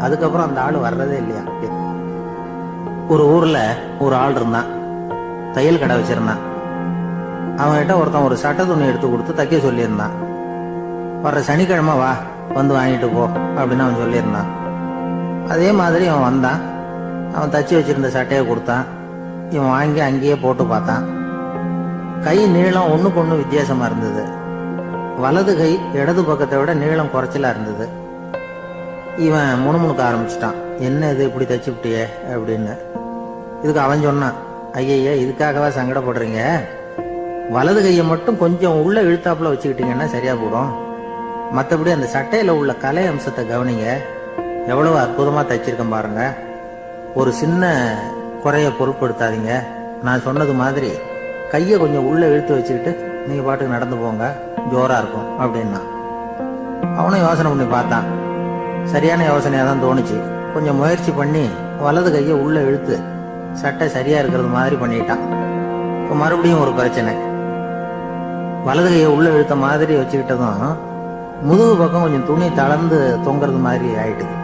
அதுக்கப்புறம் அந்த ஆள் வர்றதே இல்லையா. ஒரு ஊர்ல ஒரு ஆள் இருந்தான், தையல் கடை வச்சிருந்தான். அவன்கிட்ட ஒருத்தன் ஒரு சட்டை துணி எடுத்து கொடுத்து தைக்க சொல்லியிருந்தான். வர்ற சனிக்கிழமை வா, வந்து வாங்கிட்டு போ அப்படின்னு அவன் சொல்லியிருந்தான். அதே மாதிரி அவன் வந்தான். அவன் தச்சு வச்சிருந்த சட்டையை கொடுத்தான். இவன் வாங்கி அங்கேயே போட்டு பார்த்தான். கை நீளம் ஒண்ணுக்கு ஒண்ணு வித்தியாசமா இருந்தது. வலது கை இடது பக்கத்தை விட நீளம் குறைச்சலா இருந்தது. இவன் முணுமுணுக்க ஆரம்பிச்சிட்டான், என்ன இது இப்படி தச்சு விட்டியே அப்படின்னு. இதுக்கு அவன் சொன்னான், ஐயா இதுக்காகவா சங்கடப்படுறீங்க, வலது கையை மட்டும் கொஞ்சம் உள்ள இழுத்தாப்புல வச்சுக்கிட்டீங்கன்னா சரியா போடும். மற்றபடி அந்த சட்டையில உள்ள கலை அம்சத்தை கவனிங்க, எவ்வளவு அற்புதமா தைச்சிருக்கேன் பாருங்க. ஒரு சின்ன குறைய பொருட்படுத்தாதீங்க. நான் சொன்னது மாதிரி கையை கொஞ்சம் உள்ள இழுத்து வச்சுக்கிட்டு நீங்க பாட்டுக்கு நடந்து போங்க, ஜோரா இருக்கும் அப்படின்னா. அவனும் யோசனை பண்ணி பார்த்தான். சரியான யோசனையா தான் தோணுச்சு. கொஞ்சம் முயற்சி பண்ணி வலது கையை உள்ள இழுத்து சட்டை சரியா இருக்கிறது மாதிரி பண்ணிட்டான். இப்போ மறுபடியும் ஒரு பிரச்சனை. வலது கையை உள்ள இழுத்த மாதிரி வச்சுக்கிட்டதும் முதுகு பக்கம் கொஞ்சம் துணி தளர்ந்து தொங்குறது மாதிரி ஆயிட்டுது.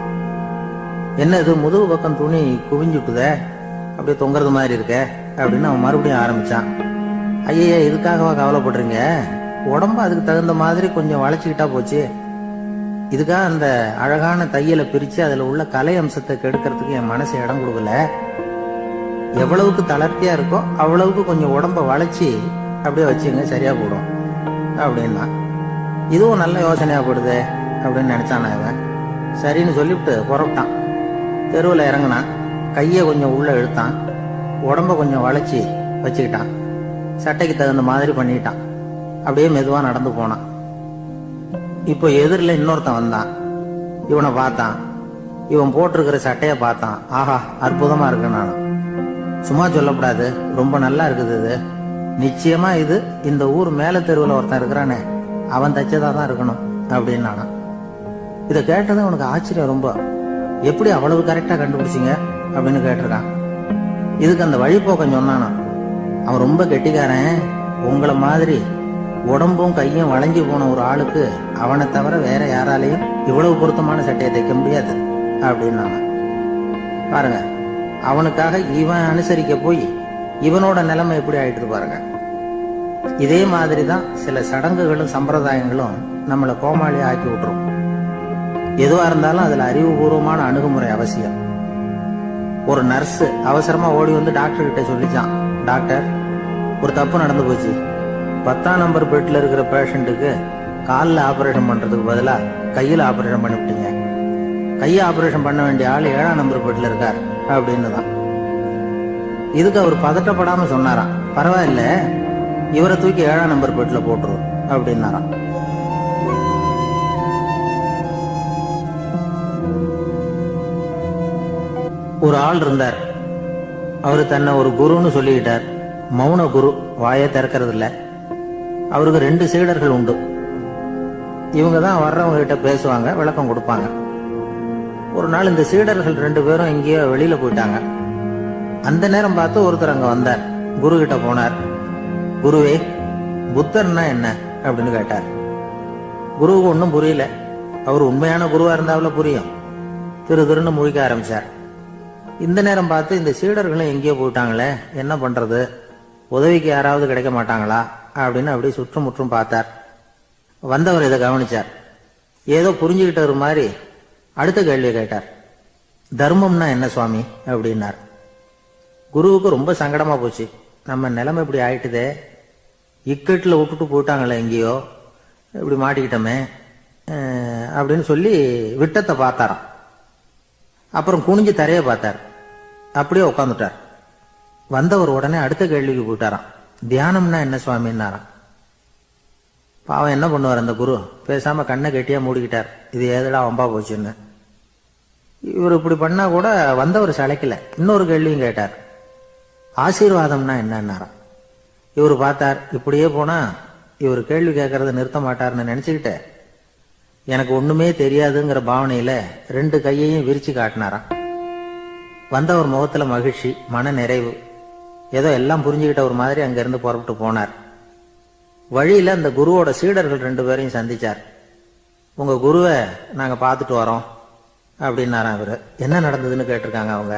என்ன இது முதுகு பக்கம் துணி குவிஞ்சுட்டுத, அப்படியே தொங்குறது மாதிரி இருக்க அப்படின்னு அவன் மறுபடியும் ஆரம்பிச்சான். ஐயா இதுக்காகவா கவலைப்படுறீங்க, உடம்பு அதுக்கு தகுந்த மாதிரி கொஞ்சம் வளைச்சுக்கிட்டா போச்சு. இதுக்காக அந்த அழகான தையலை பிரிச்சு அதுல உள்ள கலை அம்சத்தை கெடுக்கிறதுக்கு என் மனசு இடம் கொடுக்கல. எவ்வளவுக்கு தளர்த்தியா இருக்கோ அவ்வளவுக்கு கொஞ்சம் உடம்ப வளைச்சி அப்படியே வச்சுங்க, சரியா போடும் அப்படின்னா. இதுவும் நல்ல யோசனையா போடுது அப்படின்னு நினைச்சான் அவன். சரின்னு சொல்லிவிட்டு புறப்பட்டான். தெருவில் இறங்கினான். கையை கொஞ்சம் உள்ள இழுத்தான், உடம்ப கொஞ்சம் வளைச்சி வச்சுக்கிட்டான், சட்டைக்கு தகுந்த மாதிரி பண்ணிட்டான். அப்படியே மெதுவா நடந்து போனான். இப்போ எதிரில் இன்னொருத்தன் வந்தான். இவனை பார்த்தான். இவன் போட்டிருக்கிற சட்டைய பார்த்தான். ஆஹா அற்புதமா இருக்கு. நானும் சும்மா சொல்லக்கூடாது, ரொம்ப நல்லா இருக்குது இது. நிச்சயமா இது இந்த ஊர் மேல தெருவில் ஒருத்தன் இருக்கிறானே அவன் தைச்சதா தான் இருக்கணும் அப்படின்னு நானும். இதை கேட்டது அவனுக்கு ஆச்சரியம் ரொம்ப. எப்படி அவ்வளவு கரெக்டா கண்டுபிடிச்சிங்க அப்படின்னு கேட்டிருக்கான். இதுக்கு அந்த வழிபோக்கம் சொன்னானா. அவன் ரொம்ப கெட்டிக்காரன். உங்களை மாதிரி உடம்பும் கையும் வளைஞ்சு போன ஒரு ஆளுக்கு அவனை தவிர வேற யாராலையும் இவ்வளவு பொருத்தமான சட்டையை தைக்க முடியாது அப்படின்னா. பாருங்க, அவனுக்காக இவன் அனுசரிக்க போய் இவனோட நிலைமை எப்படி ஆயிட்டு பாருங்க. இதே மாதிரிதான் சில சடங்குகளும் சம்பிரதாயங்களும் நம்மளை கோமாளியா ஆக்கி விட்டுரும். எதுவா இருந்தாலும் அதுல அறிவுபூர்வமான அணுகுமுறை அவசியம். ஒரு நர்ஸ் அவசரமா ஓடி வந்து டாக்டர் கிட்ட சொல்லிச்சான், டாக்டர் ஒரு தப்பு நடந்து போச்சு, 10ஆம் நம்பர் பெட்ல இருக்கிற பேஷண்ட்டுக்கு காலில் ஆபரேஷன் பண்றதுக்கு பதிலா கையில ஆபரேஷன் பண்ணிவிட்டீங்க. கையை ஆபரேஷன் பண்ண வேண்டிய ஆள் 7ஆம் நம்பர் பெட்ல இருக்கார் அப்படின்னு தான். இதுக்கு அவர் பதட்டப்படாம சொன்னாராம், பரவாயில்ல இவரை தூக்கி 7ஆம் நம்பர் பெட்ல போட்டுரும் அப்படின்னாராம். ஒரு ஆள் இருந்தார். அவரு தன்னை ஒரு குருன்னு சொல்லிக்கிட்டார். மௌன குரு, வாயை திறக்கிறது இல்ல. அவருக்கு 2 சீடர்கள் உண்டு. இவங்க தான் வர்றவங்க கிட்ட பேசுவாங்க, விளக்கம் கொடுப்பாங்க. ஒரு நாள் இந்த சீடர்கள் 2 பேரும் எங்கேயோ வெளியில போயிட்டாங்க. அந்த நேரம் பார்த்து ஒருத்தர் அங்க வந்தார். குரு கிட்ட போனார். குருவே, புத்தர்னா என்ன அப்படின்னு கேட்டார். குருவுக்கு ஒன்றும் புரியல. அவர் உண்மையான குருவா இருந்தாவில புரியும். திருன்னு முழிக்க ஆரம்பிச்சார். இந்த நேரம் பார்த்து இந்த சீடர்களும் எங்கேயோ போயிட்டாங்களே, என்ன பண்றது, உதவிக்கு யாராவது கிடைக்க மாட்டாங்களா அப்படின்னு அப்படியே சுற்றும் முற்றும் பார்த்தார். வந்தவர் இதை கவனிச்சார். ஏதோ புரிஞ்சுக்கிட்டவர் மாதிரி அடுத்த கேள்வி கேட்டார். தர்மம்னா என்ன சுவாமி அப்படின்னார். குருவுக்கு ரொம்ப சங்கடமா போச்சு. நம்ம நிலைமை இப்படி ஆயிட்டுதே, இக்கட்டில் விட்டுட்டு போயிட்டாங்களே, எங்கேயோ இப்படி மாட்டிக்கிட்டோமே அப்படின்னு சொல்லி விட்டத்தை பார்த்தாராம். அப்புறம் குனிஞ்சு தரைய பார்த்தார். அப்படியே உட்காந்துட்டார். வந்தவர் உடனே அடுத்த கேள்விக்கு போயிட்டாராம். தியானம்னா என்ன சுவாமின்னாராம். பாவம் என்ன பண்ணுவார் அந்த குரு, பேசாம கண்ணை கெட்டியா மூடிக்கிட்டார். இது ஏதடா வம்பா போச்சுன்னு. இவர் இப்படி பண்ணா கூட வந்தவர் சளைக்கல. இன்னொரு கேள்வியும் கேட்டார். ஆசீர்வாதம்னா என்னன்னாராம். இவர் பார்த்தார், இப்படியே போனா இவர் கேள்வி கேட்கறத நிறுத்த மாட்டார்னு நினைச்சுக்கிட்டு எனக்கு ஒண்ணுமே தெரியாதுங்கிற பாவனையில 2 கையையும் விரிச்சு காட்டினாராம். வந்தவர் முகத்துல மகிழ்ச்சி, மன நிறைவு, ஏதோ எல்லாம் புரிஞ்சுக்கிட்ட ஒரு மாதிரி அங்கிருந்து புறப்பட்டு போனார். வழியில அந்த குருவோட சீடர்கள் 2 பேரையும் சந்திச்சார். உங்க குருவை நாங்க பார்த்துட்டு வரோம் அப்படின்னாராம். இவரு என்ன நடந்ததுன்னு கேட்டிருக்காங்க அவங்க.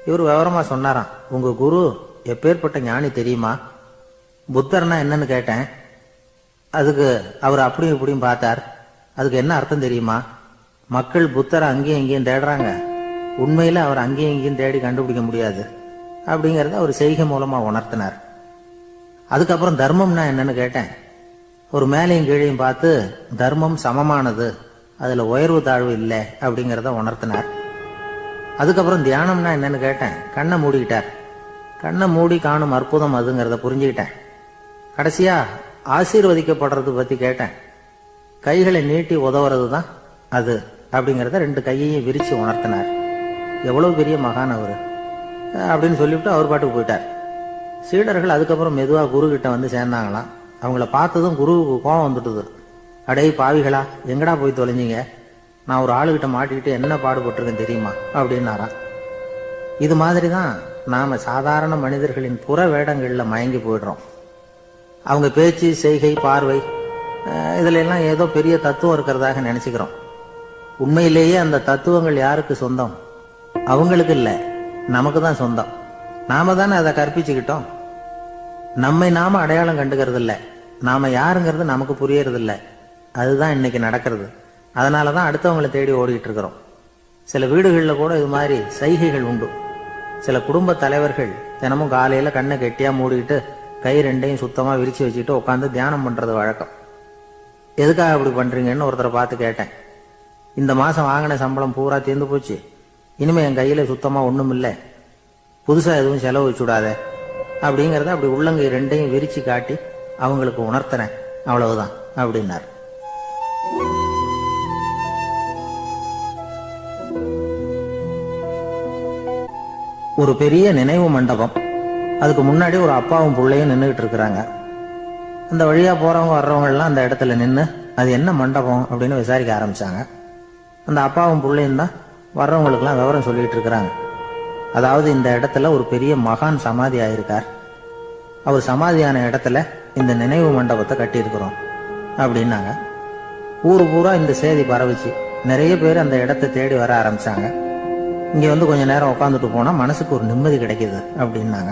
இவர் விவரமா சொன்னாராம். உங்க குரு எப்பேற்பட்ட ஞானி தெரியுமா? புத்தர்னா என்னன்னு கேட்டேன். அதுக்கு அவர் அப்படியும் இப்படியும் பார்த்தார். அதுக்கு என்ன அர்த்தம் தெரியுமா? மக்கள் புத்தரை அங்கேயும் இங்கேயும் தேடுறாங்க, உண்மையில அவர் அங்கேயும் இங்கேயும் தேடி கண்டுபிடிக்க முடியாது அப்படிங்கறத அவர் செய்கை மூலமா உணர்த்தினார். அதுக்கப்புறம் தர்மம்னா என்னன்னு கேட்டேன். ஒரு மேலையும் கீழையும் பார்த்து தர்மம் சமமானது, அதுல உயர்வு தாழ்வு இல்லை அப்படிங்கறத உணர்த்தினார். அதுக்கப்புறம் தியானம்னா என்னன்னு கேட்டேன். கண்ணை மூடிக்கிட்டார். கண்ணை மூடி காணும் அற்புதம் அதுங்கிறத புரிஞ்சுக்கிட்டேன். கடைசியா ஆசீர்வதிக்கப்படுறது பத்தி கேட்டேன். கைகளை நீட்டி உதவுறது தான் அது அப்படிங்கறத 2 கையையும் விரிச்சு உணர்த்தினார். எவ்வளவு பெரிய மகான் அவரு அப்படின்னு சொல்லிவிட்டு அவர் பாட்டுக்கு போயிட்டார். சீடர்கள் அதுக்கப்புறம் மெதுவா குரு கிட்ட வந்து சேர்ந்தாங்களாம். அவங்கள பார்த்ததும் குருவுக்கு கோபம் வந்துட்டுது. அடே பாவிகளா, எங்கடா போய் தொலைஞ்சிங்க? நான் ஒரு ஆளுகிட்ட மாட்டிக்கிட்டு என்ன பாடுபட்டிருக்கேன் தெரியுமா அப்படின்னாராம். இது மாதிரிதான் நாம சாதாரண மனிதர்களின் புற வேடங்கள்ல மயங்கி போயிடுறோம். அவங்க பேச்சு, செய்கை, பார்வை இதுல எல்லாம் ஏதோ பெரிய தத்துவம் இருக்கிறதாக நினைச்சுக்கிறோம். உண்மையிலேயே அந்த தத்துவங்கள் யாருக்கு சொந்தம்? அவங்களுக்கு இல்ல, நமக்கு தான் சொந்தம். நாம தானே அதை கற்பிச்சுக்கிட்டோம். நம்மை நாம அடையாளம் கண்டுக்கிறது இல்ல, நாம யாருங்கிறது நமக்கு புரியறது இல்ல. அதுதான் இன்னைக்கு நடக்கிறது. அதனாலதான் அடுத்தவங்களை தேடி ஓடிட்டு இருக்கிறோம். சில வீடுகளில் கூட இது மாதிரி சைகைகள் உண்டு. சில குடும்ப தலைவர்கள் தினமும் காலையில கண்ணை கெட்டியா மூடிக்கிட்டு கை 2யும் சுத்தமா விரிச்சு வச்சுக்கிட்டு உட்காந்து தியானம் பண்றது வழக்கம். எதுக்காக அப்படி பண்றீங்கன்னு ஒருத்தரை பார்த்து கேட்டேன். இந்த மாசம் வாங்கின சம்பளம் பூரா தீர்ந்து போச்சு, இனிமே என் கையில சுத்தமா ஒண்ணும் இல்லை, புதுசா எதுவும் செலவு வச்சுடாத அப்படிங்கறத அப்படி உள்ளங்கை 2யும் விரிச்சு காட்டி அவங்களுக்கு உணர்த்தினேன், அவ்வளவுதான் அப்படின்னார். ஒரு பெரிய நினைவு மண்டபம். அதுக்கு முன்னாடி ஒரு அப்பாவும் பிள்ளையும் நின்றுகிட்டு இருக்கிறாங்க. அந்த வழியா போறவங்க வர்றவங்க எல்லாம் அந்த இடத்துல நின்று அது என்ன மண்டபம் அப்படின்னு விசாரிக்க ஆரம்பிச்சாங்க. அந்த அப்பாவும் பிள்ளையும் தான் வர்றவங்களுக்கெல்லாம் விவரம் சொல்லிட்டு இருக்கிறாங்க. அதாவது இந்த இடத்துல ஒரு பெரிய மகான் சமாதி ஆயிருக்கார், அவர் சமாதியான இடத்துல இந்த நினைவு மண்டபத்தை கட்டியிருக்கிறோம் அப்படின்னாங்க. ஊரு பூரா இந்த செய்தி பரவுச்சு. நிறைய பேர் அந்த இடத்தை தேடி வர ஆரம்பிச்சாங்க. இங்க வந்து கொஞ்ச நேரம் உட்காந்துட்டு போனா மனசுக்கு ஒரு நிம்மதி கிடைக்குது அப்படின்னாங்க.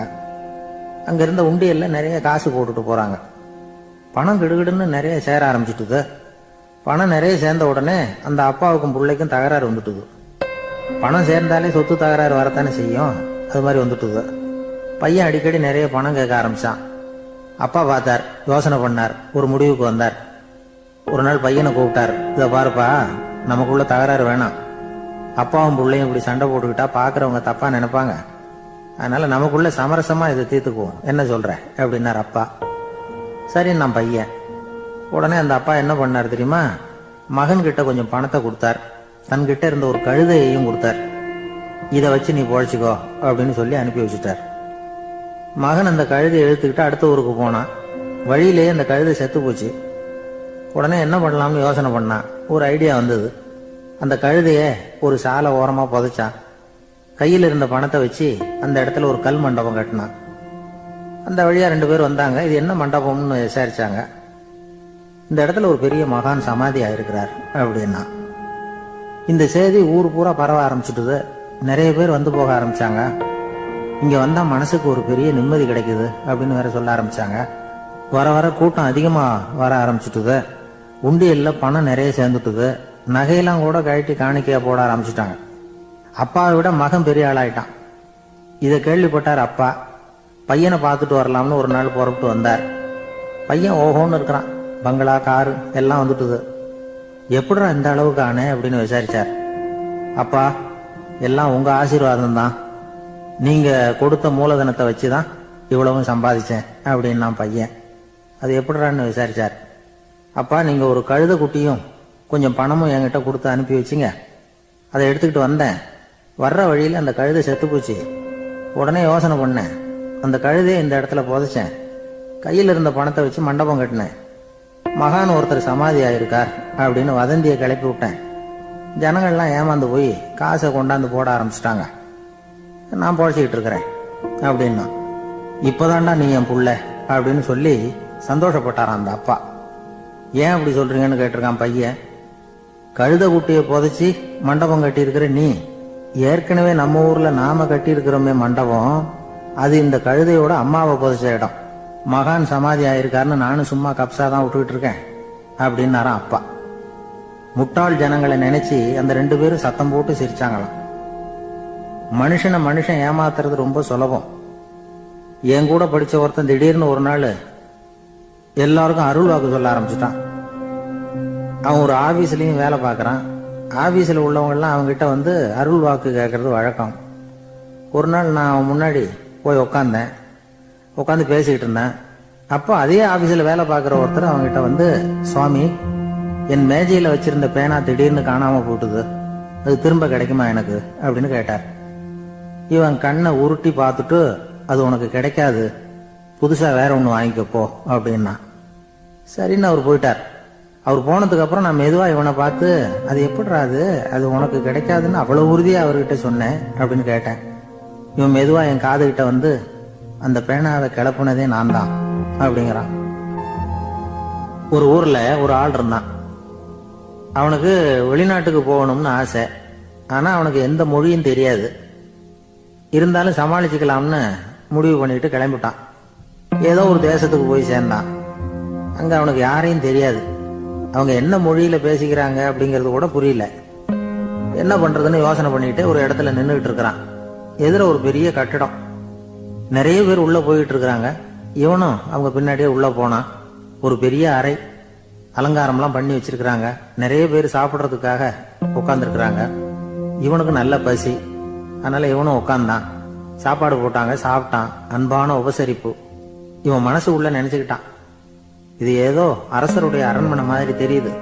அங்க இருந்த உண்டியல்ல நிறைய காசு போட்டுட்டு போறாங்க. பணம் கிடுகிடுன்னு நிறைய சேர ஆரம்பிச்சுட்டுது. பணம் நிறைய சேர்ந்த உடனே அந்த அப்பாவுக்கும் பிள்ளைக்கும் தகராறு வந்துட்டுது. பணம் சேர்ந்தாலே சொத்து தகராறு வரத்தானே செய்யும், அது மாதிரி வந்துட்டுது. பையன் அடிக்கடி நிறைய பணம் கேட்க ஆரம்பிச்சான். அப்பா பார்த்தார், யோசனை பண்ணார், ஒரு முடிவுக்கு வந்தார். ஒரு நாள் பையனை கூப்பிட்டார். இதை பாருப்பா, நமக்குள்ள தகராறு வேணாம், அப்பாவும் பிள்ளையும் இப்படி சண்டை போட்டுக்கிட்டா பாக்குறவங்க தப்பா நினைப்பாங்க, அதனால நமக்குள்ள சமரசமா இதை தீர்த்துக்குவோம், என்ன சொல்ற அப்படின்னார் அப்பா. சரி நான் பையன். உடனே அந்த அப்பா என்ன பண்ணார் தெரியுமா? மகன் கிட்ட கொஞ்சம் பணத்தை கொடுத்தார், தன்கிட்ட இருந்த ஒரு கழுதையையும் கொடுத்தார். இதை வச்சு நீ பொழைச்சிக்கோ அப்படின்னு சொல்லி அனுப்பி வச்சுட்டார். மகன் அந்த கழுதையை இழுத்துக்கிட்டு அடுத்த ஊருக்கு போனான். வழியிலேயே அந்த கழுதை செத்து போச்சு. உடனே என்ன பண்ணலாம்னு யோசனை பண்ணான். ஒரு ஐடியா வந்தது. அந்த கழுதைய ஒரு சாலை ஓரமா புதைச்சான். கையில் இருந்த பணத்தை வச்சு அந்த இடத்துல ஒரு கல் மண்டபம் கட்டினான். அந்த வழியா 2 பேர் வந்தாங்க. இது என்ன மண்டபம்னு விசாரிச்சாங்க. இந்த இடத்துல ஒரு பெரிய மகான் சமாதி ஆயிருக்கிறார் அப்படின்னா. இந்த செய்தி ஊர் பூரா பரவ ஆரம்பிச்சுட்டுது. நிறைய பேர் வந்து போக ஆரம்பிச்சாங்க. இங்க வந்தா மனசுக்கு ஒரு பெரிய நிம்மதி கிடைக்குது அப்படின்னு வேற சொல்ல ஆரம்பிச்சாங்க. வர வர கூட்டம் அதிகமா வர ஆரம்பிச்சுட்டுது. உண்டியல்ல பணம் நிறைய சேர்ந்துட்டுது. நகையெல்லாம் கூட கழட்டி காணிக்கையா போட ஆரம்பிச்சுட்டாங்க. அப்பாவை விட மகன் பெரிய ஆளாயிட்டான். இதை கேள்விப்பட்டார் அப்பா. பையனை பார்த்துட்டு வரலாம்னு ஒரு நாள் புறப்பட்டு வந்தார். பையன் ஓஹோன்னு இருக்கிறான். பங்களா, காரு எல்லாம் வந்துட்டுது. எப்படிடா இந்த அளவுக்கு ஆனே அப்படின்னு விசாரிச்சார். அப்பா, எல்லாம் உங்க ஆசீர்வாதம் தான். நீங்க கொடுத்த மூலதனத்தை வச்சுதான் இவ்வளவும் சம்பாதிச்சேன் அப்படின்னா பையன். அது எப்படிறான்னு விசாரிச்சார். அப்பா, நீங்க ஒரு கழுத குட்டியும் கொஞ்சம் பணமும் என்கிட்ட கொடுத்து அனுப்பி வச்சிங்க. அதை எடுத்துக்கிட்டு வந்தேன். வர்ற வழியில் அந்த கழுதை செத்து போச்சு. உடனே யோசனை பண்ணேன். அந்த கழுதையை இந்த இடத்துல புதைச்சேன். கையில் இருந்த பணத்தை வச்சு மண்டபம் கட்டினேன். மகான் ஒருத்தர் சமாதி ஆயிருக்கார் அப்படின்னு வதந்தியை கிளப்பி விட்டேன். ஜனங்கள்லாம் ஏமாந்து போய் காசை கொண்டாந்து போட ஆரம்பிச்சிட்டாங்க. நான் பொழைச்சிக்கிட்டு இருக்கிறேன் அப்படின்னா. இப்பதான்டா நீ என் புள்ள அப்படின்னு சொல்லி சந்தோஷப்பட்டாரான் அந்த அப்பா. ஏன் அப்படி சொல்றீங்கன்னு கேட்டிருக்கான் பையன். கழுத குட்டியை புதைச்சி மண்டபம் கட்டி இருக்கிற நீ, ஏற்கனவே நம்ம ஊர்ல நாம கட்டி இருக்கிறோமே மண்டபம், அது இந்த கழுதையோட அம்மாவை புதைச்ச இடம். மகான் சமாதி ஆயிருக்காருன்னு நானும் சும்மா கப்சாதான் விட்டுக்கிட்டு இருக்கேன் அப்படின்னாராம் அப்பா. முட்டாள் ஜனங்களை நினைச்சு அந்த 2 பேரும் சத்தம் போட்டு சிரிச்சாங்களாம். மனுஷன் ஏமாத்துறது ரொம்ப சுலபம். என் கூட படிச்ச ஒருத்தன் திடீர்னு ஒரு நாள் எல்லாருக்கும் அருள் வாக்கு சொல்ல ஆரம்பிச்சுட்டான். அவன் ஒரு ஆபீஸ்லயும் வேலை பார்க்கறான். ஆபீஸ்ல உள்ளவங்க எல்லாம் அவங்ககிட்ட வந்து அருள் வாக்கு கேட்கறது வழக்கம். ஒரு நாள் நான் அவன் முன்னாடி போய் உட்காந்து பேசிக்கிட்டு இருந்தேன். அப்போ அதே ஆபீஸ்ல வேலை பார்க்குற ஒருத்தர் அவங்ககிட்ட வந்து, சுவாமி, என் மேஜையில வச்சிருந்த பேனா திடீர்னு காணாம போட்டுது, அது திரும்ப கிடைக்குமா எனக்கு அப்படின்னு கேட்டார். இவன் கண்ணை உருட்டி பார்த்துட்டு, அது உனக்கு கிடைக்காது, புதுசா வேற ஒண்ணு வாங்கிக்கப்போ அப்படின்னா. சரின்னு அவர் போயிட்டார். அவர் போனதுக்கு அப்புறம் நான் மெதுவா இவனை பார்த்து, அது எப்படிறாது, அது உனக்கு கிடைக்காதுன்னு அவ்வளவு உறுதியா அவர்கிட்ட சொன்னேன் அப்படின்னு கேட்டேன். இவன் மெதுவா என் காதுகிட்ட வந்து, அந்த பேனாவை கிளப்புனதே நான் தான் அப்படிங்கிறான். ஒரு ஊர்ல ஒரு ஆள் இருந்தான். அவனுக்கு வெளிநாட்டுக்கு போகணும்னு ஆசை. ஆனா அவனுக்கு எந்த மொழியும் தெரியாது. இருந்தாலும் சமாளிச்சுக்கலாம்னு முடிவு பண்ணிட்டு கிளம்பிட்டான். ஏதோ ஒரு தேசத்துக்கு போய் சேர்ந்தான். அங்க அவனுக்கு யாரையும் தெரியாது. அவங்க என்ன மொழியில பேசிக்கிறாங்க அப்படிங்கறது கூட புரியல. என்ன பண்றதுன்னு யோசனை பண்ணிட்டு ஒரு இடத்துல நின்றுகிட்டு இருக்கிறான். எதிர ஒரு பெரிய கட்டிடம். நிறைய பேர் உள்ள போயிட்டு இருக்கிறாங்க. இவனும் அவங்க பின்னாடியே உள்ள போனான். ஒரு பெரிய அறை, அலங்காரம்லாம் பண்ணி வச்சிருக்கிறாங்க. நிறைய பேர் சாப்பிட்றதுக்காக உட்காந்துருக்குறாங்க. இவனுக்கு நல்ல பசி. அதனால இவனும் உட்காந்தான். சாப்பாடு போட்டாங்க, சாப்பிட்டான். அன்பான உபசரிப்பு. இவன் மனசு உள்ள நினைச்சுக்கிட்டான், இது ஏதோ அரசருடைய அரண்மனை மாதிரி தெரியுது.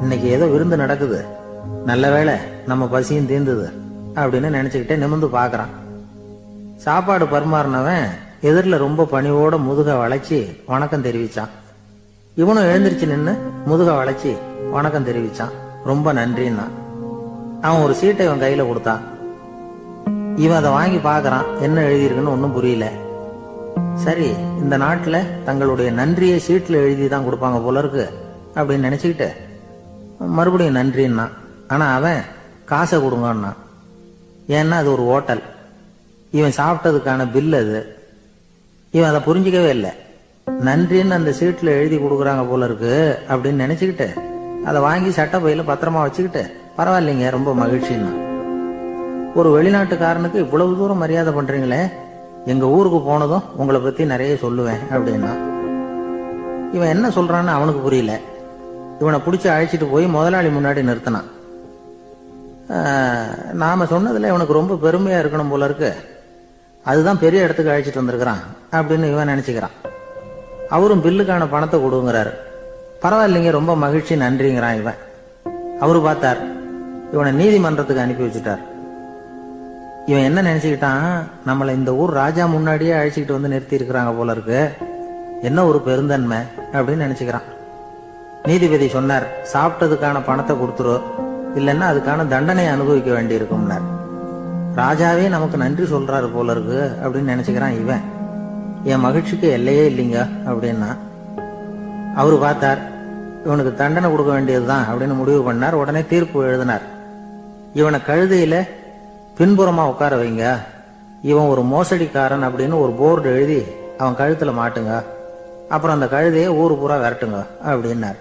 இன்னைக்கு ஏதோ விருந்து நடக்குது. நல்ல வேளை நம்ம பசியும் தீர்ந்தது அப்படின்னு நினைச்சுக்கிட்டே நிமிர்ந்து பாக்குறான். சாப்பாடு பரிமாறினவன் எதிரில் ரொம்ப பணிவோட முதுக வளைச்சி வணக்கம் தெரிவிச்சான். இவனும் எழுந்திருச்சு நின்று முதுக வளைச்சி வணக்கம் தெரிவிச்சான். ரொம்ப நன்றின்னா. அவன் ஒரு சீட்டை இவன் கையில கொடுத்தான். இவன் அதை வாங்கி பாக்குறான். என்ன எழுதியிருக்குன்னு ஒன்னும் புரியல. சரி, இந்த நாட்டுல தங்களுடைய நன்றியை சீட்ல எழுதிதான் கொடுப்பாங்க போல இருக்கு அப்படின்னு நினைச்சுக்கிட்டு மறுபடியும் நன்றின்னா. ஆனா அவன் காசை கொடுங்கன்னா. ஏன்னா அது ஒரு ஹோட்டல். இவன் சாப்பிட்டதுக்கான பில் அது. இவன் அதை புரிஞ்சிக்கவே இல்லை. நன்றின்னு அந்த சீட்ல எழுதி கொடுக்குறாங்க போல இருக்கு அப்படின்னு நினைச்சுக்கிட்டு அதை வாங்கி சட்டை பையில பத்திரமா வச்சுக்கிட்டு, பரவாயில்லைங்க, ரொம்ப மகிழ்ச்சின்னா. ஒரு வெளிநாட்டுக்காரனுக்கு இவ்வளவு தூரம் மரியாதை பண்றீங்களே, எங்க ஊருக்கு போனதும் உங்களை பத்தி நிறைய சொல்லுவேன் அப்படின்னா. இவன் என்ன சொல்றான்னு அவனுக்கு புரியல. இவனை பிடிச்சி அழைச்சிட்டு போய் முதலாளி முன்னாடி நிறுத்தினான். நாம சொன்னதுல இவனுக்கு ரொம்ப பெருமையா இருக்கணும் போல இருக்கு, அதுதான் பெரிய இடத்துக்கு அழைச்சிட்டு வந்திருக்கிறான் அப்படின்னு இவன் நினைச்சுக்கிறான். அவரும் பில்லுக்கான பணத்தை கொடுங்கிறாரு. பரவாயில்லைங்க, ரொம்ப மகிழ்ச்சி, நன்றிங்கிறான் இவன். அவரு பார்த்தார், இவனை நீதிமன்றத்துக்கு அனுப்பி வச்சுட்டார். இவன் என்ன நினைச்சுக்கிட்டான், நம்மளை இந்த ஊர் ராஜா முன்னாடியே அழைச்சிக்கிட்டு வந்து நிறுத்தி இருக்கிறாங்க போல இருக்கு, என்ன ஒரு பெருந்தன்மை அப்படின்னு நினைச்சுக்கிறான். நீதிபதி சொன்னார், சாப்பிட்டதுக்கான பணத்தை கொடுத்துரு, இல்லைன்னா அதுக்கான தண்டனை அனுபவிக்க வேண்டி இருக்கும்னார். ராஜாவே நமக்கு நன்றி சொல்றாரு போல இருக்கு அப்படின்னு நினைச்சுக்கிறான் இவன். என் மகிழ்ச்சிக்கு எல்லையே இல்லைங்க அப்படின்னா. அவரு பார்த்தார், இவனுக்கு தண்டனை கொடுக்க வேண்டியதுதான் அப்படின்னு முடிவு பண்ணார். உடனே தீர்ப்பு எழுதினார். இவனை கழுதையில பின்புறமா உட்கார வைங்க, இவன் ஒரு மோசடிக்காரன் அப்படின்னு ஒரு போர்டு எழுதி அவன் கழுத்துல மாட்டுங்க, அப்புறம் அந்த கழுதையை ஊரு பூரா விரட்டுங்க அப்படின்னார்.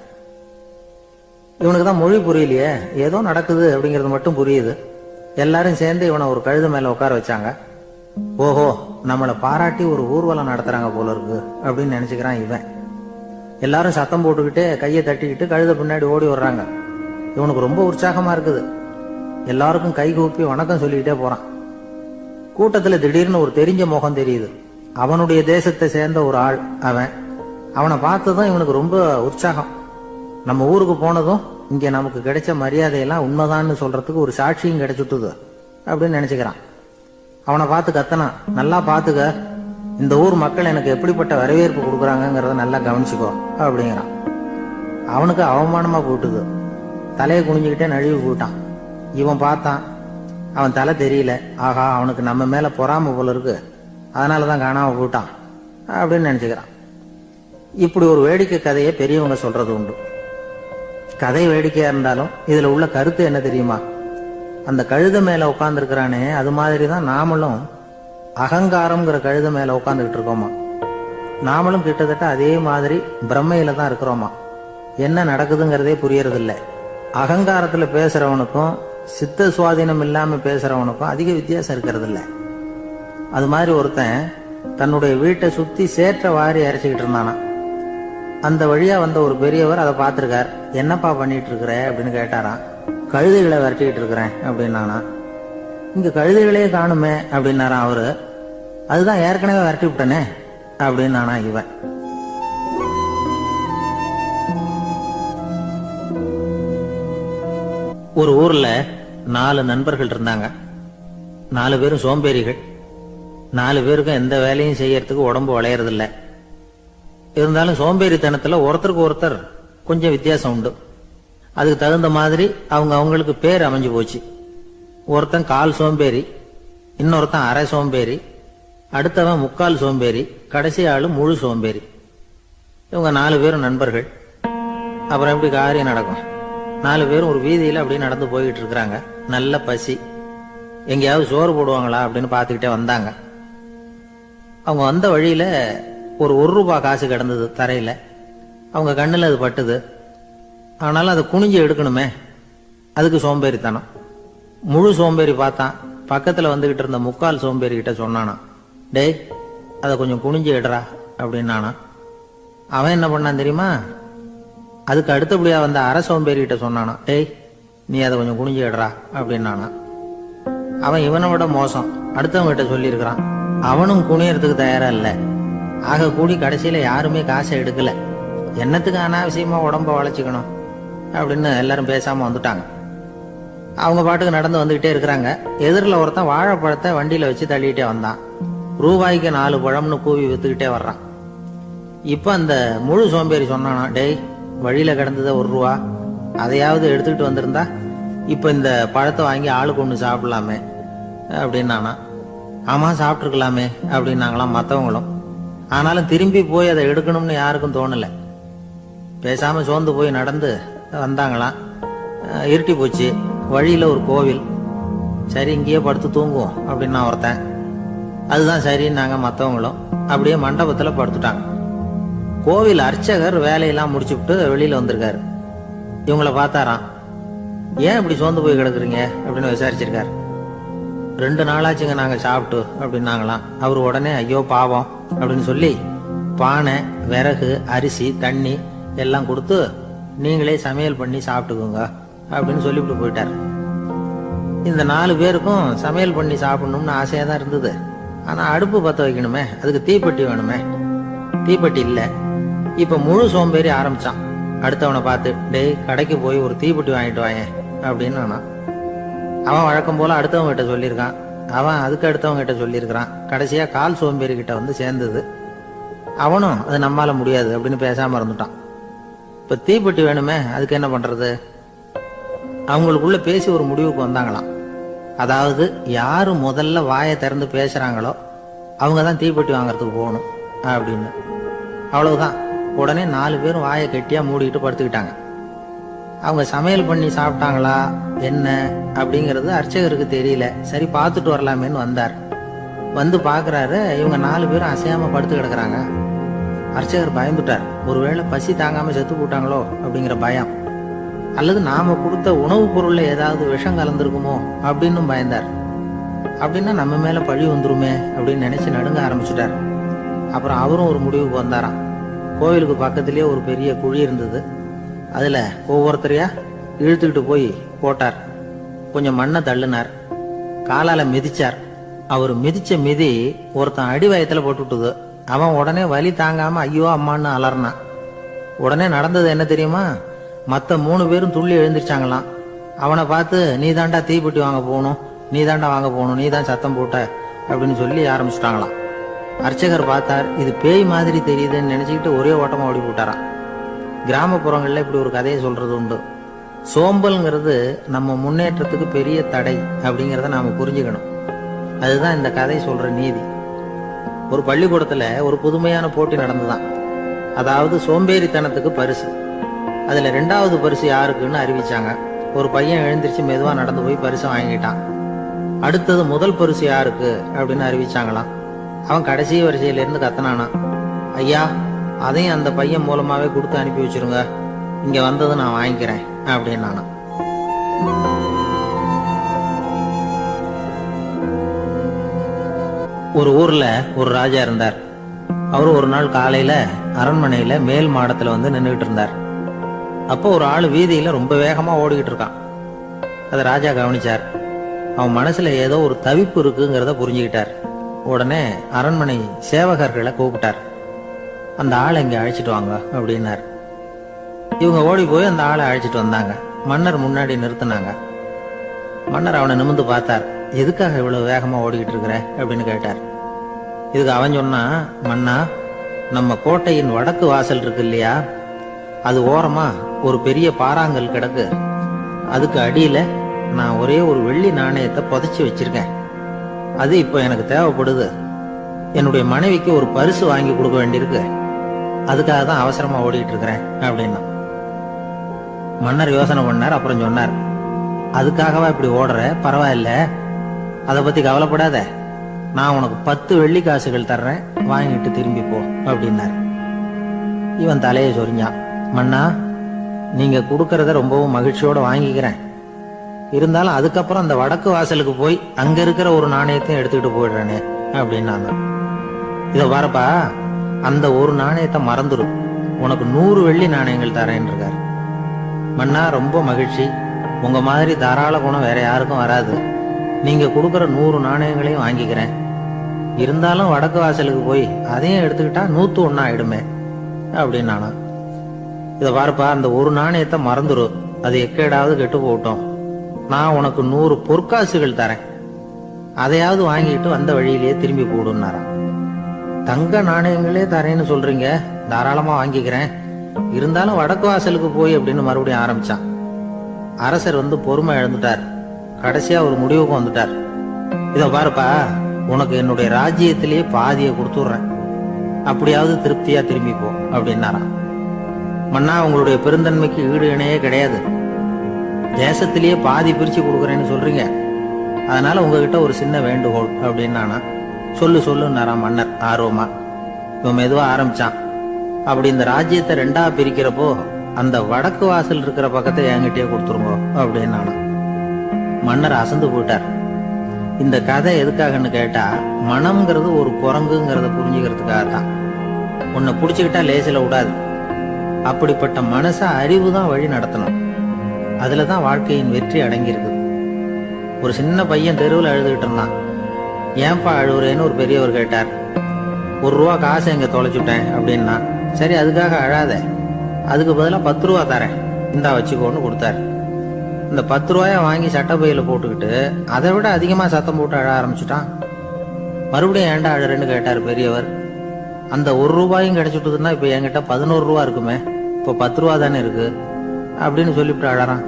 இவனுக்கு தான் மொழி புரியலையே, ஏதோ நடக்குது அப்படிங்கிறது மட்டும் புரியுது. எல்லாரும் சேர்ந்து இவனை ஒரு கழுத மேல உட்கார வச்சாங்க. ஓஹோ, நம்மளை பாராட்டி ஒரு ஊர்வலம் நடத்துறாங்க போல இருக்கு அப்படின்னு நினைச்சுக்கிறான் இவன். எல்லாரும் சத்தம் போட்டுக்கிட்டே கையை தட்டிக்கிட்டு கழுத பின்னாடி ஓடி வர்றாங்க. இவனுக்கு ரொம்ப உற்சாகமா இருக்குது. எல்லாருக்கும் கை கூப்பி வணக்கம் சொல்லிக்கிட்டே போறான். கூட்டத்துல திடீர்னு ஒரு தெரிஞ்ச முகம் தெரியுது. அவனுடைய தேசத்தை சேர்ந்த ஒரு ஆள் அவன். அவனை பார்த்ததும் இவனுக்கு ரொம்ப உற்சாகம். நம்ம ஊருக்கு போனதும் இங்க நமக்கு கிடைச்ச மரியாதையெல்லாம் உண்மைதான்னு சொல்றதுக்கு ஒரு சாட்சியும் கிடைச்சுட்டுது அப்படின்னு நினைச்சுக்கிறான். அவனை பார்த்து கத்தனான், நல்லா பாத்துக்க, இந்த ஊர் மக்கள் எனக்கு எப்படிப்பட்ட வரவேற்பு கொடுக்குறாங்கிறத நல்லா கவனிச்சுக்கோ அப்படிங்கிறான். அவனுக்கு அவமானமா போட்டுது. தலையை குனிஞ்சுக்கிட்டே நழுவி போட்டான். இவன் பார்த்தான், அவன் தலை தெரியல. ஆகா, அவனுக்கு நம்ம மேல பொறாம போல இருக்கு, அதனாலதான் காணாம போட்டான் அப்படின்னு நினைச்சுக்கிறான். இப்படி ஒரு வேடிக்கை கதையை பெரியவங்க சொல்றது உண்டு. கதை வேடிக்கையா இருந்தாலும் இதுல உள்ள கருத்து என்ன தெரியுமா? அந்த கழுத மேல உட்கார்ந்து இருக்கிறானே, அது மாதிரிதான் நாமளும் அகங்காரம்ங்கிற கழுத மேல உட்காந்துக்கிட்டு இருக்கோமா. நாமளும் கிட்டத்தட்ட அதே மாதிரி பிரம்மையில தான் இருக்கிறோமா. என்ன நடக்குதுங்கிறதே புரியறதில்ல. அகங்காரத்துல பேசுறவனுக்கும் சித்த சுவாதீனம் இல்லாம பேசுறவனுக்கும் அதிக வித்தியாசம் இருக்கிறது இல்ல. அது மாதிரி ஒருத்தன் தன்னுடைய வீட்டை சுத்தி சேற்ற வாரி அரைச்சிக்கிட்டு இருந்தானா. அந்த வழியா வந்த ஒரு பெரியவர் அதை பார்த்திருக்கார். என்னப்பா பண்ணிட்டு இருக்கிற அப்படின்னு கேட்டாராம். கழுதைகளை விரட்டிக்கிட்டு இருக்கிறேன் அப்படின்னானா. இங்க கழுதைகளே காணுமே அப்படின்னாராம் அவரு. அதுதான் ஏற்கனவே விரட்டி விட்டனே அப்படின்னானா இவன். ஒரு ஊர்ல 4 நண்பர்கள் இருந்தாங்க. 4 பேரும் சோம்பேறிகள். 4 பேருக்கும் எந்த வேலையும் செய்யறதுக்கு உடம்பு வளையறதில்ல. இருந்தாலும் சோம்பேறித்தனத்துல ஒருத்தருக்கு ஒருத்தர் கொஞ்சம் வித்தியாசம் உண்டு. அதுக்கு தகுந்த மாதிரி அவங்களுக்கு பேர் அமைஞ்சு போச்சு. ஒருத்தன் கால் சோம்பேறி, இன்னொருத்தன் அரை சோம்பேறி, அடுத்தவன் முக்கால் சோம்பேறி, கடைசி ஆளு முழு சோம்பேறி. இவங்க 4 பேரும் நண்பர்கள். அப்புறம் எப்படி காரியம் நடக்கும்? 4 பேரும் ஒரு வீதியில அப்படியே நடந்து போயிட்டு இருக்கிறாங்க. நல்ல பசி. எங்கேயாவது சோறு போடுவாங்களா அப்படின்னு பார்த்துக்கிட்டே வந்தாங்க. அவங்க வந்த வழியில ஒரு ₹1 காசு கிடந்தது தரையில. அவங்க கண்ணுல அது பட்டுது. ஆனாலும் அதை குனிஞ்சு எடுக்கணுமே, அதுக்கு சோம்பேறித்தனம். முழு சோம்பேறி பார்த்தான். பக்கத்துல வந்துகிட்டு இருந்த முக்கால் சோம்பேறி கிட்ட சொன்னானா, டேய் அதை கொஞ்சம் குனிஞ்சு எடுறா அப்படின்னானா. அவன் என்ன பண்ணான் தெரியுமா? அதுக்கு அடுத்தபடியா வந்த அரை சோம்பேறி கிட்ட சொன்னானா, டேய் நீ அதை கொஞ்சம் குனிஞ்சு எடுறா அப்படின்னானா. அவன் இவனை விட மோசம். அடுத்தவங்க கிட்ட சொல்லியிருக்கிறான். அவனும் குனியறதுக்கு தயாரா இல்ல. ஆக கூடி கடைசியில யாருமே காசை எடுக்கல. என்னத்துக்கு அனாவசியமா உடம்ப வளைச்சுக்கணும் அப்படின்னு எல்லாரும் பேசாம வந்துட்டாங்க. அவங்க பாட்டுக்கு நடந்து வந்துகிட்டே இருக்கிறாங்க. எதிரில் ஒருத்தன் வாழைப்பழத்தை வண்டியில வச்சு தள்ளிட்டே வந்தான். ரூபாய்க்கு 4 பழம்னு கூவி வித்துக்கிட்டே வர்றான். இப்ப அந்த முழு சோம்பேறி சொன்னானா, டேய் வழியில கிடந்தத ₹1, அதையாவது எடுத்துக்கிட்டு வந்திருந்தா இப்ப இந்த பழத்தை வாங்கி ஆளுக்கு ஒண்ணு சாப்பிடலாமே அப்படின்னானா. ஆமா சாப்பிட்டுருக்கலாமே அப்படின்னாங்களாம் மற்றவங்களும். ஆனாலும் திரும்பி போய் அதை எடுக்கணும்னு யாருக்கும் தோணல. பேசாம சோர்ந்து போய் நடந்து வந்தாங்களாம். இருட்டி போச்சு. வழியில ஒரு கோவில். சரி இங்கேயே படுத்து தூங்குவோம் அப்படின்னா ஒருத்தன். அதுதான் சரின்னாங்க மற்றவங்களும். அப்படியே மண்டபத்துல படுத்துட்டாங்க. கோவில் அர்ச்சகர் வேலையெல்லாம் முடிச்சுட்டு வெளியில வந்திருக்காரு. இவங்களை பார்த்தாராம். ஏன் இப்படி சோர்ந்து போய் கிடக்குறீங்க அப்படின்னு விசாரிச்சிருக்காரு. 2 நாளாச்சுங்க நாங்க சாப்பிட்டு அப்படின்னாங்களாம். அவர் உடனே ஐயோ பாவம் அப்படின்னு சொல்லி பானை, விறகு, அரிசி, தண்ணி எல்லாம் கொடுத்து நீங்களே சமையல் பண்ணி சாப்பிட்டுக்கோங்க அப்படின்னு சொல்லிவிட்டு போயிட்டார். இந்த 4 பேருக்கும் சமையல் பண்ணி சாப்பிடணும்னு ஆசையா தான் இருந்தது. ஆனா அடுப்பு பத்த வைக்கணுமே, அதுக்கு தீப்பெட்டி வேணுமே. தீப்பெட்டி இல்ல. இப்ப முழு சோம்பேறி ஆரம்பிச்சான். அடுத்தவனை பார்த்து, டேய் கடைக்கு போய் ஒரு தீப்பெட்டி வாங்கிட்டு வாயேன் அப்படின்னு. அவன் வழக்கம் போல அடுத்தவங்க கிட்ட சொல்லியிருக்கான். அவன் அதுக்கு அடுத்தவங்க கிட்ட சொல்லியிருக்கிறான். கடைசியா கால் சோம்பேறி கிட்ட வந்து சேர்ந்தது. அவனும் அது நம்மால முடியாது அப்படின்னு பேசாம இருந்துட்டான். இப்ப தீப்பெட்டி வேணுமே, அதுக்கு என்ன பண்றது? அவங்களுக்குள்ள பேசி ஒரு முடிவுக்கு வந்தாங்களாம். அதாவது யாரு முதல்ல வாயை திறந்து பேசுறாங்களோ அவங்கதான் தீப்பெட்டி வாங்கறதுக்கு போகணும் அப்படின்னு. அவ்வளவுதான். உடனே 4 பேரும் வாயை கெட்டியா மூடிட்டு படுத்துக்கிட்டாங்க. அவங்க சமையல் பண்ணி சாப்பிட்டாங்களா என்ன அப்படிங்கறது அர்ச்சகருக்கு தெரியல. சரி பார்த்துட்டு வரலாமேன்னு வந்தார். வந்து பாக்குறாரு, இவங்க 4 பேரும் அசையாம படுத்து கிடக்குறாங்க. அர்ச்சகர் பயந்துட்டார். ஒருவேளை பசி தாங்காம செத்து போட்டாங்களோ அப்படிங்கிற பயம். அல்லது நாம கொடுத்த உணவுப் பொருள்ல ஏதாவது விஷம் கலந்துருக்குமோ அப்படின்னு பயந்தார். அப்படின்னா நம்ம மேல பழி வந்துருமே அப்படின்னு நினைச்சு நடுங்க ஆரம்பிச்சுட்டார். அப்புறம் அவரும் ஒரு முடிவுக்கு வந்தாராம். கோவிலுக்கு பக்கத்திலேயே ஒரு பெரிய குழி இருந்தது. அதுல ஒவ்வொருத்தரையா இழுத்துக்கிட்டு போய் போட்டார். கொஞ்சம் மண்ணை தள்ளினார், காலால மிதிச்சார். அவர் மிதிச்ச மிதி ஒருத்தன் அடி வயத்துல போட்டுவிட்டது. அவன் உடனே வலி தாங்காம ஐயோ அம்மான்னு அலறினான். உடனே நடந்தது என்ன தெரியுமா? மத்த 3 பேரும் துள்ளி எழுந்திருச்சாங்களாம். அவனை பார்த்து நீ தாண்டா தீப்பெட்டி வாங்க போகணும், நீ தாண்டா வாங்க போகணும், நீ தான் சத்தம் போட்ட அப்படின்னு சொல்லி ஆரம்பிச்சுட்டாங்களாம். அர்ச்சகர் பார்த்தார், இது பேய் மாதிரி தெரியுதுன்னு நினைச்சுக்கிட்டு ஒரே ஓட்டமா ஓடி போட்டாராம். கிராமப்புறங்கள்ல இப்படி ஒரு கதையை சொல்றது உண்டு. சோம்பல்ங்கிறது நம்ம முன்னேற்றத்துக்கு பெரிய தடை அப்படிங்கிறத நாம புரிஞ்சுக்கணும். அதுதான் இந்த கதை சொல்ற நீதி. ஒரு பள்ளிக்கூடத்துல ஒரு புதுமையான போட்டி நடந்துதான். அதாவது சோம்பேறித்தனத்துக்கு பரிசு. அதுல 2வது பரிசு யாருக்குன்னு அறிவிச்சாங்க. ஒரு பையன் எழுந்திருச்சு மெதுவா நடந்து போய் பரிசை வாங்கிட்டான். அடுத்தது முதல் பரிசு யாருக்கு அப்படின்னு அறிவிச்சாங்களாம். அவன் கடைசி வரிசையில இருந்து கத்தனானா, ஐயா அதையும் அந்த பையன் மூலமாவே கொடுத்து அனுப்பி வச்சிருங்க, இங்க வந்தது நான் வாங்கிக்கிறேன் அப்படின்னு நானா. ஒரு ஊர்ல ஒரு ராஜா இருந்தார். அவரு ஒரு நாள் காலையில அரண்மனையில மேல் மாடத்துல வந்து நின்றுகிட்டு இருந்தார். அப்போ ஒரு ஆளு வீதியில ரொம்ப வேகமா ஓடிக்கிட்டு இருக்கான். அதை ராஜா கவனிச்சார். அவன் மனசுல ஏதோ ஒரு தவிப்பு இருக்குங்கிறத புரிஞ்சுக்கிட்டார். உடனே அரண்மனை சேவகர்களை கூப்பிட்டார். அந்த ஆளை இங்க அழைச்சிட்டு வாங்க அப்படின்னார். இவங்க ஓடி போய் அந்த ஆளை அழைச்சிட்டு வந்தாங்க. மன்னர் முன்னாடி நிறுத்தினாங்க. மன்னர் அவனை நிமிர்ந்து பார்த்தார். எதுக்காக இவ்வளவு வேகமா ஓடிக்கிட்டு இருக்கிற அப்படின்னு கேட்டார். இதுக்கு அவன் சொன்னா, மன்னா, நம்ம கோட்டையின் வடக்கு வாசல் இருக்கு இல்லையா, அது ஓரமா ஒரு பெரிய பாறாங்கல் கிடக்கு. அதுக்கு அடியில நான் ஒரே ஒரு வெள்ளி நாணயத்தை புதைச்சி வச்சிருக்கேன். அது இப்போ எனக்கு தேவைப்படுது. என்னுடைய மனைவிக்கு ஒரு பரிசு வாங்கி கொடுக்க வேண்டியிருக்கு. அதுக்காக தான் அவசரமா ஓடிட்டு இருக்கிறேன் அப்படின்னா. மன்னர் யோசனை பண்ணார். அப்புறம் சொன்னார், அதுக்காகவா இப்படி ஓடுற? பரவாயில்ல, அதை பத்தி கவலைப்படாத. நான் உனக்கு 10 வெள்ளி காசுகள் தர்றேன், வாங்கிட்டு திரும்பி போ அப்படின்னார். இவன் தலையை சொரிஞ்சான். மன்னா, நீங்க கொடுக்கறத ரொம்பவும் மகிழ்ச்சியோட வாங்கிக்கிறேன். இருந்தாலும் அதுக்கப்புறம் அந்த வடக்கு வாசலுக்கு போய் அங்க இருக்கிற ஒரு நாணயத்தையும் எடுத்துக்கிட்டு போயிடுறேனே அப்படின்னா. இத பாருப்பா, அந்த ஒரு நாணயத்தை மறந்துரு, உனக்கு 100 வெள்ளி நாணயங்கள் தரேன் இருக்காரு. மன்னா, ரொம்ப மகிழ்ச்சி. உங்க மாதிரி தாராள குணம் வேற யாருக்கும் வராது. நீங்க கொடுக்கற 100 நாணயங்களையும் வாங்கிக்கிறேன். இருந்தாலும் வடக்கு வாசலுக்கு போய் அதையும் எடுத்துக்கிட்டா 101 ஆயிடுமே அப்படின்னு நானா. இத பாருப்பா, அந்த ஒரு நாணயத்தை மறந்துரு, அது எக்கேடாவது கெட்டு போட்டோம். நான் உனக்கு 100 பொற்காசுகள் தரேன், அதையாவது வாங்கிட்டு வந்த வழியிலேயே திரும்பி போடுன்னாராம். தங்க நாணயங்களே தரேன்னு சொல்றீங்க, தாராளமா வாங்கிக்கிறேன். இருந்தாலும் வடக்கு வாசலுக்கு போய் அப்படின்னு மறுபடியும் ஆரம்பிச்சான். அரசர் வந்து பொறுமை இழந்துட்டார். கடைசியா ஒரு முடிவுக்கு வந்துட்டார். இத பாருப்பா, உனக்கு என்னுடைய ராஜ்யத்திலேயே பாதியை கொடுத்துடுறேன், அப்படியாவது திருப்தியா திரும்பி போ அப்படின்னாராம். மன்னா, உங்களுடைய பெருந்தன்மைக்கு ஈடு இணையே கிடையாது. தேசத்திலேயே பாதி பிரிச்சு கொடுக்குறேன்னு சொல்றீங்க, அதனால உங்ககிட்ட ஒரு சின்ன வேண்டுகோள் அப்படின்னானா. சொல்லுன்னாராம் மன்னர் ஆர்வமா. இவன் மெதுவா ஆரம்பிச்சான். அப்படி இந்த ராஜ்யத்தை 2ஆ பிரிக்கிறப்போ அந்த வடக்கு வாசல் இருக்கிற பக்கத்தை என்கிட்டயே கொடுத்துருங்க அப்படின்னானா. மன்னர் அசந்து போயிட்டார். இந்த கதை எதுக்காகன்னு கேட்டா, மனம்ங்கிறது ஒரு குரங்குங்கிறத புரிஞ்சுக்கிறதுக்காகத்தான். உன்னை புடிச்சுக்கிட்டா லேசில விடாது. அப்படிப்பட்ட மனச அறிவு தான் வழி நடத்தணும். அதுலதான் வாழ்க்கையின் வெற்றி அடங்கி இருக்குது. ஒரு சின்ன பையன் தெருவில் அழுதுகிட்டு இருந்தான். ஏன்பா அழுவுறேன்னு ஒரு பெரியவர் கேட்டார். 1 ரூபா காசை எங்க தொலைச்சுட்டேன் அப்படின்னா. சரி, அதுக்காக அழாத, அதுக்கு பதிலாக 10 ரூபா தரேன், இந்தா வச்சுக்கோன்னு கொடுத்தாரு. இந்த 10 ரூபாய வாங்கி சட்டப்பையில போட்டுக்கிட்டு அதை விட அதிகமா சத்தம் போட்டு அழ ஆரம்பிச்சுட்டான். மறுபடியும் ஏன்டா அழறேன்னு கேட்டார் பெரியவர். அந்த 1 ரூபாயும் கிடைச்சிட்டுதுன்னா இப்ப என்கிட்ட 11 ரூபா இருக்குமே, இப்ப 10 ரூபா தானே இருக்கு அப்படின்னு சொல்லிவிட்டு அழறான்.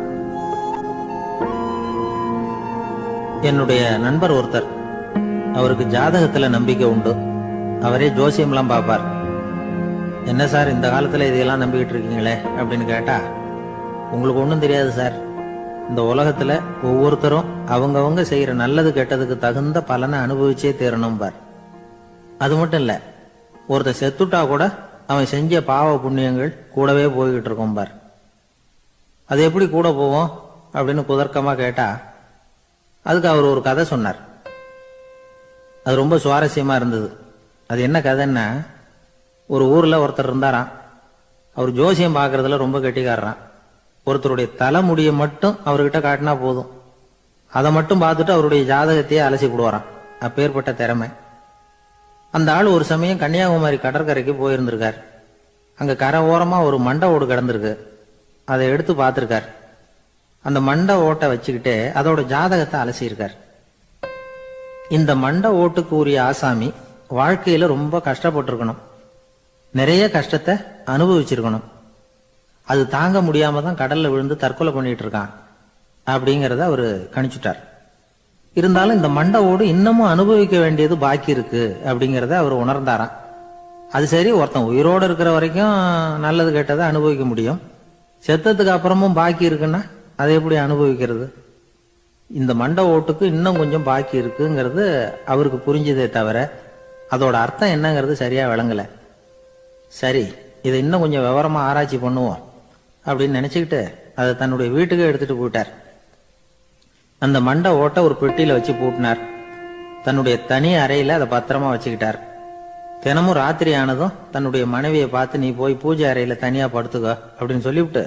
என்னுடைய நண்பர் ஒருத்தர், அவருக்கு ஜாதகத்துல நம்பிக்கை உண்டு. அவரே ஜோசியம்லாம் பார்ப்பார். என்ன சார் இந்த காலத்துல இதையெல்லாம் நம்பிக்கிட்டு இருக்கீங்களே அப்படின்னு கேட்டா, உங்களுக்கு ஒன்றும் தெரியாது சார். இந்த உலகத்துல ஒவ்வொருத்தரும் அவங்கவங்க செய்யற நல்லது கெட்டதுக்கு தகுந்த பலனை அனுபவிச்சே தீரணும் பார். அது மட்டும் இல்ல, ஒருத்தர் செத்துட்டா கூட அவன் செஞ்ச பாவ புண்ணியங்கள் கூடவே போய்கிட்டு இருக்கும் பார். அது எப்படி கூட போவோம் அப்படின்னு குதர்க்கமா கேட்டா அதுக்கு அவர் ஒரு கதை சொன்னார். அது ரொம்ப சுவாரஸ்யமா இருந்தது. அது என்ன கதைன்னா, ஒரு ஊர்ல ஒருத்தர் இருந்தாராம். அவர் ஜோசியம் பார்க்கறதுல ரொம்ப கெட்டிக்காரரான். ஒருத்தருடைய தலைமுடியை மட்டும் அவர்கிட்ட காட்டினா போதும், அதை மட்டும் பார்த்துட்டு அவருடைய ஜாதகத்தையே அலசி விடுவாராம். அப்பேற்பட்ட திறமை. அந்த ஆள் ஒரு சமயம் கன்னியாகுமரி கடற்கரைக்கு போயிருந்திருக்கார். அங்க கரை ஓரமா ஒரு மண்டை ஓடு கிடந்திருக்கு. அதை எடுத்து பார்த்திருக்கார். அந்த மண்டை ஓட்டை வச்சுக்கிட்டே அதோட ஜாதகத்தை அலசியிருக்கார். இந்த மண்டை ஓட்டுக்கு உரிய ஆசாமி வாழ்க்கையில ரொம்ப கஷ்டப்பட்டிருக்கணும், நிறைய கஷ்டத்தை அனுபவிச்சிருக்கணும். அது தாங்க முடியாம தான் கடல்ல விழுந்து தற்கொலை பண்ணிட்டு இருக்கான் அப்படிங்கறத அவரு கணிச்சுட்டார். இருந்தாலும் இந்த மண்டை ஓடு இன்னமும் அனுபவிக்க வேண்டியது பாக்கி இருக்கு அப்படிங்கறத அவர் உணர்ந்தாராம். அது சரி, ஒருத்தன் உயிரோடு இருக்கிற வரைக்கும் நல்லது கெட்டதை அனுபவிக்க முடியும், செத்ததுக்கு அப்புறமும் பாக்கி இருக்குன்னா அதை எப்படி அனுபவிக்கிறது? இந்த மண்டை ஓட்டுக்கு இன்னும் கொஞ்சம் பாக்கி இருக்குங்கிறது அவருக்கு புரிஞ்சதே தவிர அதோட அர்த்தம் என்னங்கிறது சரியா விளங்கல. சரி, இதை இன்னும் கொஞ்சம் விவரமா ஆராய்ச்சி பண்ணுவோம் அப்படின்னு நினைச்சுக்கிட்டு அதை தன்னுடைய வீட்டுக்கு எடுத்துட்டு போயிட்டார். அந்த மண்டை ஓட்டை ஒரு பெட்டியில வச்சு பூட்டினார். தன்னுடைய தனி அறையில அதை பத்திரமா வச்சுக்கிட்டார். தினமும் ராத்திரி ஆனதும் தன்னுடைய மனைவியை பார்த்து, நீ போய் பூஜை அறையில தனியா படுத்துக்கோ அப்படின்னு சொல்லிவிட்டு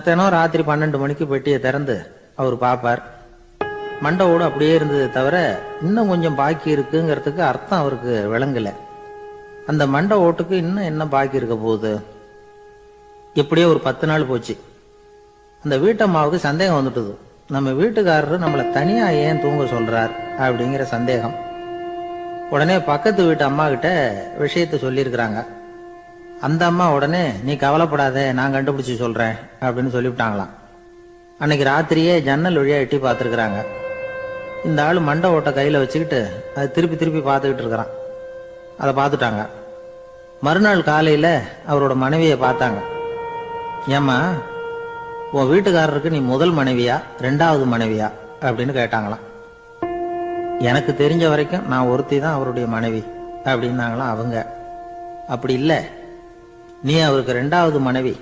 தினம் ராத்திரி 12 மணிக்கு பெட்டியை திறந்து அவர் பார்ப்பார். மண்டை ஓடு அப்படியே இருந்தது தவிர இன்னும் கொஞ்சம் பாக்கி இருக்குங்கிறதுக்கு அர்த்தம் அவருக்கு விளங்கல. அந்த மண்டை ஓட்டுக்கு இன்னும் என்ன பாக்கி இருக்க போகுது? எப்படியோ ஒரு 10 நாள் போச்சு. அந்த வீட்டம்மாவுக்கு சந்தேகம் வந்துட்டுது. நம்ம வீட்டுக்காரரு நம்மளை தனியா ஏன் தூங்க சொல்றார் அப்படிங்கிற சந்தேகம். உடனே பக்கத்து வீட்டு அம்மா கிட்ட விஷயத்த சொல்லியிருக்கிறாங்க. அந்த அம்மா உடனே, நீ கவலைப்படாத, நான் கண்டுபிடிச்சு சொல்றேன் அப்படின்னு சொல்லிவிட்டாங்களாம். அன்னைக்கு ராத்திரியே ஜன்னல் வழியா எட்டி பார்த்துருக்குறாங்க. இந்த ஆள் மண்டை ஓட்டை கையில வச்சுக்கிட்டு அதை திருப்பி திருப்பி பார்த்துக்கிட்டு இருக்கிறான். அதை பார்த்துட்டாங்க. மறுநாள் காலையில அவரோட மனைவியை பார்த்தாங்க. ஏம்மா, உன் வீட்டுக்காரருக்கு நீ முதல் மனைவியா 2வது மனைவியா அப்படின்னு கேட்டாங்களாம். எனக்கு தெரிஞ்ச வரைக்கும் நான் ஒருத்தி தான் அவருடைய மனைவி அப்படின்னாங்களாம் அவங்க. அப்படி இல்லை, நீ அவருக்கு 2வது மனைவி.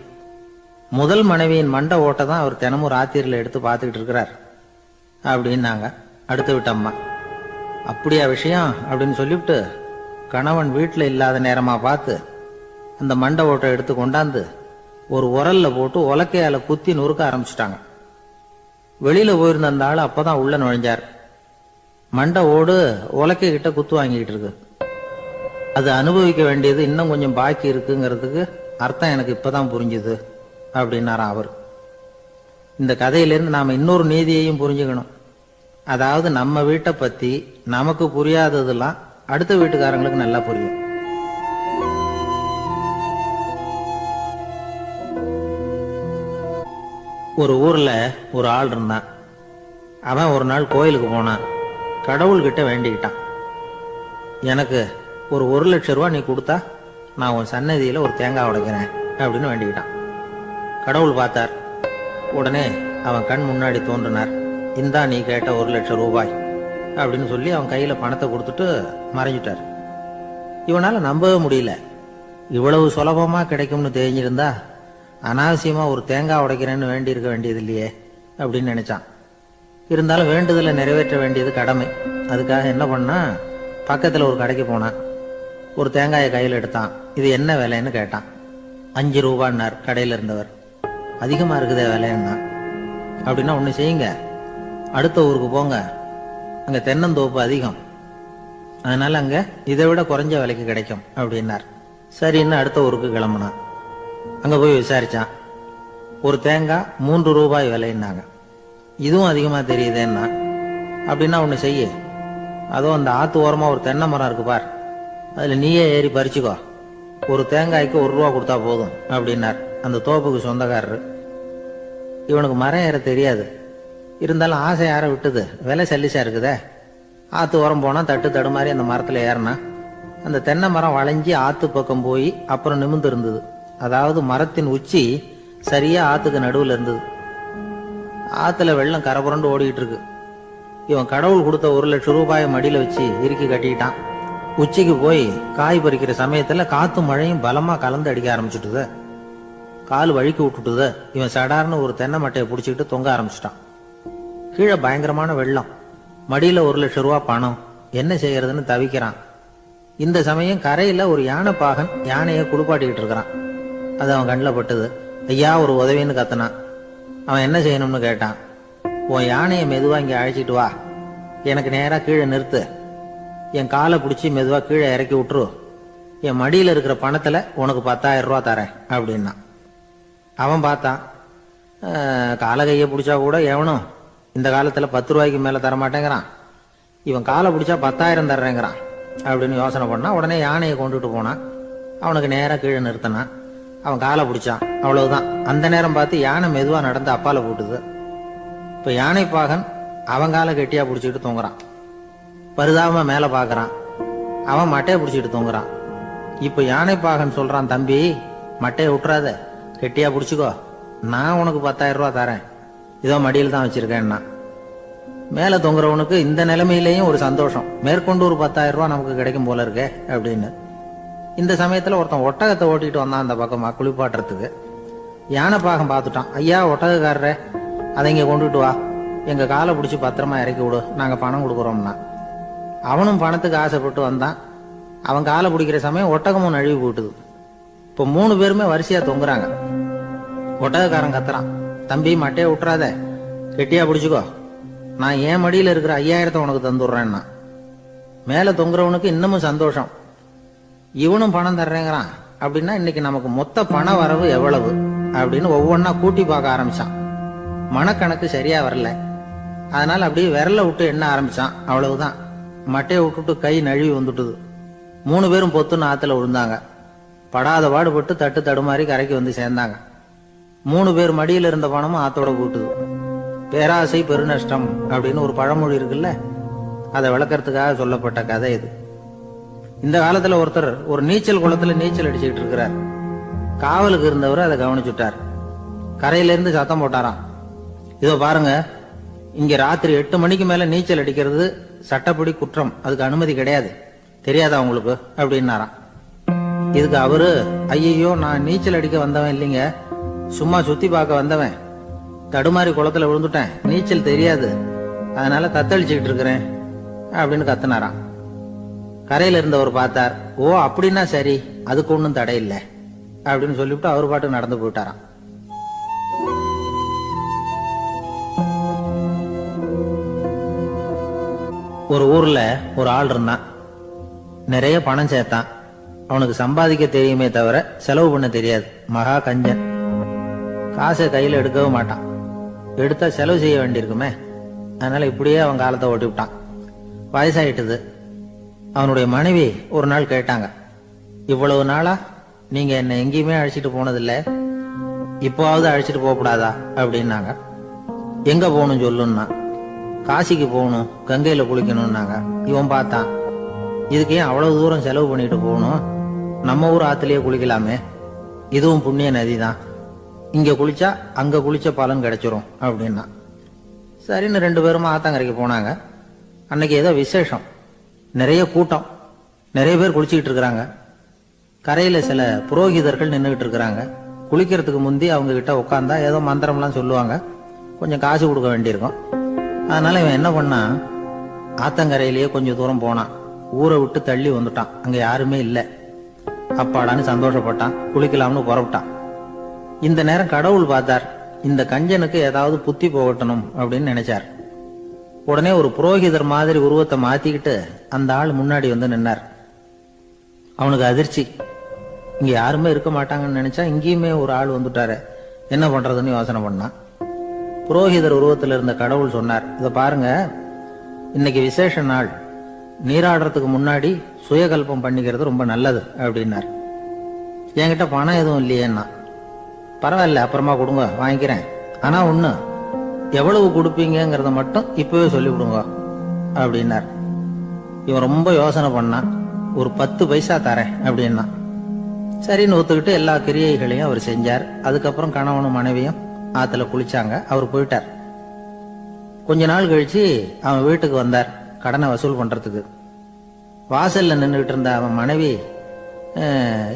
முதல் மனைவியின் மண்டை ஓட்டை தான் அவர் தினமும் ராத்திரியில் எடுத்து பார்த்துக்கிட்டு இருக்கிறார் அப்படின்னாங்க அடுத்த வீட்டு அம்மா. அப்படியா விஷயம் அப்படின்னு சொல்லிவிட்டு கணவன் வீட்டில் இல்லாத நேரமா பார்த்து அந்த மண்டை ஓட்டை எடுத்து கொண்டாந்து ஒரு உரல்ல போட்டு உலக்கையால குத்தி நொறுக்க ஆரம்பிச்சுட்டாங்க. வெளியில போயிருந்த அந்த ஆள் அப்பதான் உள்ள நுழைஞ்சார். மண்டை ஓடு உலக்கை கிட்ட குத்து வாங்கிட்டு இருக்கு. அது அனுபவிக்க வேண்டியது இன்னும் கொஞ்சம் பாக்கி இருக்குங்கிறதுக்கு அர்த்தம் எனக்கு இப்பதான் புரிஞ்சுது அப்படின்னாராம் அவர். இந்த கதையிலிருந்து நாம இன்னொரு நீதியையும் புரிஞ்சுக்கணும். அதாவது நம்ம வீட்டை பத்தி நமக்கு புரியாததெல்லாம் அடுத்த வீட்டுக்காரங்களுக்கு நல்லா புரியும். ஒரு ஊர்ல ஒரு ஆள் இருந்தான். அவன் ஒரு நாள் கோயிலுக்கு போனான். கடவுள்கிட்ட வேண்டிக்கிட்டான், எனக்கு ஒரு 1,00,000 ரூபா நீ கொடுத்தா நான் உன் சன்னதியில ஒரு தேங்காய் உடைக்கிறேன் அப்படின்னு வேண்டிக்கிட்டான். கடவுள் பார்த்தார். உடனே அவன் கண் முன்னாடி தோன்றினார். இந்தா நீ கேட்ட 1,00,000 ரூபாய் அப்படின்னு சொல்லி அவன் கையில பணத்தை கொடுத்துட்டு மறைஞ்சிட்டார். இவனால நம்பவே முடியல. இவ்வளவு சுலபமா கிடைக்கும்னு தெரிஞ்சிருந்தா அனாவசியமா ஒரு தேங்காய் உடைக்கிறேன்னு வேண்டி இருக்க வேண்டியது இல்லையே அப்படின்னு நினைச்சான். இருந்தாலும் வேண்டுதலை நிறைவேற்ற வேண்டியது கடமை. அதுக்காக என்ன பண்ணா, பக்கத்துல ஒரு கடைக்கு போனான். ஒரு தேங்காயை கையில் எடுத்தான். இது என்ன விலைன்னு கேட்டான். 5 ரூபான்னார் கடையில இருந்தவர். அதிகமா இருக்குதே விலைன்னா. அப்படின்னா ஒண்ணு செய்யுங்க, அடுத்த ஊருக்கு போங்க, அங்க தென்னந்தோப்பு அதிகம், அதனால அங்க இதை விட குறைஞ்ச விலைக்கு கிடைக்கும் அப்படின்னார். சரின்னு அடுத்த ஊருக்கு கிளம்புனான். அங்க போய் விசாரிச்சான். ஒரு தேங்காய் 3 ரூபாய் விலைன்னாங்க. இதுவும் அதிகமா தெரியுதேன்னா. அப்படின்னா ஒண்ணு செய்ய, அதோ அந்த ஆத்து ஓரமா ஒரு தென்னை மரம் இருக்கு பார், அதுல நீயே ஏறி பறிச்சுக்கோ, ஒரு தேங்காய்க்கு 1 ரூபா கொடுத்தா போதும் அப்படின்னார் அந்த தோப்புக்கு சொந்தக்காரரு. இவனுக்கு மரம் ஏற தெரியாது. இருந்தாலும் ஆசை யார விட்டுது, விலை சல்லிசா இருக்குதே. ஆத்து ஓரம் போனா தட்டு தடுமாறி அந்த மரத்துல ஏறினா அந்த தென்னை மரம் வளைஞ்சி ஆத்து பக்கம் போய் அப்புறம் நிமிர்ந்து இருந்தது. அதாவது மரத்தின் உச்சி சரியா ஆத்துக்கு நடுவுல இருந்தது. ஆத்துல வெள்ளம் கரபுரண்டு ஓடிட்டு இருக்கு. இவன் கடவுள் கொடுத்த 1,00,000 ரூபாயை மடியில வச்சு இறுக்கி கட்டிக்கிட்டான். உச்சிக்கு போய் காய் பறிக்கிற சமயத்துல காத்தும் மழையும் பலமா கலந்து அடிக்க ஆரம்பிச்சுட்டுது. கால் வழுக்கி விட்டுட்டுது. இவன் சடார்னு ஒரு தென்னை மட்டையை பிடிச்சிக்கிட்டு தொங்க ஆரம்பிச்சிட்டான். கீழே பயங்கரமான வெள்ளம், மடியில 1,00,000 பணம். என்ன செய்யறதுன்னு தவிக்கிறான். இந்த சமயம் கரையில ஒரு யானை பாகன் யானையை குளிப்பாட்டிக்கிட்டு இருக்கிறான். அது அவன் கண்ணில் பட்டுது. ஐயா, ஒரு உதவின்னு கத்துனான். அவன் என்ன செய்யணும்னு கேட்டான். உன் யானையை மெதுவா இங்க அழைச்சிட்டு வா, எனக்கு நேரா கீழே நிறுத்து, என் காலை பிடிச்சி மெதுவா கீழே இறக்கி விட்டுரு, என் மடியில இருக்கிற பணத்துல உனக்கு 10,000 தரேன் அப்படின்னா. அவன் பார்த்தான், காலை கையை பிடிச்சா கூட எவனும் இந்த காலத்துல 10 ரூபாய்க்கு மேல தரமாட்டேங்கிறான், இவன் காலை பிடிச்சா 10,000 தர்றேங்கிறான் அப்படின்னு யோசனை பண்ணா. உடனே யானையை கொண்டுட்டு போனான். அவனுக்கு நேரா கீழே நிறுத்தினான். அவன் காலை பிடிச்சான். அவ்வளவுதான். அந்த நேரம் பார்த்து யானை மெதுவா நடந்து அப்பால போட்டுது. இப்ப யானை பாகன் அவன் காலை கெட்டியா பிடிச்சிட்டு தொங்குறான். பரிதாபமா மேல பாக்குறான். அவன் மட்டையை பிடிச்சிட்டு தொங்குறான். இப்ப யானை பாகன் சொல்றான், தம்பி மட்டையை விட்டுறாத, கெட்டியா பிடிச்சிக்கோ, நான் உனக்கு 10,000 தரேன், இதோ மடியில் தான் வச்சிருக்கேன்னா. மேல தொங்குறவனுக்கு இந்த நிலைமையிலேயும் ஒரு சந்தோஷம், மேற்கொண்டு ஒரு 10,000 நமக்கு கிடைக்கும் போல இருக்கே அப்படின்னு. இந்த சமயத்துல ஒருத்தன் ஒட்டகத்தை ஓட்டிட்டு வந்தான் அந்த பக்கமா குளிப்பாட்டுறதுக்கு. யானை பாகம் பார்த்துட்டான். ஐயா, ஒட்டகக்காரரே, அதை இங்க கொண்டுட்டு வா, எங்க காலை பிடிச்சி பத்திரமா இறக்கி விடு, நாங்க பணம் கொடுக்குறோம்னா. அவனும் பணத்துக்கு ஆசைப்பட்டு வந்தான். அவன் காலை பிடிக்கிற சமயம் ஒட்டகமும் நழுவி போட்டுது. இப்ப 3 பேருமே வரிசையா தொங்குறாங்க. ஒட்டகக்காரன் கத்துறான், தம்பி மட்டையை விட்டுறாத, கெட்டியா பிடிச்சுக்கோ, நான் என் மடியில இருக்கிற 5,000 உனக்கு தந்துடுறேன்னா. மேல தொங்குறவனுக்கு இன்னமும் சந்தோஷம், இவனும் பணம் தர்றேங்கிறான் அப்படின்னா இன்னைக்கு நமக்கு மொத்த பண வரவு எவ்வளவு அப்படின்னு ஒவ்வொன்னா கூட்டி பார்க்க ஆரம்பிச்சான். மனக்கணக்கு சரியா வரல. அதனால அப்படியே விரல விட்டு எண்ண ஆரம்பிச்சான். அவ்வளவுதான், மட்டையை விட்டுட்டு கை நழுவி வந்துட்டுது. 3 பேரும் பொத்துன்னு ஆத்துல விழுந்தாங்க. படாத பாடுபட்டு தட்டு தடுமாறி கரைக்கு வந்து சேர்ந்தாங்க. 3 பேர் மடியில இருந்த பணமும் ஆத்தோட கூட்டுது. பேராசை பெருநஷ்டம் அப்படின்னு ஒரு பழமொழி இருக்குல்ல, அதை விளக்கறதுக்காக சொல்லப்பட்ட கதை இது. இந்த காலத்துல ஒருத்தர் ஒரு நீச்சல் குளத்துல நீச்சல் அடிச்சுக்கிட்டு இருக்கிறார். காவலுக்கு இருந்தவர் அதை கவனிச்சுட்டார். கரையில இருந்து சத்தம் போட்டாராம், இதோ பாருங்க, இங்க ராத்திரி 8 மணிக்கு மேல நீச்சல் அடிக்கிறது சட்டப்படி குற்றம், அதுக்கு அனுமதி கிடையாது, தெரியாதா உங்களுக்கு அப்படின்னாராம். இதுக்கு அவரு, ஐயோ, நான் நீச்சல் அடிக்க வந்தவன் இல்லைங்க, சும்மா சுத்தி பார்க்க வந்தவன், தடுமாறி குளத்துல விழுந்துட்டேன், நீச்சல் தெரியாது, அதனால தத்தளிச்சுக்கிட்டு இருக்கிறேன் அப்படின்னு கத்துனாராம். கரையில இருந்தவர் பார்த்தார். ஓ அப்படின்னா சரி, அதுக்கு ஒன்றும் தடை இல்லை அப்படின்னு சொல்லிவிட்டு அவர் பாட்டு நடந்து போயிட்டாராம். ஒரு ஊர்ல ஒரு ஆள் இருந்தான். நிறைய பணம் சேர்த்தான். அவனுக்கு சம்பாதிக்க தெரியுமே தவிர செலவு பண்ண தெரியாது. மகா கஞ்சன். காசை கையில எடுக்கவும் மாட்டான். எடுத்தா செலவு செய்ய வேண்டியிருக்குமே, அதனால இப்படியே அவன் காலத்தை ஓட்டி விட்டான். வயசாயிட்டுது. அவனுடைய மனைவி ஒரு நாள் கேட்டாங்க, இவ்வளவு நாளா நீங்க என்ன எங்கேயுமே அழைச்சிட்டு போனதில்ல, இப்போவாவது அழைச்சிட்டு போகக்கூடாதா அப்படின்னாங்க. எங்க போகணும் சொல்லுன்னா. காசிக்கு போகணும், கங்கையில குளிக்கணும்னாங்க. இவன் பார்த்தான், இதுக்கு ஏன் அவ்வளவு தூரம் செலவு பண்ணிட்டு போகணும், நம்ம ஊர் ஆத்துலயே குளிக்கலாமே, இதுவும் புண்ணிய நதி தான், இங்க குளிச்சா அங்க குளிச்ச பலன் கிடைச்சிரும் அப்படின்னா. சரின்னு 2 பேரும் ஆத்தங்கரைக்கு போனாங்க. அன்னைக்கு ஏதோ விசேஷம், நிறைய கூட்டம், நிறைய பேர் குளிச்சுக்கிட்டு இருக்கிறாங்க. கரையில சில புரோகிதர்கள் நின்றுகிட்டு இருக்கிறாங்க. குளிக்கிறதுக்கு முந்தி அவங்க கிட்ட உட்காந்தா ஏதோ மந்திரம்லாம் சொல்லுவாங்க, கொஞ்சம் காசு கொடுக்க வேண்டியிருக்கும். அதனால இவன் என்ன பண்ணா, ஆத்தங்கரையிலேயே கொஞ்சம் தூரம் போனான். ஊரை விட்டு தள்ளி வந்துட்டான். அங்க யாருமே இல்லை. அப்பாடான்னு சந்தோஷப்பட்டான். குளிக்கலாம்னு புறப்பட்டான். இந்த நேரம் கடவுள் பார்த்தார், இந்த கஞ்சனுக்கு ஏதாவது புத்தி போகட்டணும் அப்படின்னு நினைச்சார். உடனே ஒரு புரோகிதர் மாதிரி உருவத்தை மாத்திக்கிட்டு அந்த ஆள் முன்னாடி வந்து நின்னார். அவனுக்கு அதிர்ச்சி, இங்க யாருமே இருக்க மாட்டாங்கன்னு நினைச்சா இங்கேயுமே ஒரு ஆள் வந்துட்டாரு, என்ன பண்றதுன்னு யோசனை பண்ணான். புரோகிதர் உருவத்தில் இருந்த கடவுள் சொன்னார், இதை பாருங்க, இன்னைக்கு விசேஷ நாள், நீராடுறதுக்கு முன்னாடி சுயகல்பம் பண்ணிக்கிறது ரொம்ப நல்லது அப்படின்னார். என்கிட்ட பணம் எதுவும் இல்லையேன்னா. பரவாயில்ல, அப்புறமா கொடுங்க, வாங்கிக்கிறேன், ஆனா ஒண்ணு, எவ்வளவு கொடுப்பீங்கிறத மட்டும் இப்பவே சொல்லிவிடுங்க அப்படின்னார். இவன் ரொம்ப யோசனை பண்ணான். ஒரு 10 பைசா தரேன் அப்படின்னா. சரின்னு ஒத்துக்கிட்டு எல்லா கிரியைகளையும் அவர் செஞ்சார். அதுக்கப்புறம் கணவனும் மனைவியும் ஆத்துல குளிச்சாங்க. அவர் போயிட்டார். கொஞ்ச நாள் கழிச்சு அவன் வீட்டுக்கு வந்தார் கடனை வசூல் பண்றதுக்கு. வாசல்ல நின்றுகிட்டு இருந்த அவன் மனைவி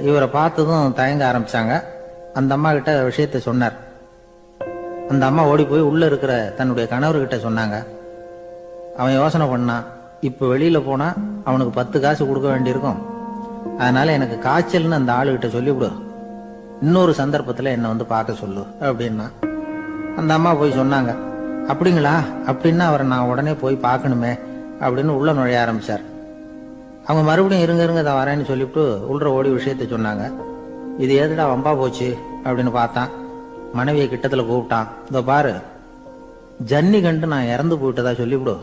இவரை பார்த்ததும் தயங்க ஆரம்பிச்சாங்க. அந்த அம்மா கிட்ட விஷயத்த சொன்னார். அந்த அம்மா ஓடி போய் உள்ள இருக்கிற தன்னுடைய கணவர்கிட்ட சொன்னாங்க. அவன் யோசனை பண்ணான், இப்ப வெளியில போனா அவனுக்கு 10 காசு கொடுக்க வேண்டியிருக்கும், அதனால எனக்கு காய்ச்சல்னு அந்த ஆளுகிட்ட சொல்லிவிடு, இன்னொரு சந்தர்ப்பத்துல என்ன வந்து பார்க்க சொல்லு அப்படின்னா. அந்த அம்மா போய் சொன்னாங்க. அப்படிங்களா, அப்படின்னா அவரை நான் உடனே போய் பார்க்கணுமே அப்படின்னு உள்ள நுழைய ஆரம்பிச்சார். அவங்க மறுபடியும் இருங்க தான் வரேன்னு சொல்லிவிட்டு உள்ள ஓடி விஷயத்த சொன்னாங்க. இது ஏதுடா வம்பா போச்சு அப்படின்னு பார்த்தான். மனைவியை கிட்டத்துல கூப்பிட்டான். இதோ பாரு, ஜன்னி கண்டு நான் இறந்து போயிட்டதா சொல்லிவிடு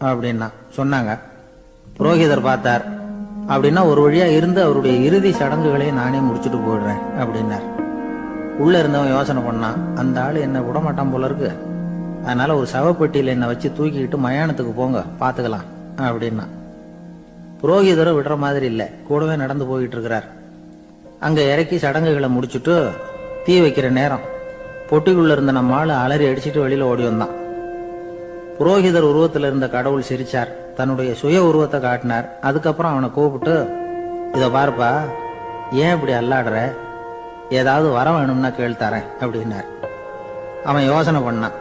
அப்படின்னா சொன்னாங்க. புரோகிதர் பார்த்தார். அப்படின்னா ஒரு வழியா இருந்து அவருடைய இறுதி சடங்குகளையும் நானே முடிச்சுட்டு போயிடுறேன் அப்படின்னார். உள்ள இருந்தவன் யோசனை பண்ணான், அந்த ஆளு என்ன விடமாட்டான் போல இருக்கு, அதனால ஒரு சவப்பெட்டியில என்னை வச்சு தூக்கிக்கிட்டு மயானத்துக்கு போங்க பாத்துக்கலாம் அப்படின்னா. புரோகிதரும் விடுற மாதிரி இல்ல, கூடவே நடந்து போயிட்டு இருக்கிறார். அங்க இறக்கி சடங்குகளை முடிச்சுட்டு தீ வைக்கிற நேரம் பொட்டிக்குள்ள இருந்த நம்ம ஆளு அலறி அடிச்சுட்டு வெளியில ஓடி வந்தான். புரோகிதர் உருவத்துல இருந்த கடவுள் சிரிச்சார், தன்னுடைய சுய உருவத்தை காட்டினார். அதுக்கப்புறம் அவனை கூப்பிட்டு, இத பாருப்பா, ஏன் இப்படி அல்லாடுற, ஏதாவது வர வேணும்னா கேள்தரேன் அப்படின்னார். அவன் யோசனை பண்ணான்.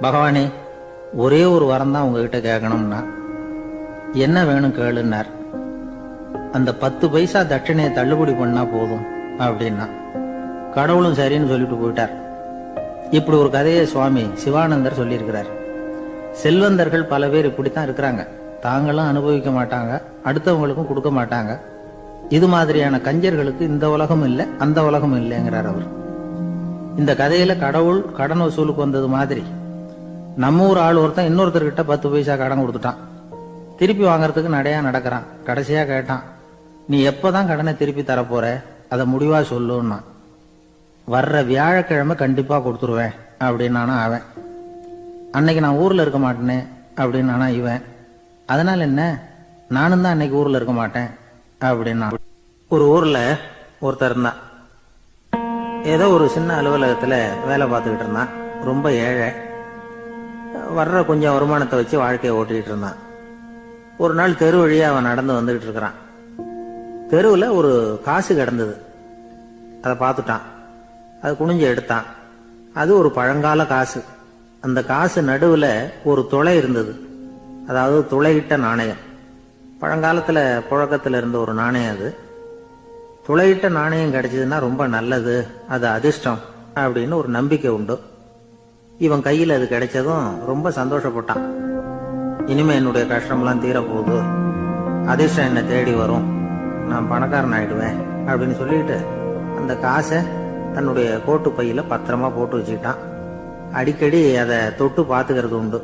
பகவானே, ஒரே ஒரு வரம் தான் உங்ககிட்ட கேட்கணும்னா. என்ன வேணும் கேளுன்னார். அந்த 10 பைசா தட்சணையை தள்ளுபடி பண்ணா போதும் அப்படின்னா. கடவுளும் சரின்னு சொல்லிட்டு போயிட்டார். இப்படி ஒரு கதையை சுவாமி சிவானந்தர் சொல்லியிருக்கிறார். செல்வந்தர்கள் பல பேர் இப்படித்தான் இருக்கிறாங்க. தாங்களும் அனுபவிக்க மாட்டாங்க, அடுத்தவங்களுக்கும் கொடுக்க மாட்டாங்க. இது மாதிரியான கஞ்சர்களுக்கு இந்த உலகம் இல்லை அந்த உலகம் இல்லைங்கிறார் அவர். இந்த கதையில கடவுள் கடன் வசூலுக்கு வந்தது மாதிரி நம்ம ஊர் ஆள் ஒருத்தன் இன்னொருத்தர்கிட்ட 10 பைசா கடன் கொடுத்துட்டான். திருப்பி வாங்கறதுக்கு நடையா நடக்கிறான். கடைசியா கேட்டான், நீ எப்பதான் கடனை திருப்பி தரப்போற, அதை முடிவா சொல்லுன்னா. வர்ற வியாழக்கிழமை கண்டிப்பா கொடுத்துருவேன் அப்படின்னானா அவன். அன்னைக்கு நான் ஊர்ல இருக்க மாட்டேனே அப்படின்னானா இவன். அதனால என்ன, நானும் தான் அன்னைக்கு ஊர்ல இருக்க மாட்டேன் அப்படின்னா. ஒரு ஊர்ல ஒருத்தர் இருந்தான். ஏதோ ஒரு சின்ன அலுவலகத்துல வேலை பார்த்துக்கிட்டு இருந்தான். ரொம்ப ஏழை. வர்ற கொஞ்சம் வருமானத்தை வச்சு வாழ்க்கையை ஓட்டிக்கிட்டு இருந்தான். ஒரு நாள் தெரு வழியா அவன் நடந்து வந்துகிட்டு இருக்கிறான். தெருவுல ஒரு காசு கிடந்தது. அதை பார்த்துட்டான். அது குனிஞ்சு எடுத்தான். அது ஒரு பழங்கால காசு. அந்த காசு நடுவுல ஒரு துளை இருந்தது. அதாவது துளையிட்ட நாணயம். பழங்காலத்துல புழக்கத்துல இருந்த ஒரு நாணயம் அது. துளையிட்ட நாணயம் கிடைச்சதுன்னா ரொம்ப நல்லது, அது அதிர்ஷ்டம் அப்படின்னு ஒரு நம்பிக்கை உண்டு. இவன் கையில் அது கிடைச்சதும் ரொம்ப சந்தோஷப்பட்டான். இனிமே என்னுடைய கஷ்டம்லாம் தீரப்போகுது, அதிர்ஷ்டம் என்னை தேடி வரும், நான் பணக்காரன் ஆயிடுவேன் அப்படின்னு சொல்லிட்டு அந்த காசை தன்னுடைய கோட்டு பையில பத்திரமா போட்டு வச்சுக்கிட்டான். அடிக்கடி அதை தொட்டு பார்த்துக்கிறது உண்டு,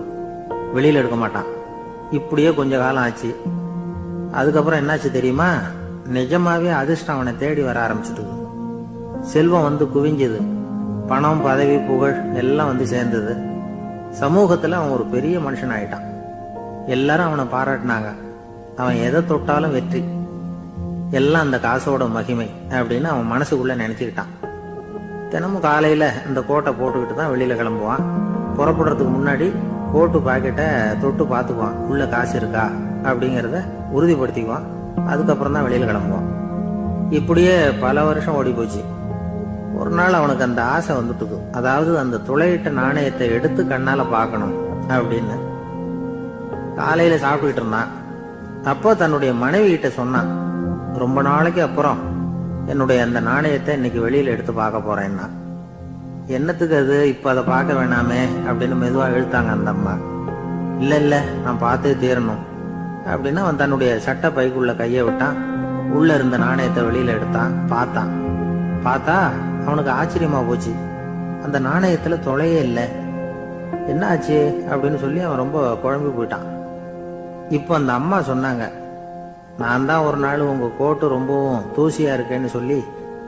வெளியில எடுக்க மாட்டான். இப்படியே கொஞ்ச காலம் ஆச்சு. அதுக்கப்புறம் என்னாச்சு தெரியுமா, நிஜமாவே அதிர்ஷ்டம் அவனை தேடி வர ஆரம்பிச்சுட்டு, செல்வம் வந்து குவிஞ்சது. பணம், பதவி, புகழ் எல்லாம் வந்து சேர்ந்தது. சமூகத்துல அவன் ஒரு பெரிய மனுஷன் ஆயிட்டான். எல்லாரும் அவனை பாராட்டினாங்க. அவன் எதை தொட்டாலும் வெற்றி, எல்லாம் அந்த காசோட மகிமை அப்படின்னு அவன் மனசுக்குள்ள நினைச்சுக்கிட்டான். தினமும் காலையில இந்த கோட்டை போட்டுக்கிட்டு தான் வெளியில கிளம்புவான். புறப்படுறதுக்கு முன்னாடி கோட்டு பாக்கெட்டை தொட்டு பார்த்துக்குவான், உள்ள காசு இருக்கா அப்படிங்கறத உறுதிப்படுத்திக்குவான். அதுக்கப்புறம் தான் வெளியில கிளம்புவான். இப்படியே பல வருஷம் ஓடி போச்சு. ஒரு நாள் அவனுக்கு அந்த ஆசை வந்துட்டுது. அதாவது அந்த துளையிட்ட நாணயத்தை எடுத்து கண்ணால பார்க்கணும் அப்படின்னு. காலையில சாப்பிட்டுக்கிட்டு இருந்தான். அப்போ தன்னுடைய மனைவி கிட்ட சொன்னான், ரொம்ப நாளைக்கு அப்புறம் என்னுடைய அந்த நாணயத்தை இன்னைக்கு வெளியில எடுத்து பார்க்க போறேன்னா. என்னத்துக்கு அது, இப்ப அதை பார்க்க வேணாமே அப்படின்னு மெதுவா இழுத்தாங்க அந்த அம்மா. இல்ல இல்ல, நான் பார்த்தே தீரணும் அப்படின்னு அவன் தன்னுடைய சட்டை பைக்குள்ள கைய விட்டான். உள்ள இருந்த நாணயத்தை வெளியில எடுத்தான். பார்த்தா அவனுக்கு ஆச்சரியமா போச்சு. அந்த நாணயத்துல தொலையே இல்லை. என்ன ஆச்சு அப்படின்னு சொல்லி அவன் ரொம்ப குழம்பி போயிட்டான். இப்போ அந்த அம்மா சொன்னாங்க, நான் தான் ஒரு நாள் உங்க கோட்டு ரொம்பவும் தூசியா இருக்கேன்னு சொல்லி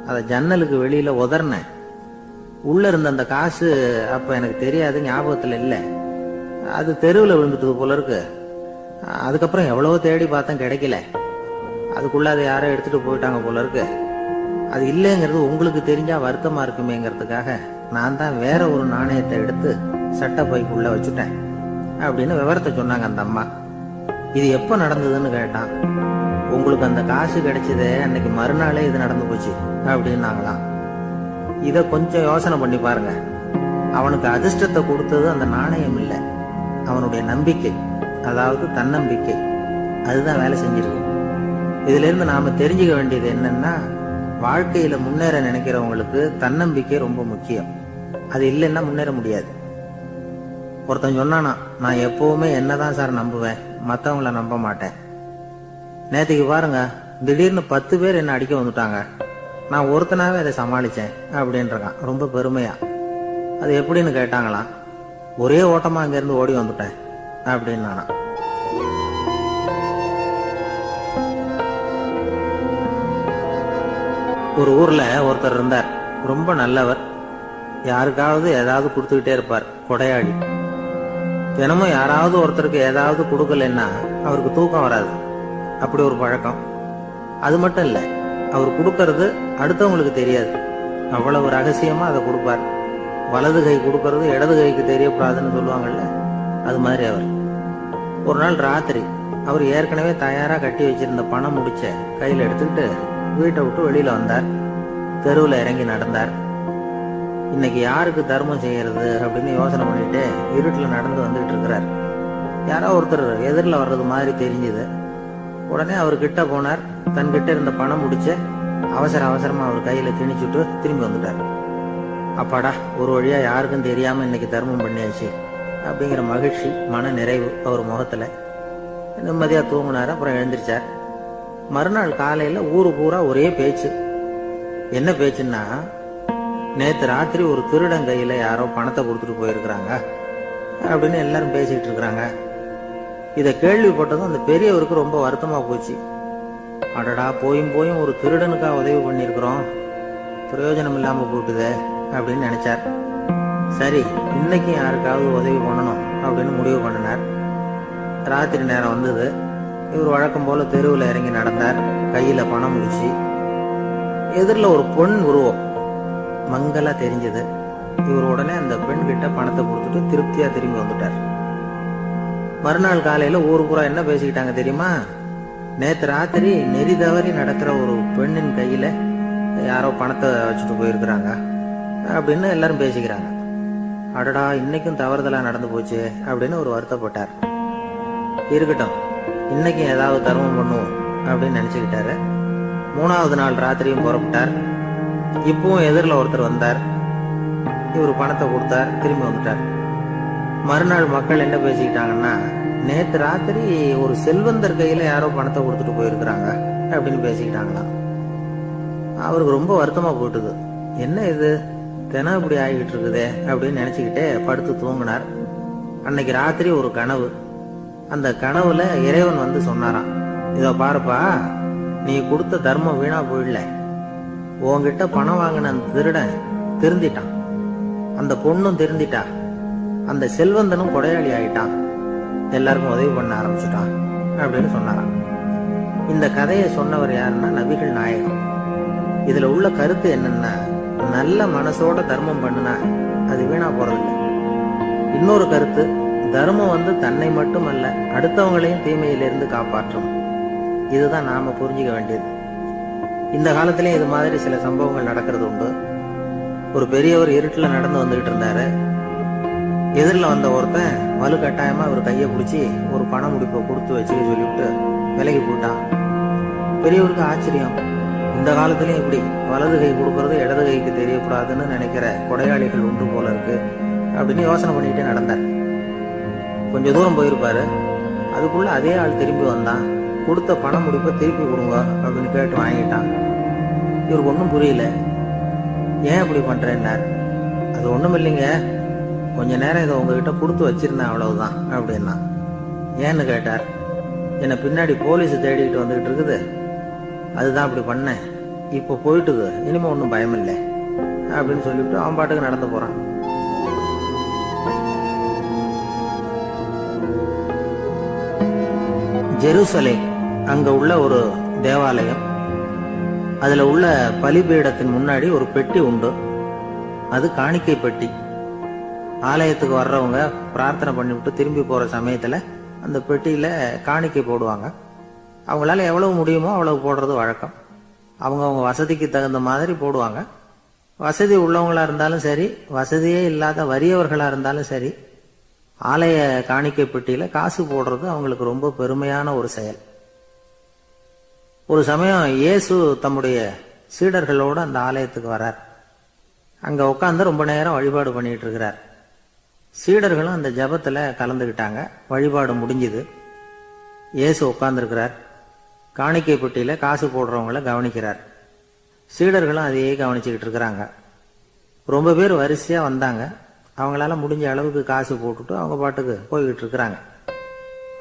அதை ஜன்னலுக்கு வெளியில உதறினேன். உள்ள இருந்த அந்த காசு அப்ப எனக்கு தெரியாது, ஞாபகத்துல இல்லை. அது தெருவில் விழுந்துட்டது போல இருக்கு. அதுக்கப்புறம் எவ்வளவோ தேடி பார்த்தேன், கிடைக்கல. அதுக்குள்ள அதை யாரோ எடுத்துட்டு போயிட்டாங்க போல இருக்கு. அது இல்லைங்கிறது உங்களுக்கு தெரிஞ்சா வருத்தமா இருக்குமேங்கிறதுக்காக நான் தான் வேற ஒரு நாணயத்தை எடுத்து சட்டை பைக்குள்ள வச்சுட்டேன் அப்படின்னு விவரத்தை சொன்னாங்க அந்த அம்மா. இது எப்ப நடந்ததுன்னு கேட்டான். உங்களுக்கு அந்த காசு கிடைச்சதே அன்னைக்கு மறுநாளே இது நடந்து போச்சு அப்படின்னாங்களாம். இத கொஞ்சம் யோசனை பண்ணி பாருங்க. அவனுக்கு அதிர்ஷ்டத்தை கொடுத்தது அந்த நாணயம் இல்லை, அவனுடைய நம்பிக்கை, அதாவது தன்னம்பிக்கை. அதுதான் வேலை செஞ்சிருக்கு. இதுல இருந்து நாம தெரிஞ்சுக்க வேண்டியது என்னன்னா, வாழ்க்கையில முன்னேற நினைக்கிறவங்களுக்கு தன்னம்பிக்கை ரொம்ப முக்கியம். அது இல்லைன்னா முன்னேற முடியாது. ஒருத்தன் சொன்னானா, நான் எப்பவுமே என்னதான் சார் நம்புவேன், மத்தவங்கள நம்ப மாட்டேன். நேற்றுக்கு பாருங்க, திடீர்னு 10 பேர் என்ன அடிக்க வந்துட்டாங்க, நான் ஒருத்தனாவே அதை சமாளிச்சேன் அப்படின்றான் ரொம்ப பெருமையா. அது எப்படின்னு கேட்டாங்களாம். ஒரே ஓட்டமா அங்க இருந்து ஓடி வந்துட்டேன் அப்படின்னு நானா. ஒரு ஊர்ல ஒருத்தர் இருந்தார், ரொம்ப நல்லவர். யாருக்காவது ஏதாவது கொடுத்துக்கிட்டே இருப்பார், கொடையாளி. தினமும் யாராவது ஒருத்தருக்கு ஏதாவது கொடுக்கலன்னா அவருக்கு தூக்கம் வராது, அப்படி ஒரு பழக்கம். அது மட்டும் இல்ல, அவர் கொடுக்கறது அடுத்தவங்களுக்கு தெரியாது, அவ்வளவு ரகசியமா அதை கொடுப்பார். வலது கை கொடுக்கறது இடது கைக்கு தெரியக்கூடாதுன்னு சொல்லுவாங்கல்ல, அது மாதிரி அவர். ஒரு நாள் ராத்திரி அவர் ஏற்கனவே தயாரா கட்டி வச்சிருந்த பணம் முடிச்ச கையில எடுத்துக்கிட்டு வீட்டை விட்டு வெளியில வந்தார். தெருவில் இறங்கி நடந்தார். இன்னைக்கு யாருக்கு தர்மம் செய்யறது அப்படின்னு யோசனை பண்ணிட்டு இருட்டில் நடந்து வந்துட்டு இருக்கிறார். யாரோ ஒருத்தர் எதிரில் வர்றது மாதிரி தெரிஞ்சுது. உடனே அவர் கிட்ட போனார். தன்கிட்ட இருந்த பணம் முடிச்ச அவசரமா அவர் கையில திணிச்சுட்டு திரும்பி வந்துட்டார். அப்பாடா, ஒரு வழியா யாருக்கும் தெரியாம இன்னைக்கு தர்மம் பண்ணியாச்சு அப்படிங்கிற மகிழ்ச்சி, மன நிறைவு அவர் முகத்துல. நிம்மதியா தூங்கினார். அப்புறம் எழுந்திரிச்சார். மறுநாள் காலையில ஊரு பூரா ஒரே பேச்சு. என்ன பேச்சுன்னா, நேத்து ராத்திரி ஒரு திருடன் கையில யாரோ பணத்தை கொடுத்துட்டு போயிருக்கிறாங்க அப்படின்னு எல்லாரும் பேசிட்டு இருக்கிறாங்க. இதை கேள்விப்பட்டதும் அந்த பெரியவருக்கு ரொம்ப வருத்தமா போச்சு. அடடா, போயும் ஒரு திருடனுக்கா உதவி பண்ணிருக்கிறோம், பிரயோஜனம் இல்லாம போட்டுதே அப்படின்னு நினைச்சார். சரி, இன்னைக்கு யாருக்காவது உதவி பண்ணணும் அப்படின்னு முடிவு பண்ணினார். ராத்திரி நேரம் வந்தது. இவர் வழக்கம் போல தெருவில் இறங்கி நடந்தார். கையில பணம் முடிச்சு. எதிரில் ஒரு பொன் உருவம் மங்களா தெரிஞ்சது. இவர் உடனே அந்த பெண் கிட்ட பணத்தை கொடுத்துட்டு திருப்தியா திரும்பி வந்துட்டார். மறுநாள் காலையில ஊரு பூரா என்ன பேசிக்கிட்டாங்க தெரியுமா? நேத்து ராத்திரி நெறி தவறி நடக்கிற ஒரு பெண்ணின் கையில யாரோ பணத்தை வச்சுட்டு போயிருக்கிறாங்க அப்படின்னு எல்லாரும் பேசிக்கிறாங்க. அடடா, இன்னைக்கும் தவறுதலா நடந்து போச்சு அப்படின்னு ஒரு வருத்தப்பட்டார். இருக்கட்டும், இன்னைக்கும் ஏதாவது தர்மம் பண்ணுவோம் அப்படின்னு நினைச்சுக்கிட்டாரு. 3வது நாள் ராத்திரியும் புறப்பட்டார். இப்பவும் எதிரில் ஒருத்தர் வந்தார். இவர் பணத்தை கொடுத்தார், திரும்பி வந்துட்டார். மறுநாள் மக்கள் என்ன பேசிக்கிட்டாங்கன்னா, நேத்து ராத்திரி ஒரு செல்வந்தர் கையில யாரோ பணத்தை கொடுத்துட்டு போயிருக்கிறாங்க அப்படின்னு பேசிக்கிட்டாங்களாம். அவருக்கு ரொம்ப வருத்தமா போயிட்டுது. என்ன இது, தினம் இப்படி ஆகிட்டு இருக்குதே அப்படின்னு நினைச்சுக்கிட்டே படுத்து தூங்கினார். அன்னைக்கு ராத்திரி ஒரு கனவு. அந்த கனவுல இறைவன் வந்து சொன்னாராம், இதோ பாருப்பா, நீ கொடுத்த தர்மம் வீணா போயிடல. உன்கிட்ட பணம் வாங்கின அந்த திருடன் திருந்திட்டான், அந்த பொண்ணும் திருந்திட்டா, அந்த செல்வந்தனும் கொடையாளி ஆயிட்டான், எல்லாருக்கும் உதவி பண்ண ஆரம்பிச்சுட்டான் அப்படின்னு சொன்னாராம். இந்த கதையை சொன்னவர் யாருன்னா நபிகள் நாயகம். இதுல உள்ள கருத்து என்னன்னா, நல்ல மனசோட தர்மம் பண்ணுனா அது வீணா போறதில்லை. இன்னொரு கருத்து, தர்மம் வந்து தன்னை மட்டுமல்ல அடுத்தவங்களையும் தீமையிலிருந்து காப்பாற்றும். இதுதான் நாம புரிஞ்சுக்க வேண்டியது. இந்த காலத்திலயும் இது மாதிரி சில சம்பவங்கள் நடக்கிறது உண்டு. ஒரு பெரியவர் இருட்டுல நடந்து வந்துகிட்டு இருந்தாரு. எதிரில் வந்த ஒருத்தன் வலு கட்டாயமா அவர் கையை பிடிச்சி ஒரு பண முடிப்பை கொடுத்து வச்சுக்க சொல்லிவிட்டு விலகி போட்டான். பெரியவருக்கு ஆச்சரியம். இந்த காலத்திலயும் இப்படி வலது கை கொடுக்கறது இடது கைக்கு தெரியக்கூடாதுன்னு நினைக்கிற கொடையாளிகள் உண்டு போல இருக்கு அப்படின்னு யோசனை பண்ணிக்கிட்டே நடந்தார். கொஞ்ச தூரம் போயிருப்பாரு. அதுக்குள்ள அதே ஆள் திரும்பி வந்தான். கொடுத்த பண முடிப்பை திருப்பி கொடுங்க அப்படின்னு கேட்டு வாங்கிட்டான். இவருக்கு ஒன்றும் புரியல. ஏன் இப்படி பண்றேன்னார். அது ஒண்ணும் இல்லைங்க, கொஞ்ச நேரம் இதை உங்ககிட்ட கொடுத்து வச்சிருந்தேன், அவ்வளவுதான் அப்படின்னா. ஏன்னு கேட்டார். என்னை பின்னாடி போலீஸ் தேடிக்கிட்டு வந்துகிட்டு இருக்குது, அதுதான் அப்படி பண்ணேன். இப்போ போயிட்டுது, இனிமே ஒன்றும் பயம் இல்லை அப்படின்னு சொல்லிவிட்டு அவன் பாட்டுக்கு நடந்து போறான். ஜெருசலேம், அங்க உள்ள ஒரு தேவாலயம். அதுல உள்ள பலிபீடத்தின் முன்னாடி ஒரு பெட்டி உண்டு. அது காணிக்கை பெட்டி. ஆலயத்துக்கு வர்றவங்க பிரார்த்தனை பண்ணிவிட்டு திரும்பி போற சமயத்துல அந்த பெட்டியில காணிக்கை போடுவாங்க. அவங்களால எவ்வளவு முடியுமோ அவ்வளவு போடுறது வழக்கம். அவங்க வசதிக்கு தகுந்த மாதிரி போடுவாங்க. வசதி உள்ளவங்களா இருந்தாலும் சரி, வசதியே இல்லாத வறியவர்களா இருந்தாலும் சரி, ஆலய காணிக்கை பெட்டியில காசு போடுறது அவங்களுக்கு ரொம்ப பெருமையான ஒரு செயல். ஒரு சமயம் இயேசு தம்முடைய சீடர்களோட அந்த ஆலயத்துக்கு வரார். அங்க உட்கார்ந்து ரொம்ப நேரம் வழிபாடு பண்ணிட்டு இருக்கிறார். சீடர்களும் அந்த ஜபத்துல கலந்துகிட்டாங்க. வழிபாடு முடிஞ்சுது. இயேசு உட்கார்ந்துருக்கிறார். காணிக்கை பெட்டியில காசு போடுறவங்கள கவனிக்கிறார். சீடர்களும் அதையே கவனிச்சுக்கிட்டு இருக்கிறாங்க. ரொம்ப பேர் வரிசையா வந்தாங்க. அவங்களால முடிஞ்ச அளவுக்கு காசு போட்டுட்டு அவங்க பாட்டுக்கு போய்கிட்டு இருக்கிறாங்க.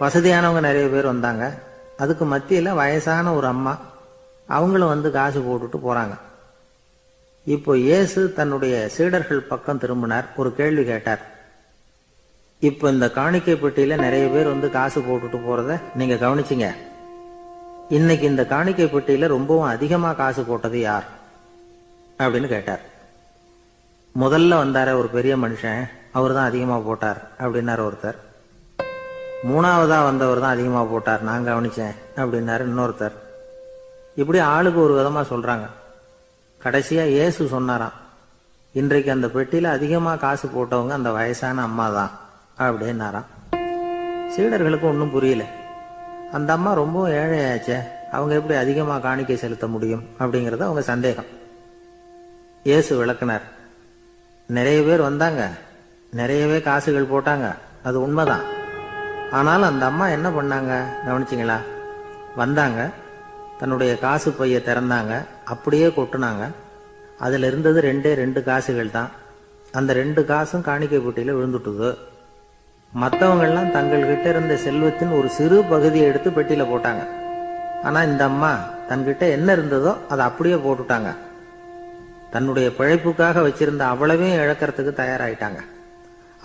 வசதியானவங்க நிறைய பேர் வந்தாங்க. அதுக்கு மத்தியில வயசான ஒரு அம்மா, அவங்களும் வந்து காசு போட்டுட்டு போறாங்க. இப்போ இயேசு தன்னுடைய சீடர்கள் பக்கம் திரும்பினார். ஒரு கேள்வி கேட்டார். இப்போ இந்த காணிக்கை பெட்டியில நிறைய பேர் வந்து காசு போட்டுட்டு போறத நீங்க கவனிச்சிங்க. இன்னைக்கு இந்த காணிக்கை பெட்டியில ரொம்பவும் அதிகமா காசு போட்டது யார் அப்படின்னு கேட்டார். முதல்ல வந்தார ஒரு பெரிய மனுஷன், அவர் தான் அதிகமா போட்டார் அப்படின்னாரு ஒருத்தர். மூணாவதா வந்தவர் தான் அதிகமா போட்டார், நான் கவனிச்சேன் அப்படின்னாரு இன்னொருத்தர். இப்படி ஆளுக்கு ஒரு விதமா சொல்றாங்க. கடைசியா இயேசு சொன்னாராம், இன்றைக்கு அந்த பெட்டியில அதிகமா காசு போட்டவங்க அந்த வயசான அம்மா தான் அப்படின்னாராம். சீடர்களுக்கு ஒன்றும் புரியல. அந்த அம்மா ரொம்ப ஏழையாச்சே, அவங்க எப்படி அதிகமா காணிக்கை செலுத்த முடியும் அப்படிங்கறது அவங்க சந்தேகம். இயேசு விளக்குனார். நிறைய பேர் வந்தாங்க, நிறையவே காசுகள் போட்டாங்க, அது உண்மைதான். ஆனாலும் அந்த அம்மா என்ன பண்ணாங்க கவனிச்சிங்களா? வந்தாங்க, தன்னுடைய காசு பைய திறந்தாங்க, அப்படியே கொட்டுனாங்க. அதுல இருந்தது ரெண்டு காசுகள் தான். அந்த 2 காசும் காணிக்கை பெட்டியில விழுந்துட்டுது. மற்றவங்கள்லாம் தங்கள்கிட்ட இருந்த செல்வத்தின் ஒரு சிறு பகுதியை எடுத்து பெட்டியில போட்டாங்க. ஆனா இந்த அம்மா தன்கிட்ட என்ன இருந்ததோ அதை அப்படியே போட்டுட்டாங்க. தன்னுடைய பிழைப்புக்காக வச்சிருந்த அவ்வளவையும் இழக்கிறதுக்கு தயாராயிட்டாங்க.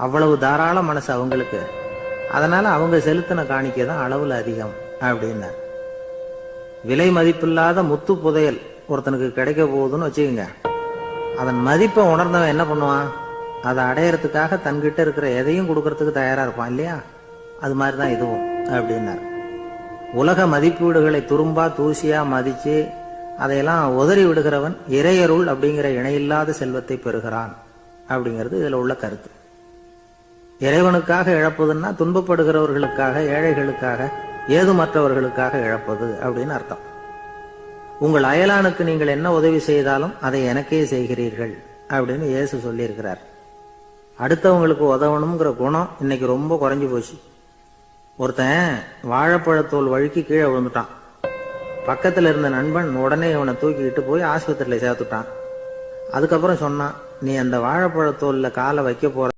அவ்வளவு தாராள மனசு அவங்களுக்கு. அதனால அவங்க செலுத்தின காணிக்கை தான் அளவுல அதிகம் அப்படின்னார். விலை மதிப்பில்லாத முத்து புதையல் ஒருத்தனுக்கு கிடைக்க போகுதுன்னு வச்சுக்கோங்க. அதன் மதிப்பை உணர்ந்தவன் என்ன பண்ணுவான்? அதை அடையறதுக்காக தன்கிட்ட இருக்கிற எதையும் கொடுக்கறதுக்கு தயாரா இருப்பான் இல்லையா? அது மாதிரிதான் இதுவும் அப்படின்னார். உலக மதிப்பீடுகளை துரும்பா தூசியா மதிச்சு அதையெல்லாம் உதறி விடுகிறவன் இறையருள் அப்படிங்கிற இணையில்லாத செல்வத்தை பெறுகிறான் அப்படிங்கிறது இதுல உள்ள கருத்து. இறைவனுக்காக இழப்பதுன்னா துன்பப்படுகிறவர்களுக்காக, ஏழைகளுக்காக, ஏதுமற்றவர்களுக்காக இழப்பது அப்படின்னு அர்த்தம். உங்கள் அயலானுக்கு நீங்கள் என்ன உதவி செய்தாலும் அதை எனக்கே செய்கிறீர்கள் அப்படின்னு இயேசு சொல்லியிருக்கிறார். அடுத்தவங்களுக்கு உதவணுங்கிற குணம் இன்னைக்கு ரொம்ப குறைஞ்சு போச்சு. ஒருத்தன் வாழைப்பழத்தோல் வழுக்கி கீழே விழுந்துட்டான். பக்கத்துல இருந்த நண்பன் உடனே இவனை தூக்கிக்கிட்டு போய் ஆஸ்பத்திரியில சேர்த்துட்டான். அதுக்கப்புறம் சொன்னான், நீ அந்த வாழைப்பழத்தோல்ல காலை வைக்க போற